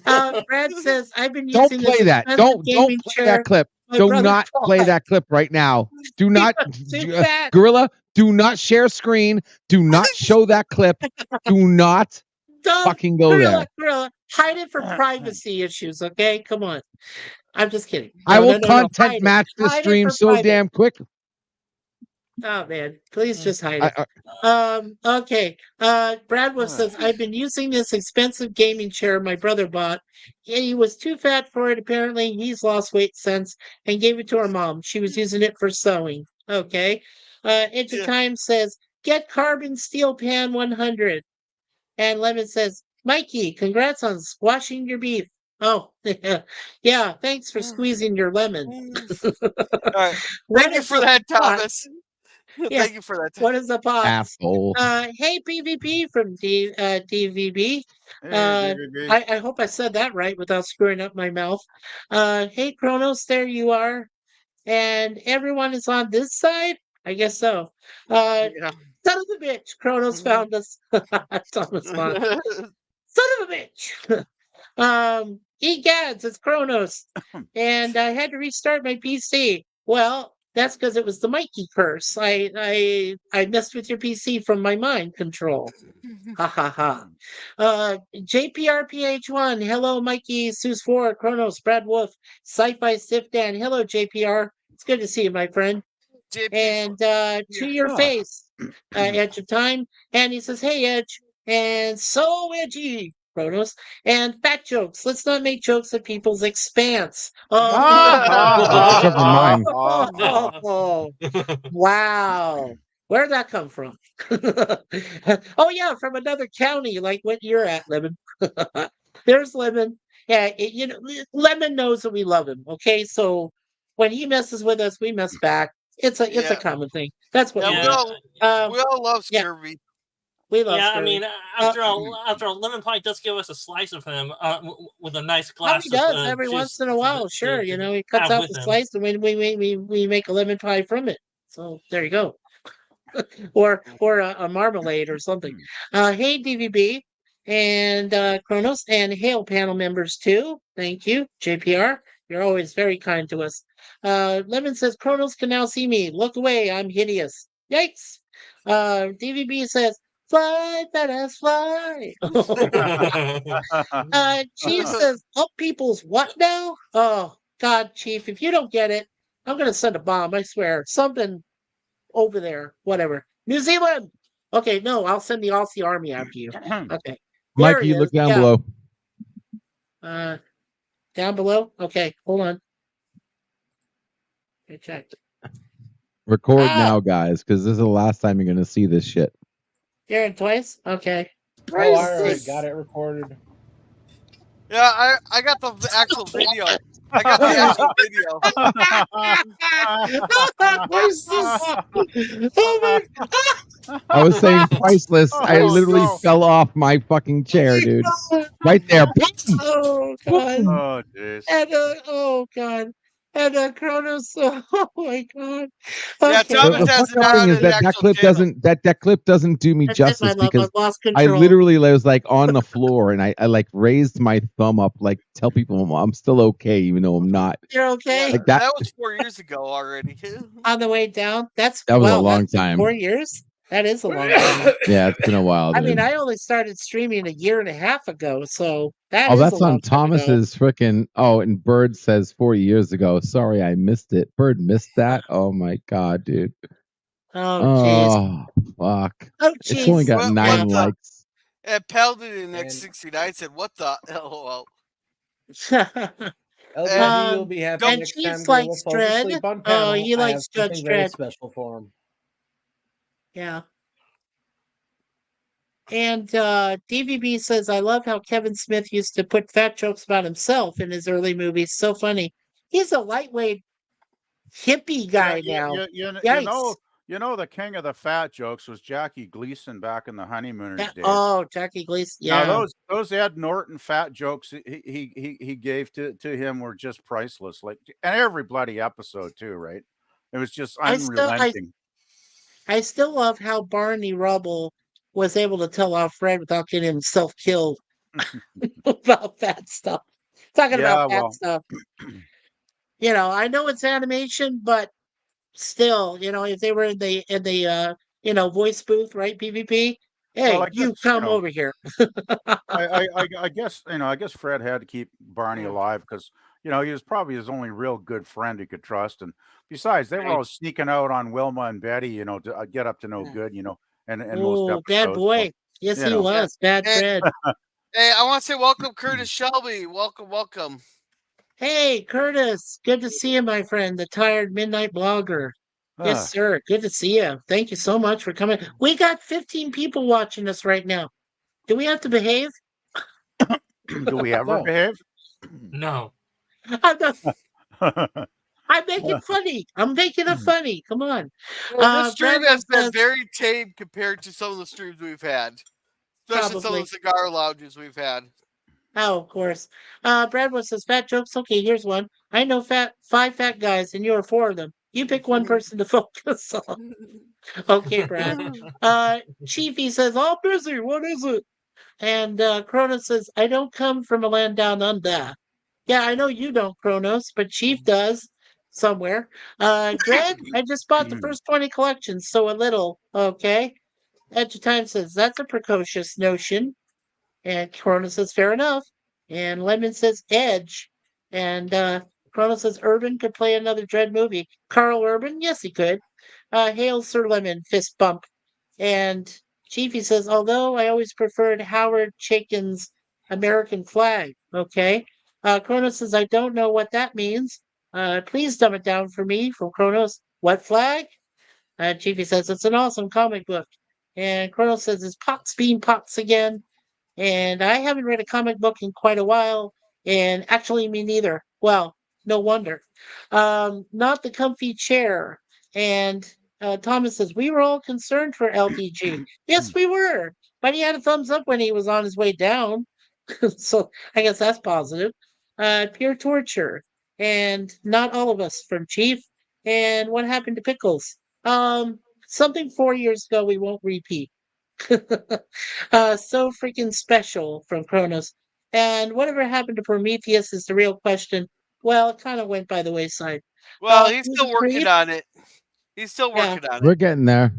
that. Brad says, I've been Don't using play this that. Don't gaming play chair. that clip. My Do brother not play bought. that clip right now. Do not, Too fat. Gorilla. Do not share screen. Do not show that clip. Do not fucking go there. Gorilla, hide it for privacy issues. Okay, come on. I'm just kidding. I will Hide content it. match this Hide it stream for so private. damn quick. Oh man, please just hide it. Okay. Brad says, I've been using this expensive gaming chair my brother bought. He was too fat for it. Apparently, he's lost weight since and gave it to our mom. She was using it for sewing. Okay. Into Time says, get carbon steel pan 100. And Lemon says, Mikey, congrats on squashing your beef. Oh, yeah. Thanks for squeezing your lemon. All right. Thank you for that, Thomas. Yeah. Thank you for that. What is the pot? Asshole. Hey, PvP from DVB. I hope I said that right without screwing up my mouth. Hey, Kronos, there you are. And everyone is on this side? I guess so. Son of a bitch, Kronos found us. Thomas Bond. Son of a bitch. Egads, it's Kronos. And I had to restart my PC. Well, that's because it was the Mikey curse. I messed with your PC from my mind control. Ha ha ha. JPRPH1. Hello, Mikey, Sus 4, Kronos, Brad Wolf, Sci-Fi Sif Dan. Hello, JPR. It's good to see you, my friend. And to your face, Edge of Time. And he says, hey, Edge. And so edgy. Kronos, and fat jokes. Let's not make jokes at people's expanse. Except for mine. Wow. Where'd that come from? Oh, yeah, from another county, like what you're at, Lemon. There's Lemon. Yeah, Lemon knows that we love him. Okay, so when he messes with us, we mess back. It's a common thing. That's what we all love Scurvy. We love Yeah, I Scurry. mean, after a lemon pie does give us a slice of him with a nice How glass he does of every juice once in a while, sure. He cuts have out with the him. slice and we make a lemon pie from it. So there you go. or a marmalade or something. Hey DVB and Kronos and Hail panel members too. Thank you, JPR. You're always very kind to us. Lemon says Kronos can now see me. Look away, I'm hideous. Yikes. DVB says fly, feathers, fly. Chief says up people's what now? Oh God, Chief, if you don't get it, I'm gonna send a bomb. I swear, something over there, whatever. New Zealand. Okay, no, I'll send the Aussie Army after you. Okay, there Mike, he you is. look down Yeah, below. down below. Okay, hold on. I checked. Record Ah, now, guys, because this is the last time you're gonna see this shit. Darren twice. Okay. Oh, I already got it recorded. Yeah, I got the actual video. I got the actual video. Oh my I was saying priceless. I Oh, literally no. fell off my fucking chair, dude. Right there. Boom! Oh God. Boom! Oh, jeez. And oh God. And Kronos. Oh my God. Yeah, Okay. Thomas The has fucked it up out thing on is the that actual clip channel. doesn't that clip doesn't do me That's it, my justice love. because I've lost I control. literally was like on the floor and I like raised my thumb up, like tell people I'm still okay, even though I'm not. You're Yeah, okay? Like that. that was 4 years ago already. On the way down? That's That was a wow, long that's been time. 4 years? That is a long time. Yeah, it's been a while, I mean, dude. I only started streaming a year and a half ago, so that Oh, is a that's long on time ago. Thomas's freaking. Oh, and Bird says 4 years ago. Sorry, I missed it. Bird missed that. Oh my god, dude. Oh, jeez. Oh fuck. Oh, It's only jeez. got What 9 the? likes. And Paladin in And- X69 said, "What the LOL?" LBG will be happy and next Chiefs time Gorilla likes falls Dredd. asleep on Oh, panel. he I have likes Judge something very Dredd. special for him. Yeah. And DVB says, I love how Kevin Smith used to put fat jokes about himself in his early movies. So funny. He's a lightweight hippie guy now. Yikes. You know, the king of the fat jokes was Jackie Gleason back in the Honeymooners days. Oh, Jackie Gleason. Now Yeah. those Ed Norton fat jokes he gave to him were just priceless. Like, and every bloody episode too, right? It was just unrelenting. I still love how Barney Rubble was able to tell off Fred without getting himself killed about that stuff. Talking Yeah, about that well. stuff. I know it's animation, but still, if they were in the voice booth, right? PvP. Hey, Well, I you guess, come over here. I guess I guess Fred had to keep Barney alive because he was probably his only real good friend he could trust. And besides, they were Right. all sneaking out on Wilma and Betty, to get up to no good, and most Oh, bad episodes. boy. So, Yes, you he know. was. Bad Hey, Fred. hey, I want to say welcome, Curtis Shelby. Welcome. Hey, Curtis. Good to see you, my friend, the tired midnight blogger. Yes, sir. Good to see you. Thank you so much for coming. We got 15 people watching us right now. Do we have to behave? Do we ever No. behave? No. I'm making funny. I'm making it funny. Come on. Well, this stream Brandon has been says- very tame compared to some of the streams we've had, especially some of Probably. the cigar lounges we've had. Oh, of course. Bradwood says fat jokes. Okay, here's one. I know five fat guys, and you're 4 of them. You pick one person to focus on. Okay, Brad. Chiefy says, all busy. What is it? And Kronos says, I don't come from a land down under. Yeah, I know you don't, Kronos, but Chief does somewhere. Greg, I just bought the first 20 collections, so a little. Okay. Edge of Time says, that's a precocious notion. And Kronos says, fair enough. And Lemon says, Edge. And Kronos says, Urban could play another Dread movie. Carl Urban? Yes, he could. Hail Sir Lemon, fist bump. And Chiefy says, although I always preferred Howard Chaykin's American flag. Okay. Kronos says, I don't know what that means. Please dumb it down for me from Kronos. What flag? Chiefy says, it's an awesome comic book. And Kronos says, it's Pots being Pots again. And I haven't read a comic book in quite a while. And actually, me neither. Well, no wonder. Not the comfy chair. And Thomas says, we were all concerned for LDG. Yes, we were. But he had a thumbs up when he was on his way down. So I guess that's positive. Pure torture. And not all of us from Chief. And what happened to Pickles? Something 4 years ago we won't repeat. So freaking special from Kronos. And whatever happened to Prometheus is the real question. Well, it kind of went by the wayside. Well, he's He's a still working creep. on it. He's still Yeah, working on We're it. getting there.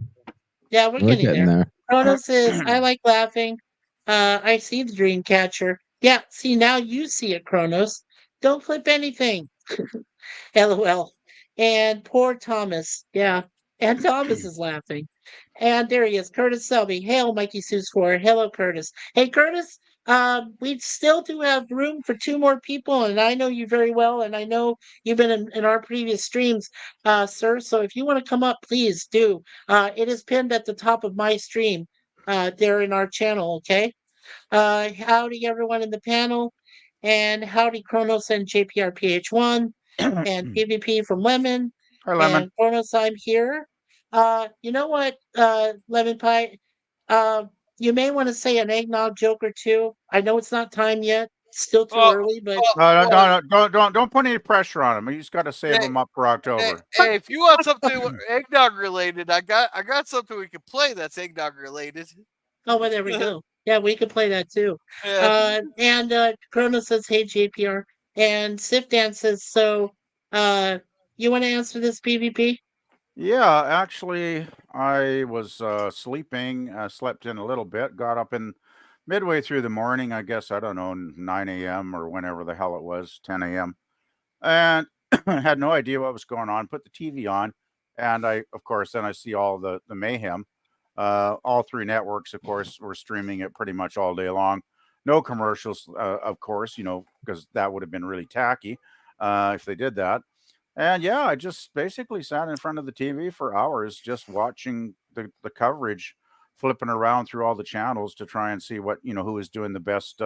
yeah, we're We're getting getting there. there. Kronos says, I like laughing. I see the dream catcher. Yeah, see, now you see it, Kronos. Don't clip anything. LOL. And poor Thomas. Yeah. And Thomas is laughing. And there he is, Curtis Selby. Hail, Mikey Sue Score. Hello, Curtis. Hey, Curtis, we still do have room for 2 more people, and I know you very well, and I know you've been in our previous streams, sir. So if you want to come up, please do. It is pinned at the top of my stream there in our channel, okay? Howdy, everyone in the panel. And howdy, Kronos and JPRPH1 and PvP from Lemon. Hi, Lemon. And Kronos, I'm here. You know what, Lemon Pie? You may want to say an eggnog joke or two. I know it's not time yet. Still too Well, early, but No, no, no, don't put any pressure on him. You just got to save Hey, him up for hey, October. hey, if you want something eggnog related, I got something we can play that's eggnog related. oh, well, there we go. Yeah, we could play that too. Yeah. And Kronos says, "Hey, JPR," and Sifdan says, "So, you want to answer this PvP?" Yeah, actually, I was sleeping, slept in a little bit, got up in midway through the morning, I guess, I don't know, 9 a.m. or whenever the hell it was, 10 a.m. And had no idea what was going on, put the TV on, and of course, then I see all the mayhem. All 3 networks, of course, were streaming it pretty much all day long. No commercials, of course, because that would have been really tacky if they did that. And yeah, I just basically sat in front of the TV for hours just watching the coverage, flipping around through all the channels to try and see who was doing the best,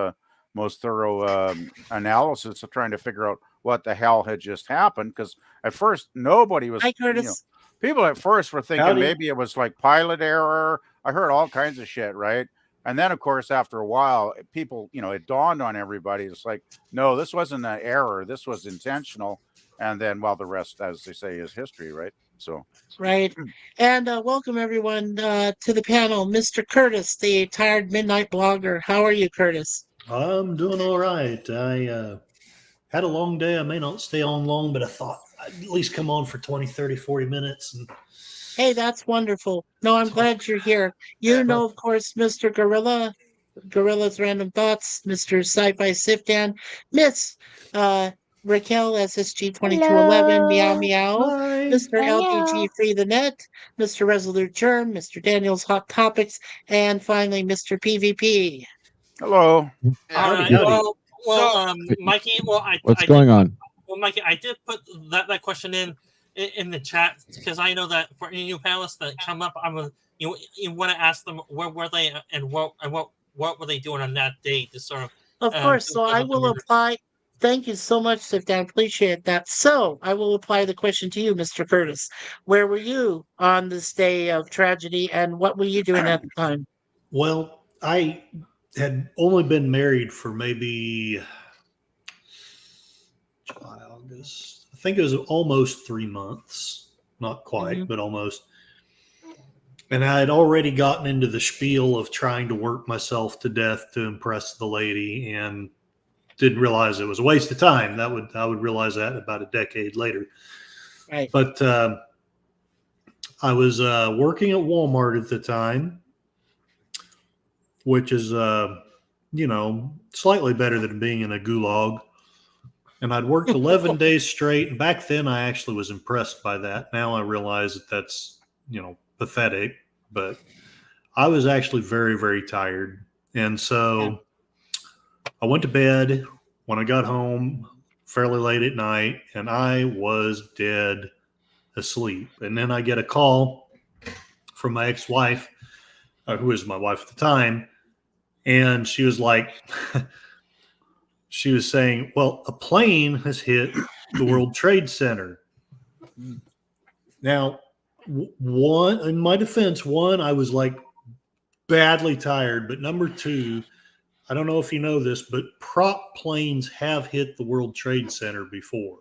most thorough analysis of trying to figure out what the hell had just happened. Because at first, nobody was, Hi, Curtis. people at first were thinking Howdy. maybe it was like pilot error. I heard all kinds of shit, right? And then, of course, after a while, people, it dawned on everybody. It's like, no, this wasn't an error. This was intentional. And then, well, the rest, as they say, is history, right? So, Right. And welcome everyone to the panel, Mr. Curtis, the tired midnight blogger. How are you, Curtis? I'm doing all right. I had a long day. I may not stay on long, but I thought I'd at least come on for 20, 30, 40 minutes. And Hey, that's wonderful. No, I'm glad you're here. You know, of course, Mr. Gorilla's Random Thoughts, Mr. Sci-Fi Sifdan, Miss Raquel SSG2211, Meow Meow, hi. Mr. LGG Free the Net, Mr. Resolute Germ, Mr. Daniel's Hot Topics, and finally Mr. PvP. hello. All Howdy, right. howdy. Well, Mikey. Well, What's I going did, on? Well, Mikey, I did put that question in the chat because I know that for any new panelists that come up, you want to ask them where were they and what were they doing on that day to sort of. Of course, so I will apply. Thank you so much, Sifdan. Appreciate that. So I will apply the question to you, Mr. Curtis. Where were you on this day of tragedy, and what were you doing at the time? Well, I had only been married for maybe July, August. I think it was almost 3 months. Not quite, but almost. And I had already gotten into the spiel of trying to work myself to death to impress the lady, and didn't realize it was a waste of time. I would realize that about a decade later. Right. But I was working at Walmart at the time, which is slightly better than being in a gulag. And I'd worked 11 days straight. And back then, I actually was impressed by that. Now I realize that that's pathetic. But I was actually very, very tired. And so I went to bed. When I got home fairly late at night, and I was dead asleep. And then I get a call from my ex-wife, who was my wife at the time, and she was like, she was saying, well, a plane has hit the World Trade Center. Now, one, in my defense, one, I was like badly tired, but number two, I don't know if you know this, but prop planes have hit the World Trade Center before.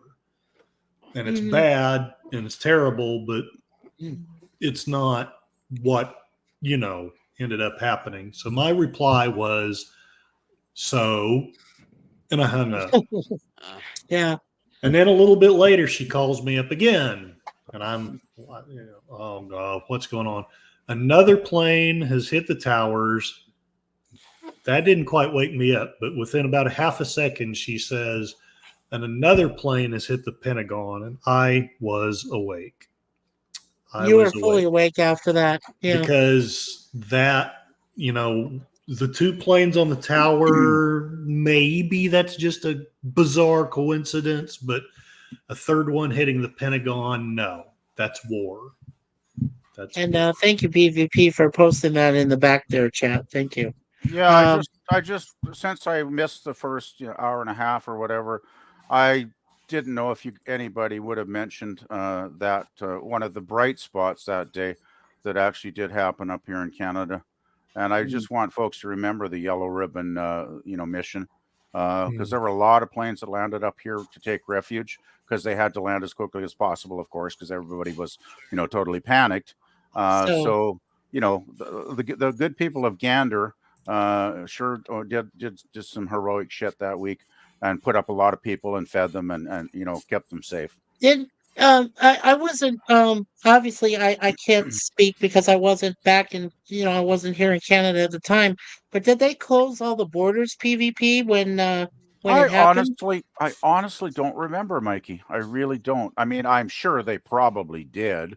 And it's bad and it's terrible, but it's not what, ended up happening. So my reply was, and I hung up. Yeah. And then a little bit later, she calls me up again. And I'm, oh God, what's going on? Another plane has hit the towers. That didn't quite wake me up, but within about a half a second, she says, and another plane has hit the Pentagon, and I was awake. You were fully awake after that. Yeah. Because that, the two planes on the tower, maybe that's just a bizarre coincidence, but a third one hitting the Pentagon, no, that's war. And thank you, BVP, for posting that in the back there, chat. Thank you. Yeah, I just since I missed the first hour and a half or whatever, I didn't know if anybody would have mentioned that one of the bright spots that day that actually did happen up here in Canada, and I just want folks to remember the Yellow Ribbon, mission, because there were a lot of planes that landed up here to take refuge because they had to land as quickly as possible, of course, because everybody was, totally panicked. So the good people of Gander sure did some heroic shit that week and put up a lot of people and fed them and kept them safe. I wasn't obviously I can't speak because I wasn't back in I wasn't here in Canada at the time, but did they close all the borders PvP when it happened? I honestly don't remember, Mikey. I really don't. I mean, I'm sure they probably did.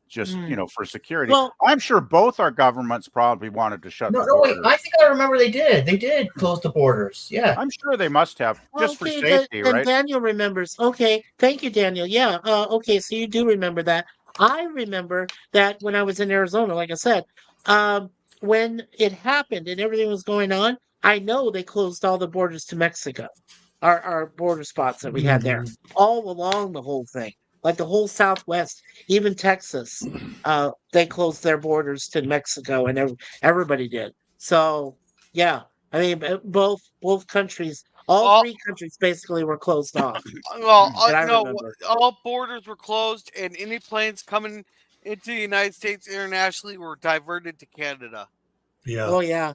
Just for security. Well, I'm sure both our governments probably wanted to shut the No, wait. borders. I think I remember they did. They did close the borders. Yeah. I'm sure they must have, just for safety, then right? Daniel remembers. Okay, thank you, Daniel. Yeah. Okay, so you do remember that. I remember that when I was in Arizona, like I said, when it happened and everything was going on, I know they closed all the borders to Mexico, our border spots that we had there, all along the whole thing, like the whole Southwest, even Texas. They closed their borders to Mexico, and everybody did. So yeah, I mean, both countries, all three countries basically were closed off. Well, that I no, remember. all borders were closed, and any planes coming into the United States internationally were diverted to Canada. Yeah. Oh yeah.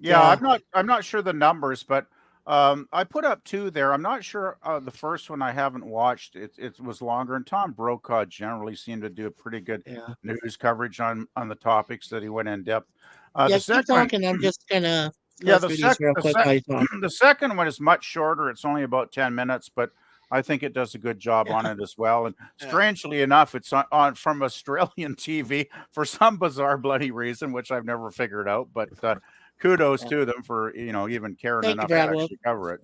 Yeah, I'm not sure the numbers, but I put up two there. I'm not sure the first one I haven't watched. It was longer, and Tom Brokaw generally seemed to do a pretty good news coverage on the topics that he went in depth. Yeah, The keep second one, talking. I'm just gonna go through these real quick while you talk. the second one is much shorter. It's only about 10 minutes, but I think it does a good job on it as well. And strangely enough, it's on from Australian TV for some bizarre bloody reason, which I've never figured out. But kudos to them for even caring Thank you, enough to Bradwell. actually cover it.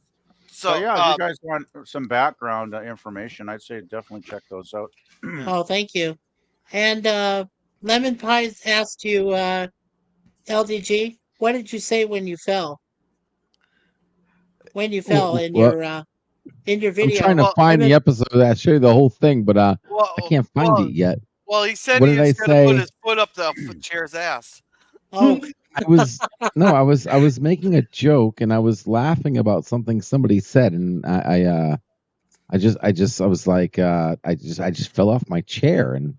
So yeah, if you guys want some background information, I'd say definitely check those out. Oh, thank you. And Lemon Pies asked you, LDG, what did you say when you fell? When you fell in your video? I'm trying to find the episode that showed you the whole thing, but I can't find it yet. Well, he said What he did I was going to put say? his foot up the chair's ass. Oh, I was making a joke and I was laughing about something somebody said, and I was like, I just fell off my chair, and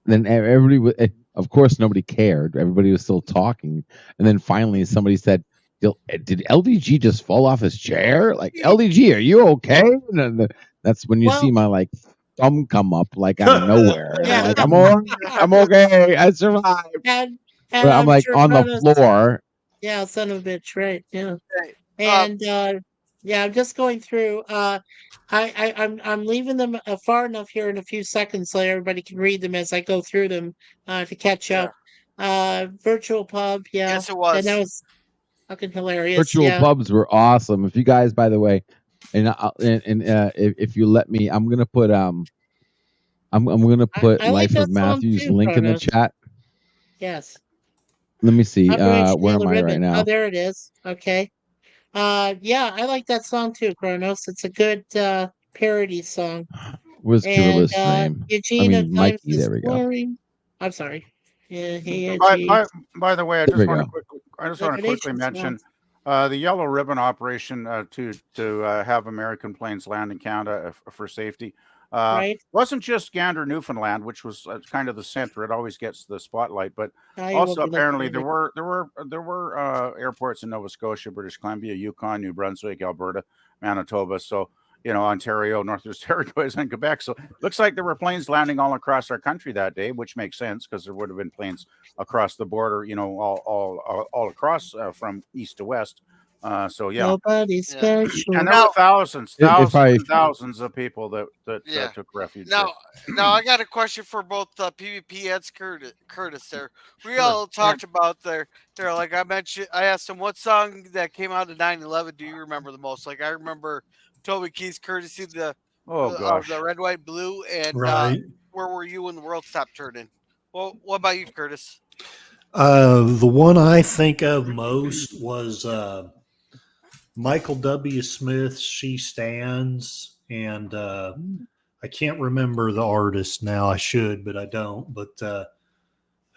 then everybody, of course, nobody cared. Everybody was still talking, and then finally somebody said, "Did LDG just fall off his chair? Like, LDG, are you okay?" And that's when you see my thumb come up out of nowhere. And I'm like, I'm okay. I survived. And But I'm like sure on the Kronos- floor. Yeah, son of a bitch, right? Yeah. And yeah, I'm just going through. I'm leaving them far enough here in a few seconds so everybody can read them as I go through them to catch up. Virtual pub, yeah. Yes, it was. And that was fucking hilarious. Virtual pubs were awesome. If you guys, by the way, and if you let me, I'm gonna put I'm gonna put I like Life of that song Matthews too, link in the Kronos. chat. Yes. Let me see. Operation Where Yellow am I right Ribbon. now? Oh, there it is. Okay. Yeah, I like that song too, Kronos. It's a good parody song. What's And Gorilla's name? Eugene of Times Mikey. is There we go. Boring. I'm sorry. Yeah, he By the way, I There we just want to go. quickly mention the Yellow Ribbon operation to have American planes land in Canada for safety. right. Wasn't just Gander, Newfoundland, which was kind of the center. It always gets the spotlight, but I also wasn't looking apparently at there it. were airports in Nova Scotia, British Columbia, Yukon, New Brunswick, Alberta, Manitoba. So Ontario, Northwest Territories, and Quebec. So looks like there were planes landing all across our country that day, which makes sense because there would have been planes across the border, all across from east to west. So yeah, Nobody's special. and there were thousands and thousands of people that took refuge there. Now I got a question for both PvP and Curtis. There, we all talked about there. Like I mentioned, I asked him what song that came out of 9/11 do you remember the most? Like I remember Toby Keith's "Courtesy" the red, white, blue, and Right. Where Were You When the World Stopped Turning? Well, what about you, Curtis? The one I think of most was Michael W. Smith's "She Stands," and I can't remember the artist now. I should, but I don't. But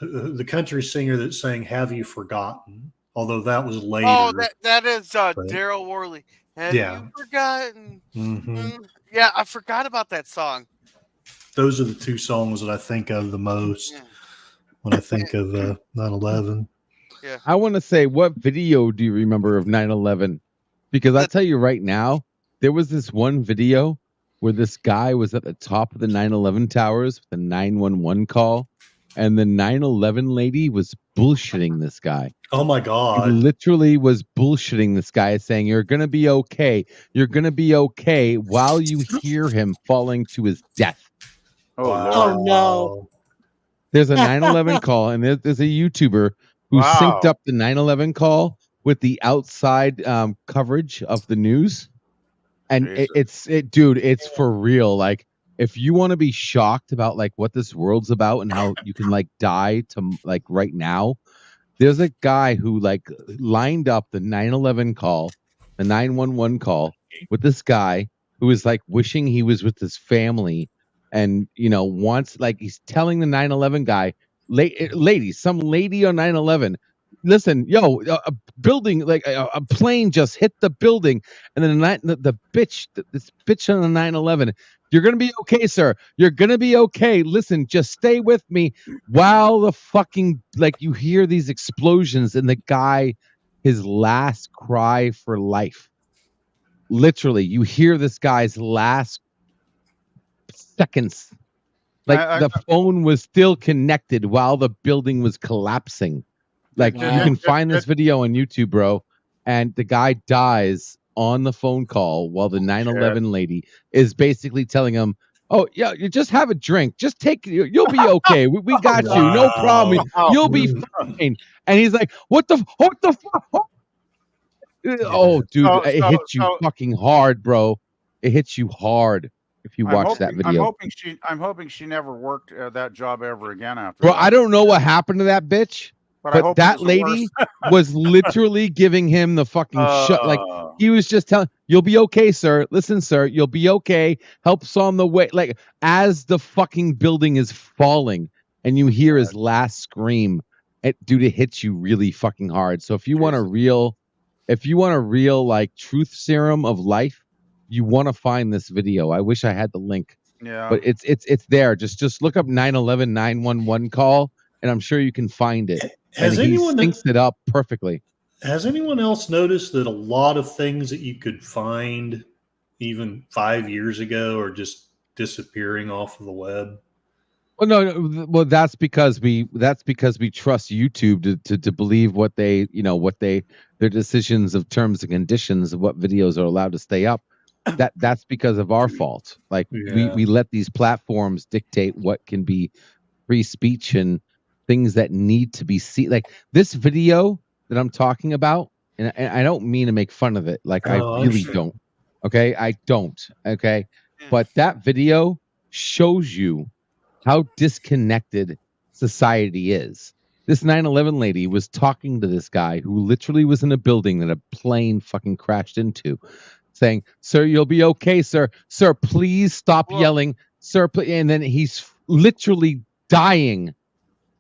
the country singer that sang "Have You Forgotten," although that was later. Oh, that is Daryl Worley. Have you forgotten? Mm-hmm. Yeah, I forgot about that song. Those are the two songs that I think of the most when I think of 9/11. Yeah. I want to say, what video do you remember of 9/11? Because I'll tell you right now, there was this one video where this guy was at the top of the 9/11 towers with a 911 call, and the 9/11 lady was bullshitting this guy. Oh my God. He literally was bullshitting this guy, saying, "You're going to be okay. You're going to be okay," while you hear him falling to his death. Oh, wow. Oh no. There's a 9/11 call, and there's a YouTuber who synced up the 9/11 call with the outside coverage of the news, and dude, it's for real. Like, if you want to be shocked about like what this world's about and how you can like die to like right now, there's a guy who like lined up the 9/11 call, the 911 call with this guy who is like wishing he was with his family, and wants, like, he's telling the 9/11 guy, lady, some lady on 9/11, listen, yo, a building, like a plane just hit the building, and then the bitch, this bitch on the 9/11, you're gonna be okay, sir. You're gonna be okay. Listen, just stay with me. While the fucking, like, you hear these explosions, and the guy, his last cry for life. Literally, you hear this guy's last seconds. Like, the phone was still connected while the building was collapsing. Like, you can find this video on YouTube, bro. And the guy dies on the phone call while the 9/11 lady is basically telling him, "Oh yeah, you just have a drink. Just you'll be okay. We got you. No problem. You'll be fine." And he's like, "What the fuck?" Oh, dude, it hits you fucking hard, bro. It hits you hard if you watch that video. I'm hoping she never worked that job ever again after. Bro, that. I don't know what happened to that bitch, but that lady was literally giving him the fucking shut. Like, he was just telling, "You'll be okay, sir. Listen, sir, you'll be okay. Help's on the way." Like, as the fucking building is falling and you hear his last scream, it hits you really fucking hard. So if you want a real like truth serum of life, you want to find this video. I wish I had the link. Yeah. But it's there. Just look up 9/11 911 call, and I'm sure you can find it. Has and he anyone syncs it up perfectly. Has anyone else noticed that a lot of things that you could find even 5 years ago are just disappearing off of the web? Well, no, well, that's because we trust YouTube to believe what they, their decisions of terms and conditions of what videos are allowed to stay up. That's because of our fault. Like, we let these platforms dictate what can be free speech and things that need to be seen. Like, this video that I'm talking about, and I don't mean to make fun of it. Like, I really don't. Okay, I don't. Okay, but that video shows you how disconnected society is. This 9/11 lady was talking to this guy who literally was in a building that a plane fucking crashed into, saying, "Sir, you'll be okay, sir. Sir, please stop yelling. Sir, please." And then he's literally dying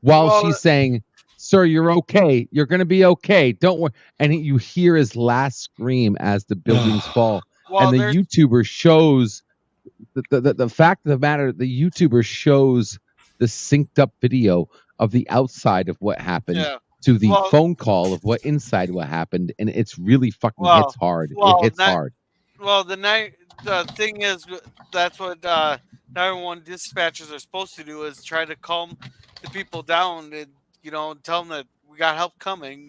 while Well, she's saying, "Sir, you're okay. You're going to be okay. Don't worry." And you hear his last scream as the buildings fall. well, And the there's YouTuber shows the fact of the matter. The YouTuber shows the synced up video of the outside of what happened yeah. to the Well, phone call of what inside what happened, and it's really fucking well, hits hard. It well, hits that hard. well the thing is that's what 911 dispatchers are supposed to do is try to calm the people down and tell them that we got help coming.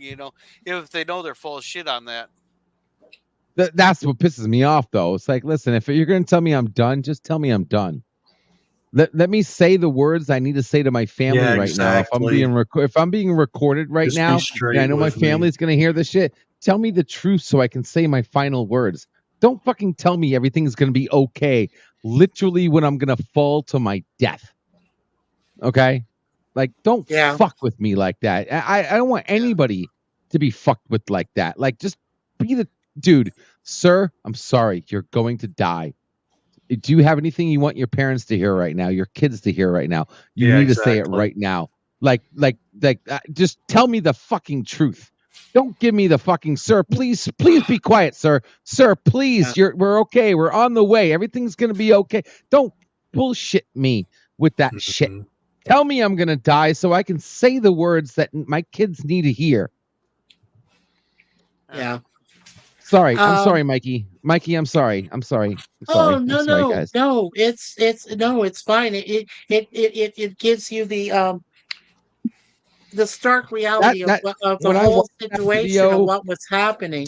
If they know they're full of shit on that. That's what pisses me off, though. It's like, listen, if you're going to tell me I'm done, just tell me I'm done. Let me say the words I need to say to my family Yeah, right now. If I'm being exactly. if I'm being recorded right Just be now, and I straight know my with me. family's going to hear this shit, tell me the truth so I can say my final words. Don't fucking tell me everything's going to be okay. Literally, when I'm going to fall to my death. Okay, like don't Yeah. fuck with me like that. I don't want anybody to be fucked with like that. Like, just be the dude, sir. I'm sorry, you're going to die. Do you have anything you want your parents to hear right now, your kids to hear right now? You Yeah, need to say it exactly. right now. Just tell me the fucking truth. Don't give me the fucking sir. Please be quiet, sir. Sir, please. We're okay. We're on the way. Everything's gonna be okay. Don't bullshit me with that shit. Mhm. Tell me I'm gonna die so I can say the words that my kids need to hear. Yeah. Sorry, I'm Um, sorry, Mikey. Mikey, I'm sorry. I'm sorry. I'm Oh, sorry. I'm no, sorry, no, guys. no. It's no, it's fine. It gives you the stark reality That of the when I whole watched that situation of video, what was happening.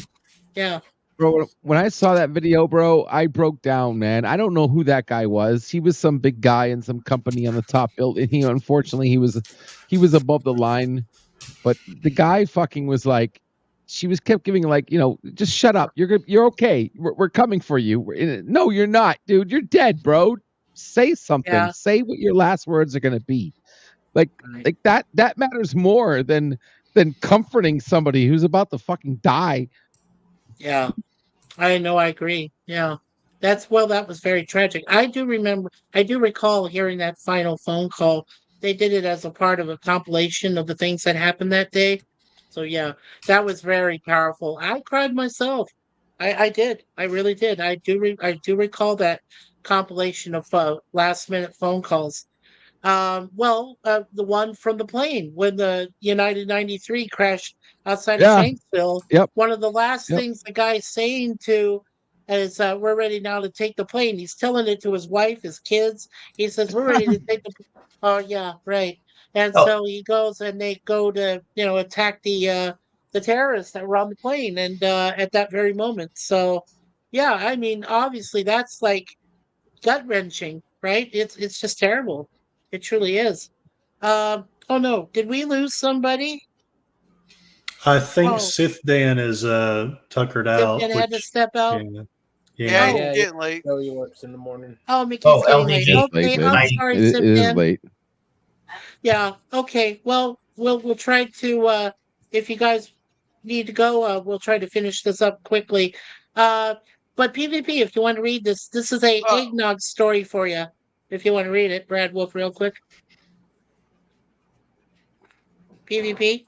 Yeah. bro, when I saw that video, bro, I broke down, man. I don't know who that guy was. He was some big guy in some company on the top building. Unfortunately, he was above the line. But the guy fucking was like, she was kept giving like, just shut up. You're okay. We're coming for you. No, you're not, dude. You're dead, bro. Say something. Yeah. Say what your last words are gonna be. Like Right. like that matters more than comforting somebody who's about to fucking die. Yeah. I know, I agree. Yeah. That was very tragic. I do recall hearing that final phone call. They did it as a part of a compilation of the things that happened that day. So yeah, that was very powerful. I cried myself. I did. I really did. I do recall that compilation of last minute phone calls. The one from the plane when the United 93 crashed outside of Yeah. Shanksville. Yep. One of the last Yep. things the guy's saying to is, "We're ready now to take the plane." He's telling it to his wife, his kids. He says, "We're ready to take the." Oh yeah, right. And Oh. so he goes and they go to attack the terrorists that were on the plane, and at that very moment. So yeah, I mean, obviously that's like gut wrenching, right? It's just terrible. It truly is. Oh no, did we lose somebody? I think Oh, Sith Dan is tuckered Sifton out, had to which step out. yeah, Yeah, yeah. he's Oh, Yeah, getting late. so he works in the morning. oh, Mickey's Oh, getting late. It is LDG. late, Okay, dude. I'm I sorry, It is Sifton. late. Yeah, okay. Well, we'll try to if you guys need to go, we'll try to finish this up quickly. Uh but PvP, if you want to read this is a Uh, eggnog story for you. If you want to read it, Brad Wolf, real quick. PvP,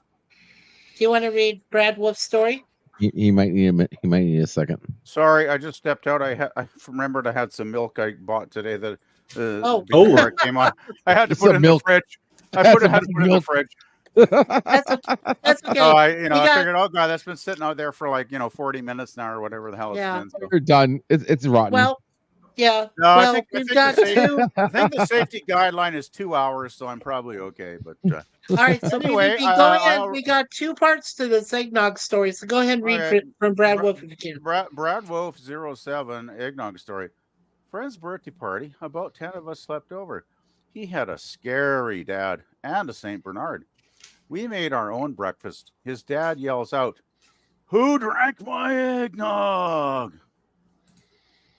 do you want to read Brad Wolf's story? He might need a second. Sorry, I just stepped out. I remembered I had some milk I bought today that Oh. before I came on. I had to put it Some in milk. the fridge. I That's had to some put it in the milk. fridge. That's okay. Oh, We I got figured, oh god, that's been sitting out there for like 40 minutes now or whatever the hell it's yeah. been. So. You're done. It's rotten. Well, yeah. No, I Well, think we've got two. I think the safety guideline is 2 hours, so I'm probably okay. But All right, so anyway, PvP, go ahead. We got two parts to this eggnog story, so go ahead and read okay. from Brad Wolf if you can. Brad Wolf 07 eggnog story. Friend's birthday party. About 10 of us slept over. He had a scary dad and a Saint Bernard. We made our own breakfast. His dad yells out, "Who drank my eggnog?"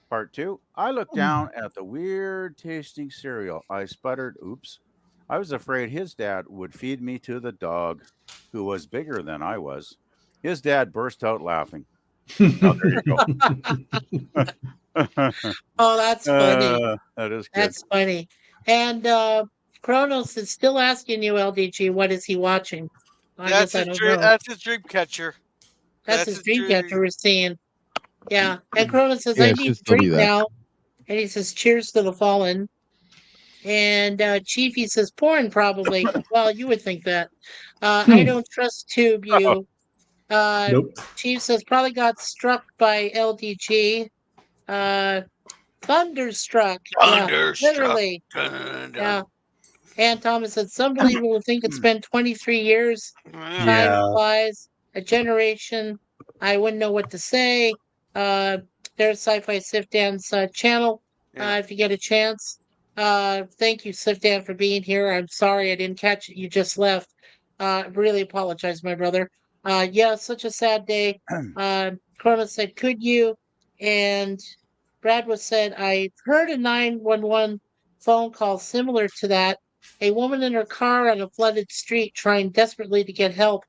Part 2. I looked down at the weird tasting cereal. I sputtered, "Oops." I was afraid his dad would feed me to the dog, who was bigger than I was. His dad burst out laughing. Oh, there you go. Oh, that's funny. That is good. That's funny. And Kronos is still asking you, LDG, what is he watching? I guess I don't know. That's his dream catcher. That's his dream catcher we're seeing. Yeah. And Kronos says, Yeah, I it need should to still be drink that. now. And he says, cheers to the fallen. And Chiefy says, porn probably. Well, you would think that. I don't trust Tube you. Nope. Chief says, probably got struck by LDG. Thunderstruck. Yeah, literally. Yeah. And Thomas said, some believers will think it's been 23 years. Time Yeah. flies. A generation. I wouldn't know what to say. There's Sci-Fi Sifdan's channel. If you get a chance. Thank you, Sifdan, for being here. I'm sorry I didn't catch it. You just left. Really apologize, my brother. Yeah, such a sad day. Corona said, could you? And Brad was said, I heard a 911 phone call similar to that. A woman in her car on a flooded street trying desperately to get help.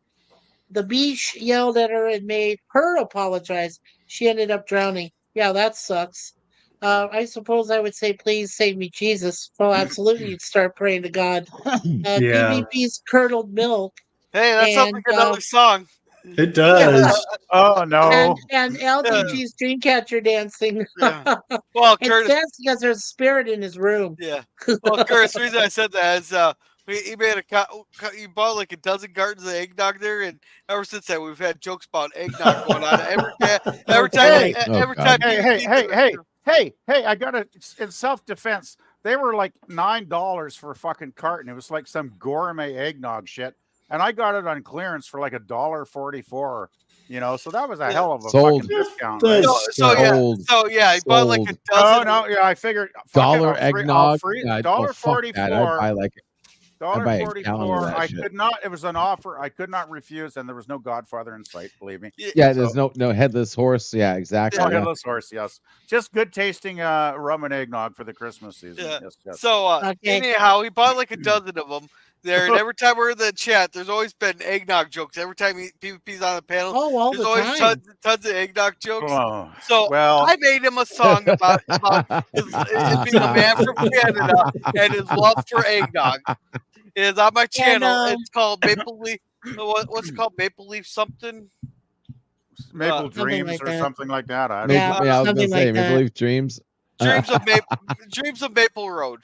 The beach yelled at her and made her apologize. She ended up drowning. Yeah, that sucks. I suppose I would say, please save me, Jesus. Well, absolutely, you'd start praying to God. Yeah. PvP's curdled milk. Hey, that sounds like another song. It does. Oh no. And LDG's Dreamcatcher dancing. Yeah. Well, It's Curtis. dancing because there's a spirit in his room. Yeah. Well, Curtis, the reason I said that is he made he bought like a dozen cartons of eggnog there, and ever since that we've had jokes about eggnog going on every time. Hey, I got it in self-defense. They were like $9 for a fucking carton. It was like some gourmet eggnog shit. And I got it on clearance for like $1.44. You know, so that was a hell of a fucking discount. Right? So he bought like a dozen. Oh no, yeah, I figured dollar eggnog. $1.44. I'd buy like $1.44. I could not. It was an offer. I could not refuse, and there was no Godfather in sight. Believe me. Yeah, there's no headless horse. Yeah, exactly. No headless horse. Yes, just good tasting rum and eggnog for the Christmas season. Yeah. Yes. So anyhow, he bought like a dozen of them there, and every time we're in the chat, there's always been eggnog jokes. Every time PvP's on the panel, there's always tons of eggnog jokes. Oh, so I made him a song about his being a man from Canada and his love for eggnog. It is on my channel. It's called Maple Leaf. What's it called? Maple Leaf something? Maple Dreams or something like that. I don't know. Yeah, I was gonna say Maple Leaf Dreams. Dreams of Maple Road.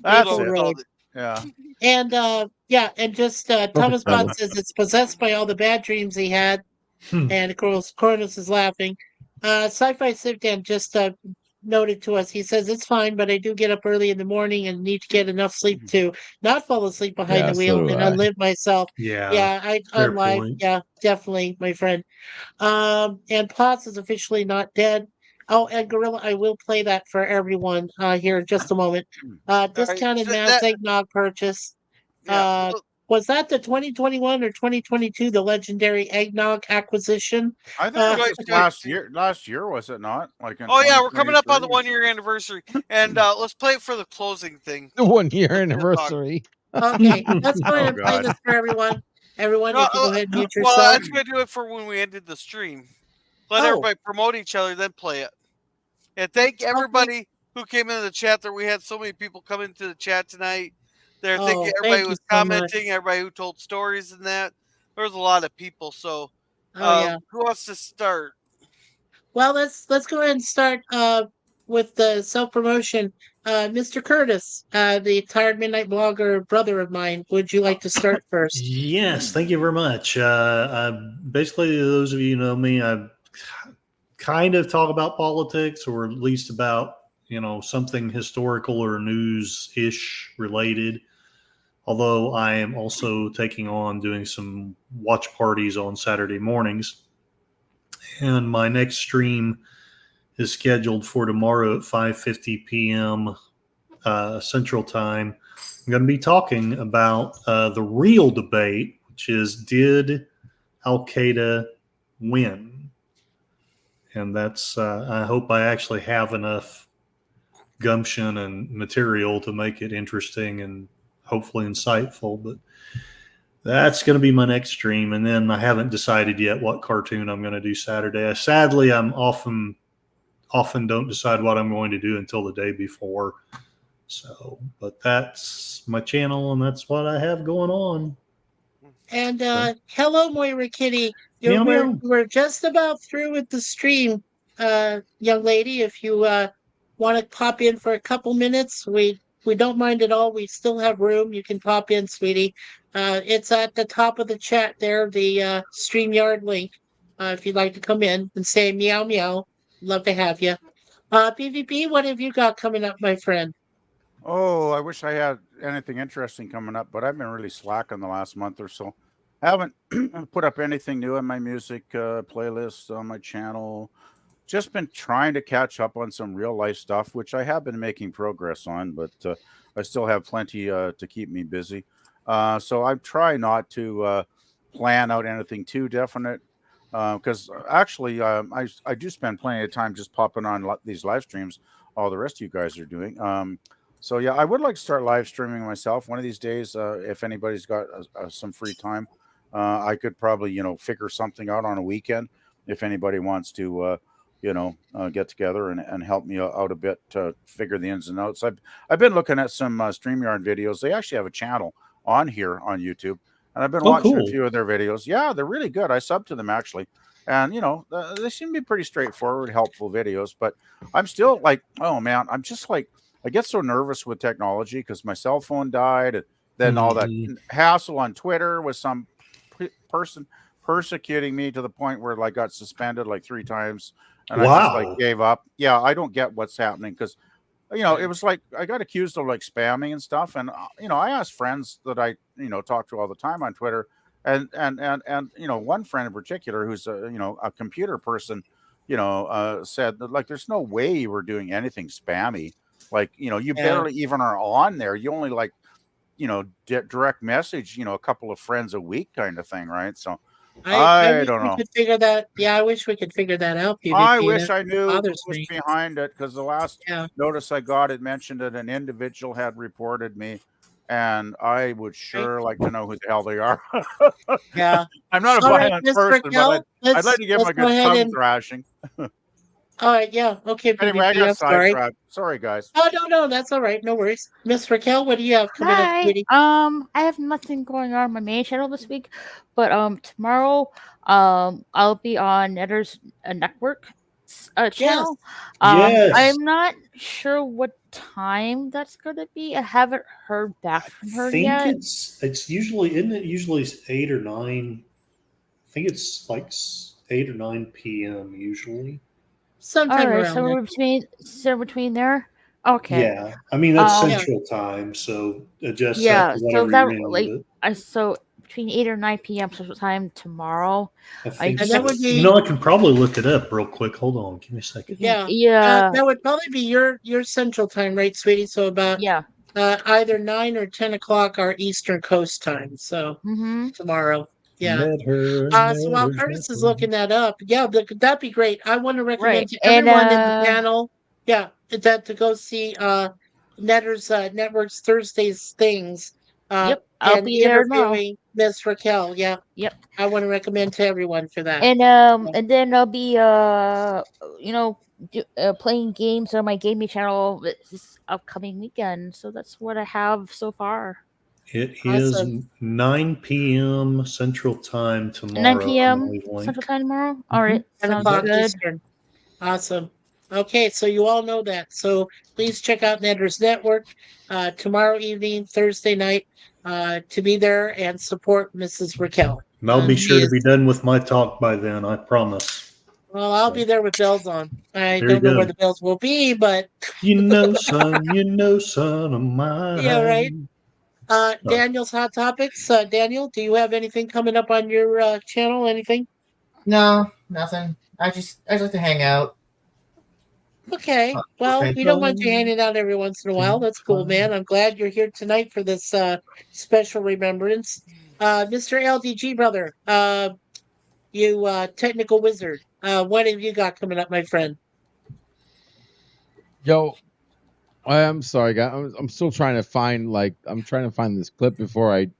That's Maple Road. Yeah. And and just Thomas Bond says it's possessed by all the bad dreams he had. And of course Cornus is laughing. Sci-Fi Sifdan just noted to us, he says it's fine, but I do get up early in the morning and need to get enough sleep to not fall asleep behind the wheel and unlive myself. Yeah. I unlive. Yeah, definitely, my friend. And Potts is officially not dead. Oh, and Gorilla, I will play that for everyone here in just a moment. Discounted mass eggnog purchase. Was that the 2021 or 2022, the legendary eggnog acquisition? I think it was last year. Last year, was it not? Like we're coming up on the 1 year anniversary, and let's play it for the closing thing. The 1 year anniversary. Okay, let's go ahead and play this for everyone. Everyone, if you go ahead and mute yourself. Well, that's going to do it for when we ended the stream. Let everybody promote each other, then play it. And thank everybody who came into the chat. There, we had so many people come into the chat tonight. There, everybody who was commenting, everybody who told stories and that. There was a lot of people. So, who wants to start? Well, let's go ahead and start with the self promotion. Mr. Curtis, the Tired Midnight Blogger brother of mine, would you like to start first? Yes, thank you very much. Basically, those of you who know me, I kind of talk about politics, or at least about something historical or news-ish related. Although I am also taking on doing some watch parties on Saturday mornings. And my next stream is scheduled for tomorrow at 5:50 p.m. Central Time. I'm going to be talking about the real debate, which is, did Al-Qaeda win? And that's, I hope I actually have enough gumption and material to make it interesting and hopefully insightful, but that's going to be my next stream. And then I haven't decided yet what cartoon I'm going to do Saturday. Sadly, I'm often don't decide what I'm going to do until the day before. So, but that's my channel, and that's what I have going on. And hello, Moira Kitty. Meow, meow. We're just about through with the stream, young lady. If you want to pop in for a couple minutes, we don't mind at all. We still have room. You can pop in, sweetie. It's at the top of the chat there, the StreamYard link. If you'd like to come in and say meow meow, love to have you. PvP, what have you got coming up, my friend? Oh, I wish I had anything interesting coming up, but I've been really slack in the last month or so. I haven't put up anything new in my music playlist on my channel. Just been trying to catch up on some real life stuff, which I have been making progress on, but I still have plenty to keep me busy. So I try not to plan out anything too definite because actually I do spend plenty of time just popping on these live streams. All the rest of you guys are doing. So yeah, I would like to start live streaming myself one of these days. If anybody's got some free time, I could probably figure something out on a weekend if anybody wants to get together and help me out a bit to figure the ins and outs. I've been looking at some StreamYard videos. They actually have a channel on here on YouTube, and I've been watching a cool. few of their videos. Yeah, they're really good. I sub to them actually, and they seem to be pretty straightforward, helpful videos. But I'm still like, oh man, I'm just like, I get so nervous with technology because my cell phone died, and then all that hassle on Twitter with some person persecuting me to the point where I got suspended like 3 times, and I just like gave up. Yeah, I don't get what's happening because it was like I got accused of like spamming and stuff, and I asked friends that I talk to all the time on Twitter, and one friend in particular who's a computer person, said that like there's no way you were doing anything spammy. Like, you barely even are on there. You only like, direct message, a couple of friends a week kind of thing, right? So I wish don't we know. could figure that. Yeah, I wish we could figure that out, PvP. I wish That I knew what bothers was me. behind it because the last notice I got, it mentioned that an individual had reported me, and I would sure like to know who the hell they are. Yeah. I'm not a All right, violent Miss person, Raquel, but I'd like to give let's my go good ahead tongue and. thrashing. All right, yeah, okay, Anyway, I PvP. got I'm sorry. sidetracked. Sorry, guys. Oh no, that's all right. No worries. Miss Raquel, what do you have coming up, Hi. sweetie? I have nothing going on my main channel this week, but tomorrow I'll be on Netter's network channel. Yes. I'm not sure what time that's gonna be. I haven't heard back from her I think yet. it's usually, isn't it usually 8 or 9? I think it's like 8 or 9 p.m. usually. Sometime All right, around somewhere between there. Okay. Yeah, I mean that's Central Time, so adjust that to so whenever that you're in like with it. so between 8 or 9 p.m. Central Time tomorrow. I think And that so. would be. You know, I can probably look it up real quick. Hold on, give me a second. Yeah. That would probably be your Central Time, right, sweetie? So about either 9 or 10 o'clock our Eastern Coast time. So tomorrow. Yeah. Met her, So while Curtis is looking that up, that'd be great. I want to recommend to And, everyone in the panel, that to go see Netter's Networks Thursdays things. I'll and be there tomorrow. interviewing Miss Raquel. Yeah. Yep. I want to recommend to everyone for that. And then I'll be playing games on my gaming channel this upcoming weekend. So that's what I have so far. It is Awesome. 9 p.m. Central Time tomorrow. 9 p.m. Central Time tomorrow. All right, 10 sounds o'clock good. Eastern. Awesome. Okay, so you all know that. So please check out Netter's Network tomorrow evening, Thursday night, to be there and support Mrs. Raquel. And I'll be sure to be done with my talk by then, I promise. Well, I'll be there with bells on. I There don't you know go. where the bells will be, but you know, son of mine. yeah, right. Daniel's Hot Topics. Daniel, do you have anything coming up on your channel? Anything? No, nothing. I just like to hang out. Okay. Well, we don't mind you hanging out every once in a while. That's cool, man. I'm glad you're here tonight for this special remembrance. Mr. LDG brother, you technical wizard. What have you got coming up, my friend? Yo, I'm sorry, guys. I'm still trying to find this clip before I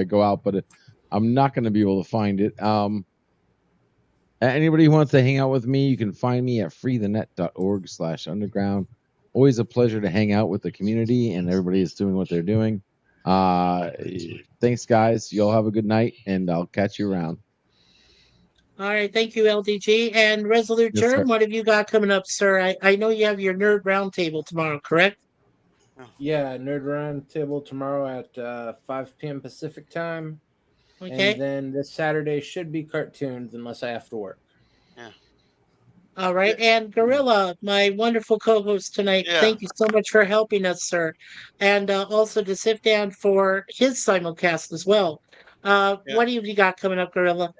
go out, but I'm not going to be able to find it. Anybody who wants to hang out with me, you can find me at freethenet.org/underground. always a pleasure to hang out with the community, and everybody is doing what they're doing. Thanks, guys. You all have a good night, and I'll catch you around. All right, thank you, LDG. And Resolute Yes, sir. Germ, what have you got coming up, sir? I know you have your nerd roundtable tomorrow, correct? Yeah, Nerd Roundtable tomorrow at 5 p.m. Pacific time. Okay. And then this Saturday should be cartoons unless I have to work. All right. And Gorilla, my wonderful co-host tonight, Yeah. thank you so much for helping us, sir. And also to sit down for his simulcast as well. Yeah. What have you got coming up, Gorilla?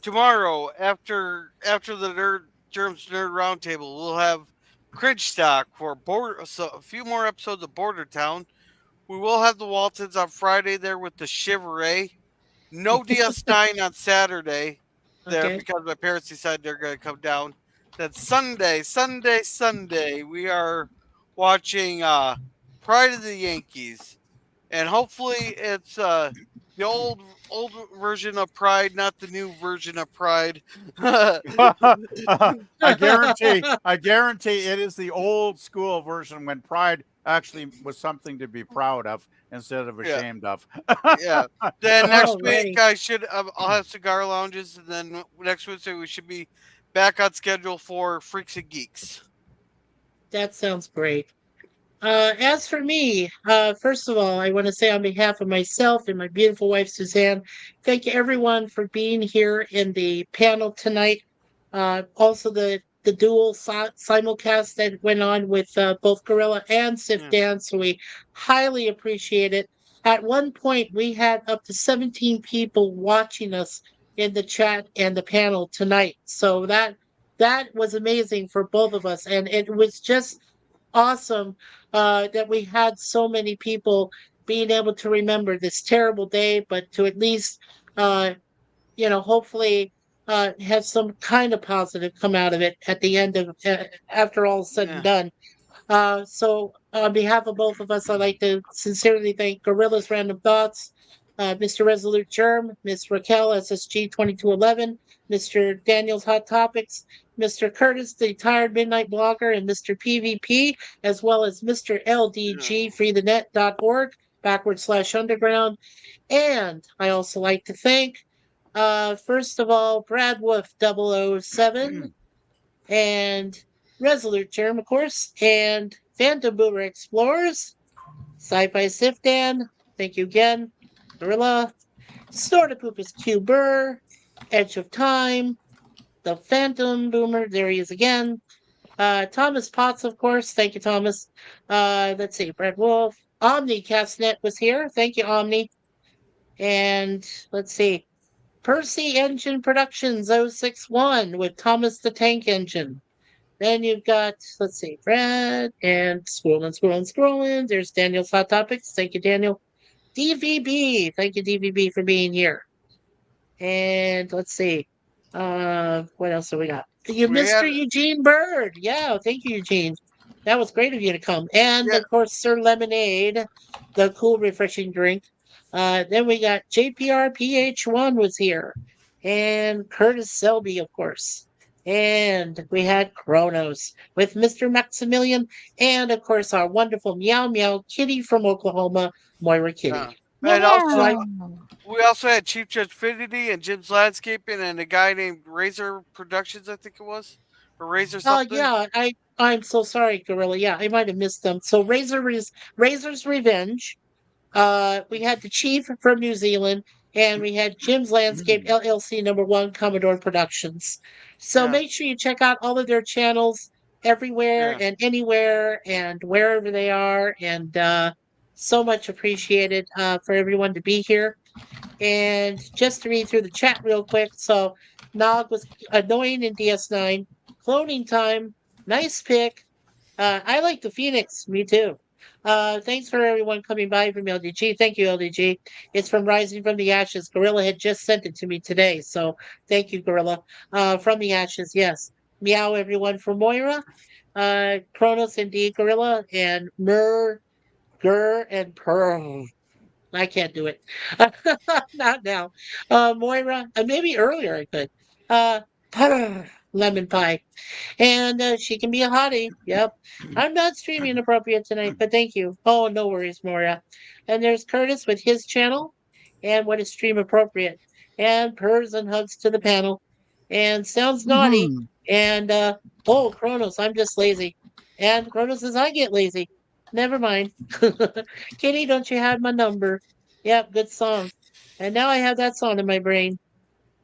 Tomorrow, after the Germs Nerd Roundtable, we'll have Cringe Stock for a few more episodes of Border Town. We will have the Waltons on Friday there with the Chivalry. No DS9 on Saturday there Okay. because my parents decided they're going to come down. Then Sunday, we are watching Pride of the Yankees. And hopefully it's the old version of Pride, not the new version of Pride. I guarantee it is the old school version when Pride actually was something to be proud of instead of Yeah. ashamed of. Yeah. Then next Alrighty. week I'll have cigar lounges, and then next Wednesday we should be back on schedule for Freaks and Geeks. That sounds great. As for me, first of all, I want to say on behalf of myself and my beautiful wife, Suzanne, thank you everyone for being here in the panel tonight. Also, the dual simulcast that went on with both Gorilla and Sif Dan, so we highly appreciate it. At one point, we had up to 17 people watching us in the chat and the panel tonight. So that was amazing for both of us, and it was just awesome that we had so many people being able to remember this terrible day, but to at least, hopefully have some kind of positive come out of it at the end of after all is said and done. So, on behalf of both of us, I'd like to sincerely thank Gorilla's Random Thoughts, Mr. Resolute Germ, Miss Raquel SSG 2211, Mr. Daniel's Hot Topics, Mr. Curtis, the Tired Midnight Blogger, and Mr. PvP, as well as Mr. LDG, freethenet.org, /underground. And I also like to thank, first of all, Brad Wolf 007 and Resolute Germ, of course, and Phantom Boomer Explorers, Sci-Fi Sifdan, thank you again, Gorilla, Snortapoopus Q Burr, Edge of Time, the Phantom Boomer, there he is again, Thomas Potts, of course, thank you, Thomas. Let's see, Brad Wolf, Omni Castnet was here, thank you, Omni, and let's see, Percy Engine Productions 061 with Thomas the Tank Engine. Then you've got, let's see, Brad and scrolling. There's Daniel's Hot Topics. Thank you, Daniel. DVB. Thank you, DVB, for being here. And let's see. What else have we got? Mr. Eugene Bird. Yeah, thank you, Eugene. That was great of you to come. And of course, Sir Lemonade, the cool, refreshing drink. Then we got JPR PH1 was here. And Curtis Selby, of course. And we had Kronos with Mr. Maximilian, and of course our wonderful Meow Meow Kitty from Oklahoma, Moira Kitty. And also, we also had Chief Judge Finity and Jim's Landscaping and a guy named Razor Productions, I think it was, or Razor something. Yeah, I'm so sorry, Gorilla. Yeah, I might have missed them. So Razor's Revenge. We had the Chief from New Zealand, and we had Jim's Landscape LLC #1 Commodore Productions. So make sure you check out all of their channels everywhere and anywhere and wherever they are. And so much appreciated for everyone to be here. And just to read through the chat real quick. So Nog was annoying in DS9. Cloning Time. Nice pick. I like the Phoenix. Me too. Thanks for everyone coming by from LDG. Thank you, LDG. It's from Rising from the Ashes. Gorilla had just sent it to me today. So thank you, Gorilla. From the Ashes, yes. Meow, everyone, from Moira. Kronos, indeed, Gorilla. And Mer, Gur, and Pearl. I can't do it. Not now. Moira, maybe earlier I could. lemon pie. And she can be a hottie. Yep. I'm not streaming appropriate tonight, but thank you. Oh, no worries, Moria. And there's Curtis with his channel and what is stream appropriate. And purrs and hugs to the panel. And sounds naughty. Mhm. And oh, Kronos, I'm just lazy. And Kronos says I get lazy. Never mind. Kitty, don't you have my number? Yep, good song. And now I have that song in my brain.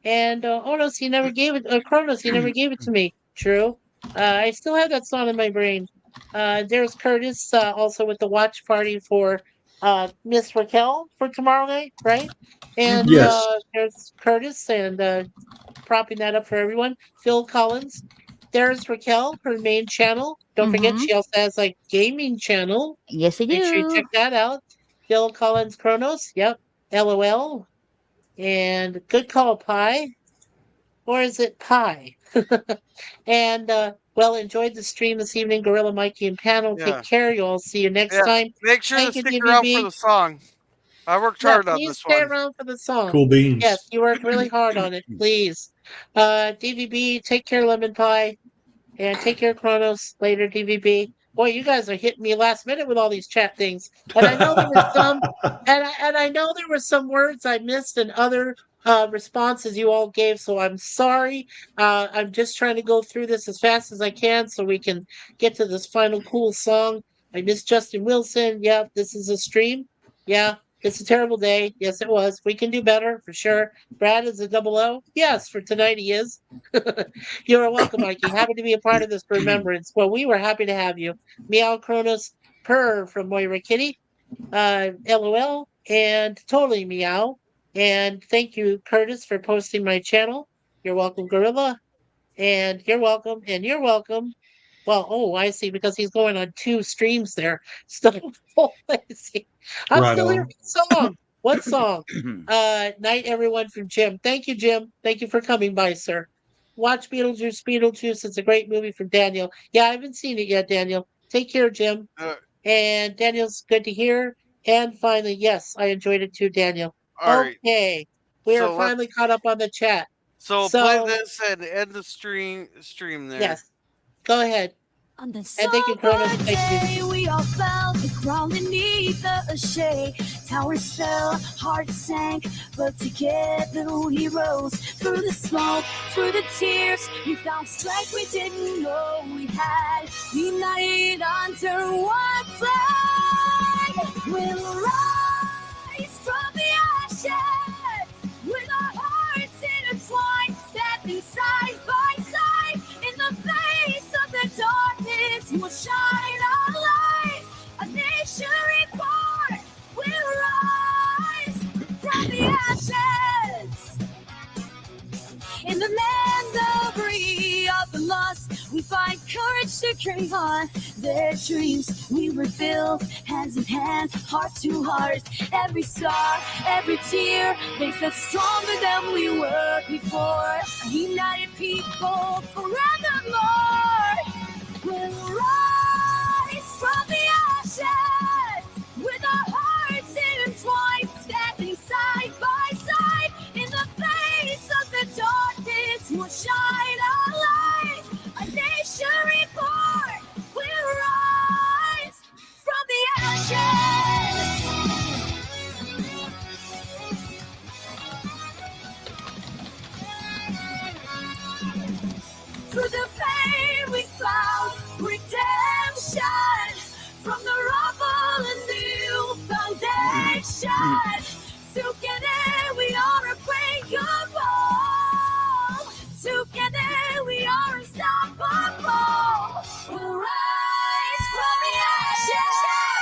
And Onos, he never gave it. Kronos, he never gave it to me. True. I still have that song in my brain. There's Curtis also with the watch party for Miss Raquel for tomorrow night, right? And Yes. there's Curtis and propping that up for everyone. Phil Collins. There's Raquel, her main channel. Don't forget, Mhm. she also has like gaming channel. Yes, I Make sure you check do. that out. Phil Collins Kronos. Yep. LOL. And good call, Pie. Or is it pie? And well, enjoyed the stream this evening, Gorilla Mikey and panel. Take Yeah. care. You all see you next Yeah. time. Make sure to Thank you, stick around for DVB. the song. I worked Yeah, hard on please this stay one. around for the song. Cool Yes, beans. you worked really hard on it. Please. DVB, take care, Lemon Pie. And take care, Kronos. Later, DVB. Boy, you guys are hitting me last minute with all these chat things. And I know there were some, and I know there were some words I missed and other responses you all gave. So I'm sorry. I'm just trying to go through this as fast as I can so we can get to this final cool song. I missed Justin Wilson. Yeah, this is a stream. Yeah, it's a terrible day. Yes, it was. We can do better for sure. Brad is a double O. Yes, for tonight he is. You're welcome, Mikey. Happy to be a part of this remembrance. Well, we were happy to have you. Meow Cronus Purr from Moira Kitty, LOL, and totally meow. And thank you, Curtis, for posting my channel. You're welcome, Gorilla. And you're welcome. And you're welcome. Well, oh, I see, because he's going on 2 streams there. Still, lazy. I'm Right still here on. for the song. What song? Night, everyone from Jim. Thank you, Jim. Thank you for coming by, sir. Watch Beetlejuice. Beetlejuice. It's a great movie from Daniel. Yeah, I haven't seen it yet, Daniel. Take care, Jim. And Daniel's good to hear. And finally, yes, I enjoyed it too, Daniel. All right. Okay. We are So finally let's. caught up on the chat. So play So, this and end the stream there. yes, go ahead. On the And thank you, Kronos. summer Thank you. day, we all felt the ground beneath the shade. Towers fell, hearts sank, but together we rose. Through the smoke, through the tears, we found strength we didn't know we had. United under one flag, we'll rise from the ashes with our hearts intertwined, stepping side by side in the face of the darkness. We'll shine our light, a nation reborn. We'll rise from the ashes. In the memory of the lost, we find courage to carry on their dreams. We were built hand in hand, heart to heart. Every star, every tear makes us stronger than we were before. United people forevermore. We'll rise from the ashes with our hearts intertwined, standing side by side in the face of the darkness. We'll shine our light, a nation reborn. We'll rise from the ashes. Through the pain we found redemption. From the rubble a new foundation. Together we are unbreakable. Together we are unstoppable. We'll rise from the ashes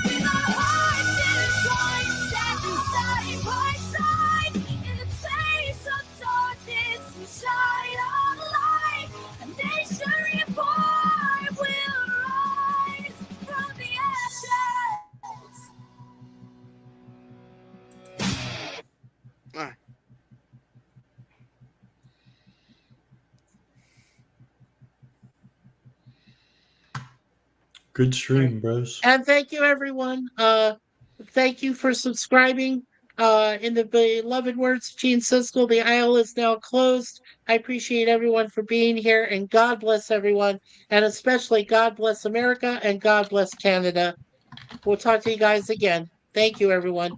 with our hearts intertwined, standing side by side in the face of darkness. We shine our light, a nation reborn. We'll rise from the ashes. Good stream, bros. And thank you, everyone. Thank you for subscribing. In the beloved words of Gene Siskel, the aisle is now closed. I appreciate everyone for being here, and God bless everyone, and especially God bless America and God bless Canada. We'll talk to you guys again. Thank you, everyone.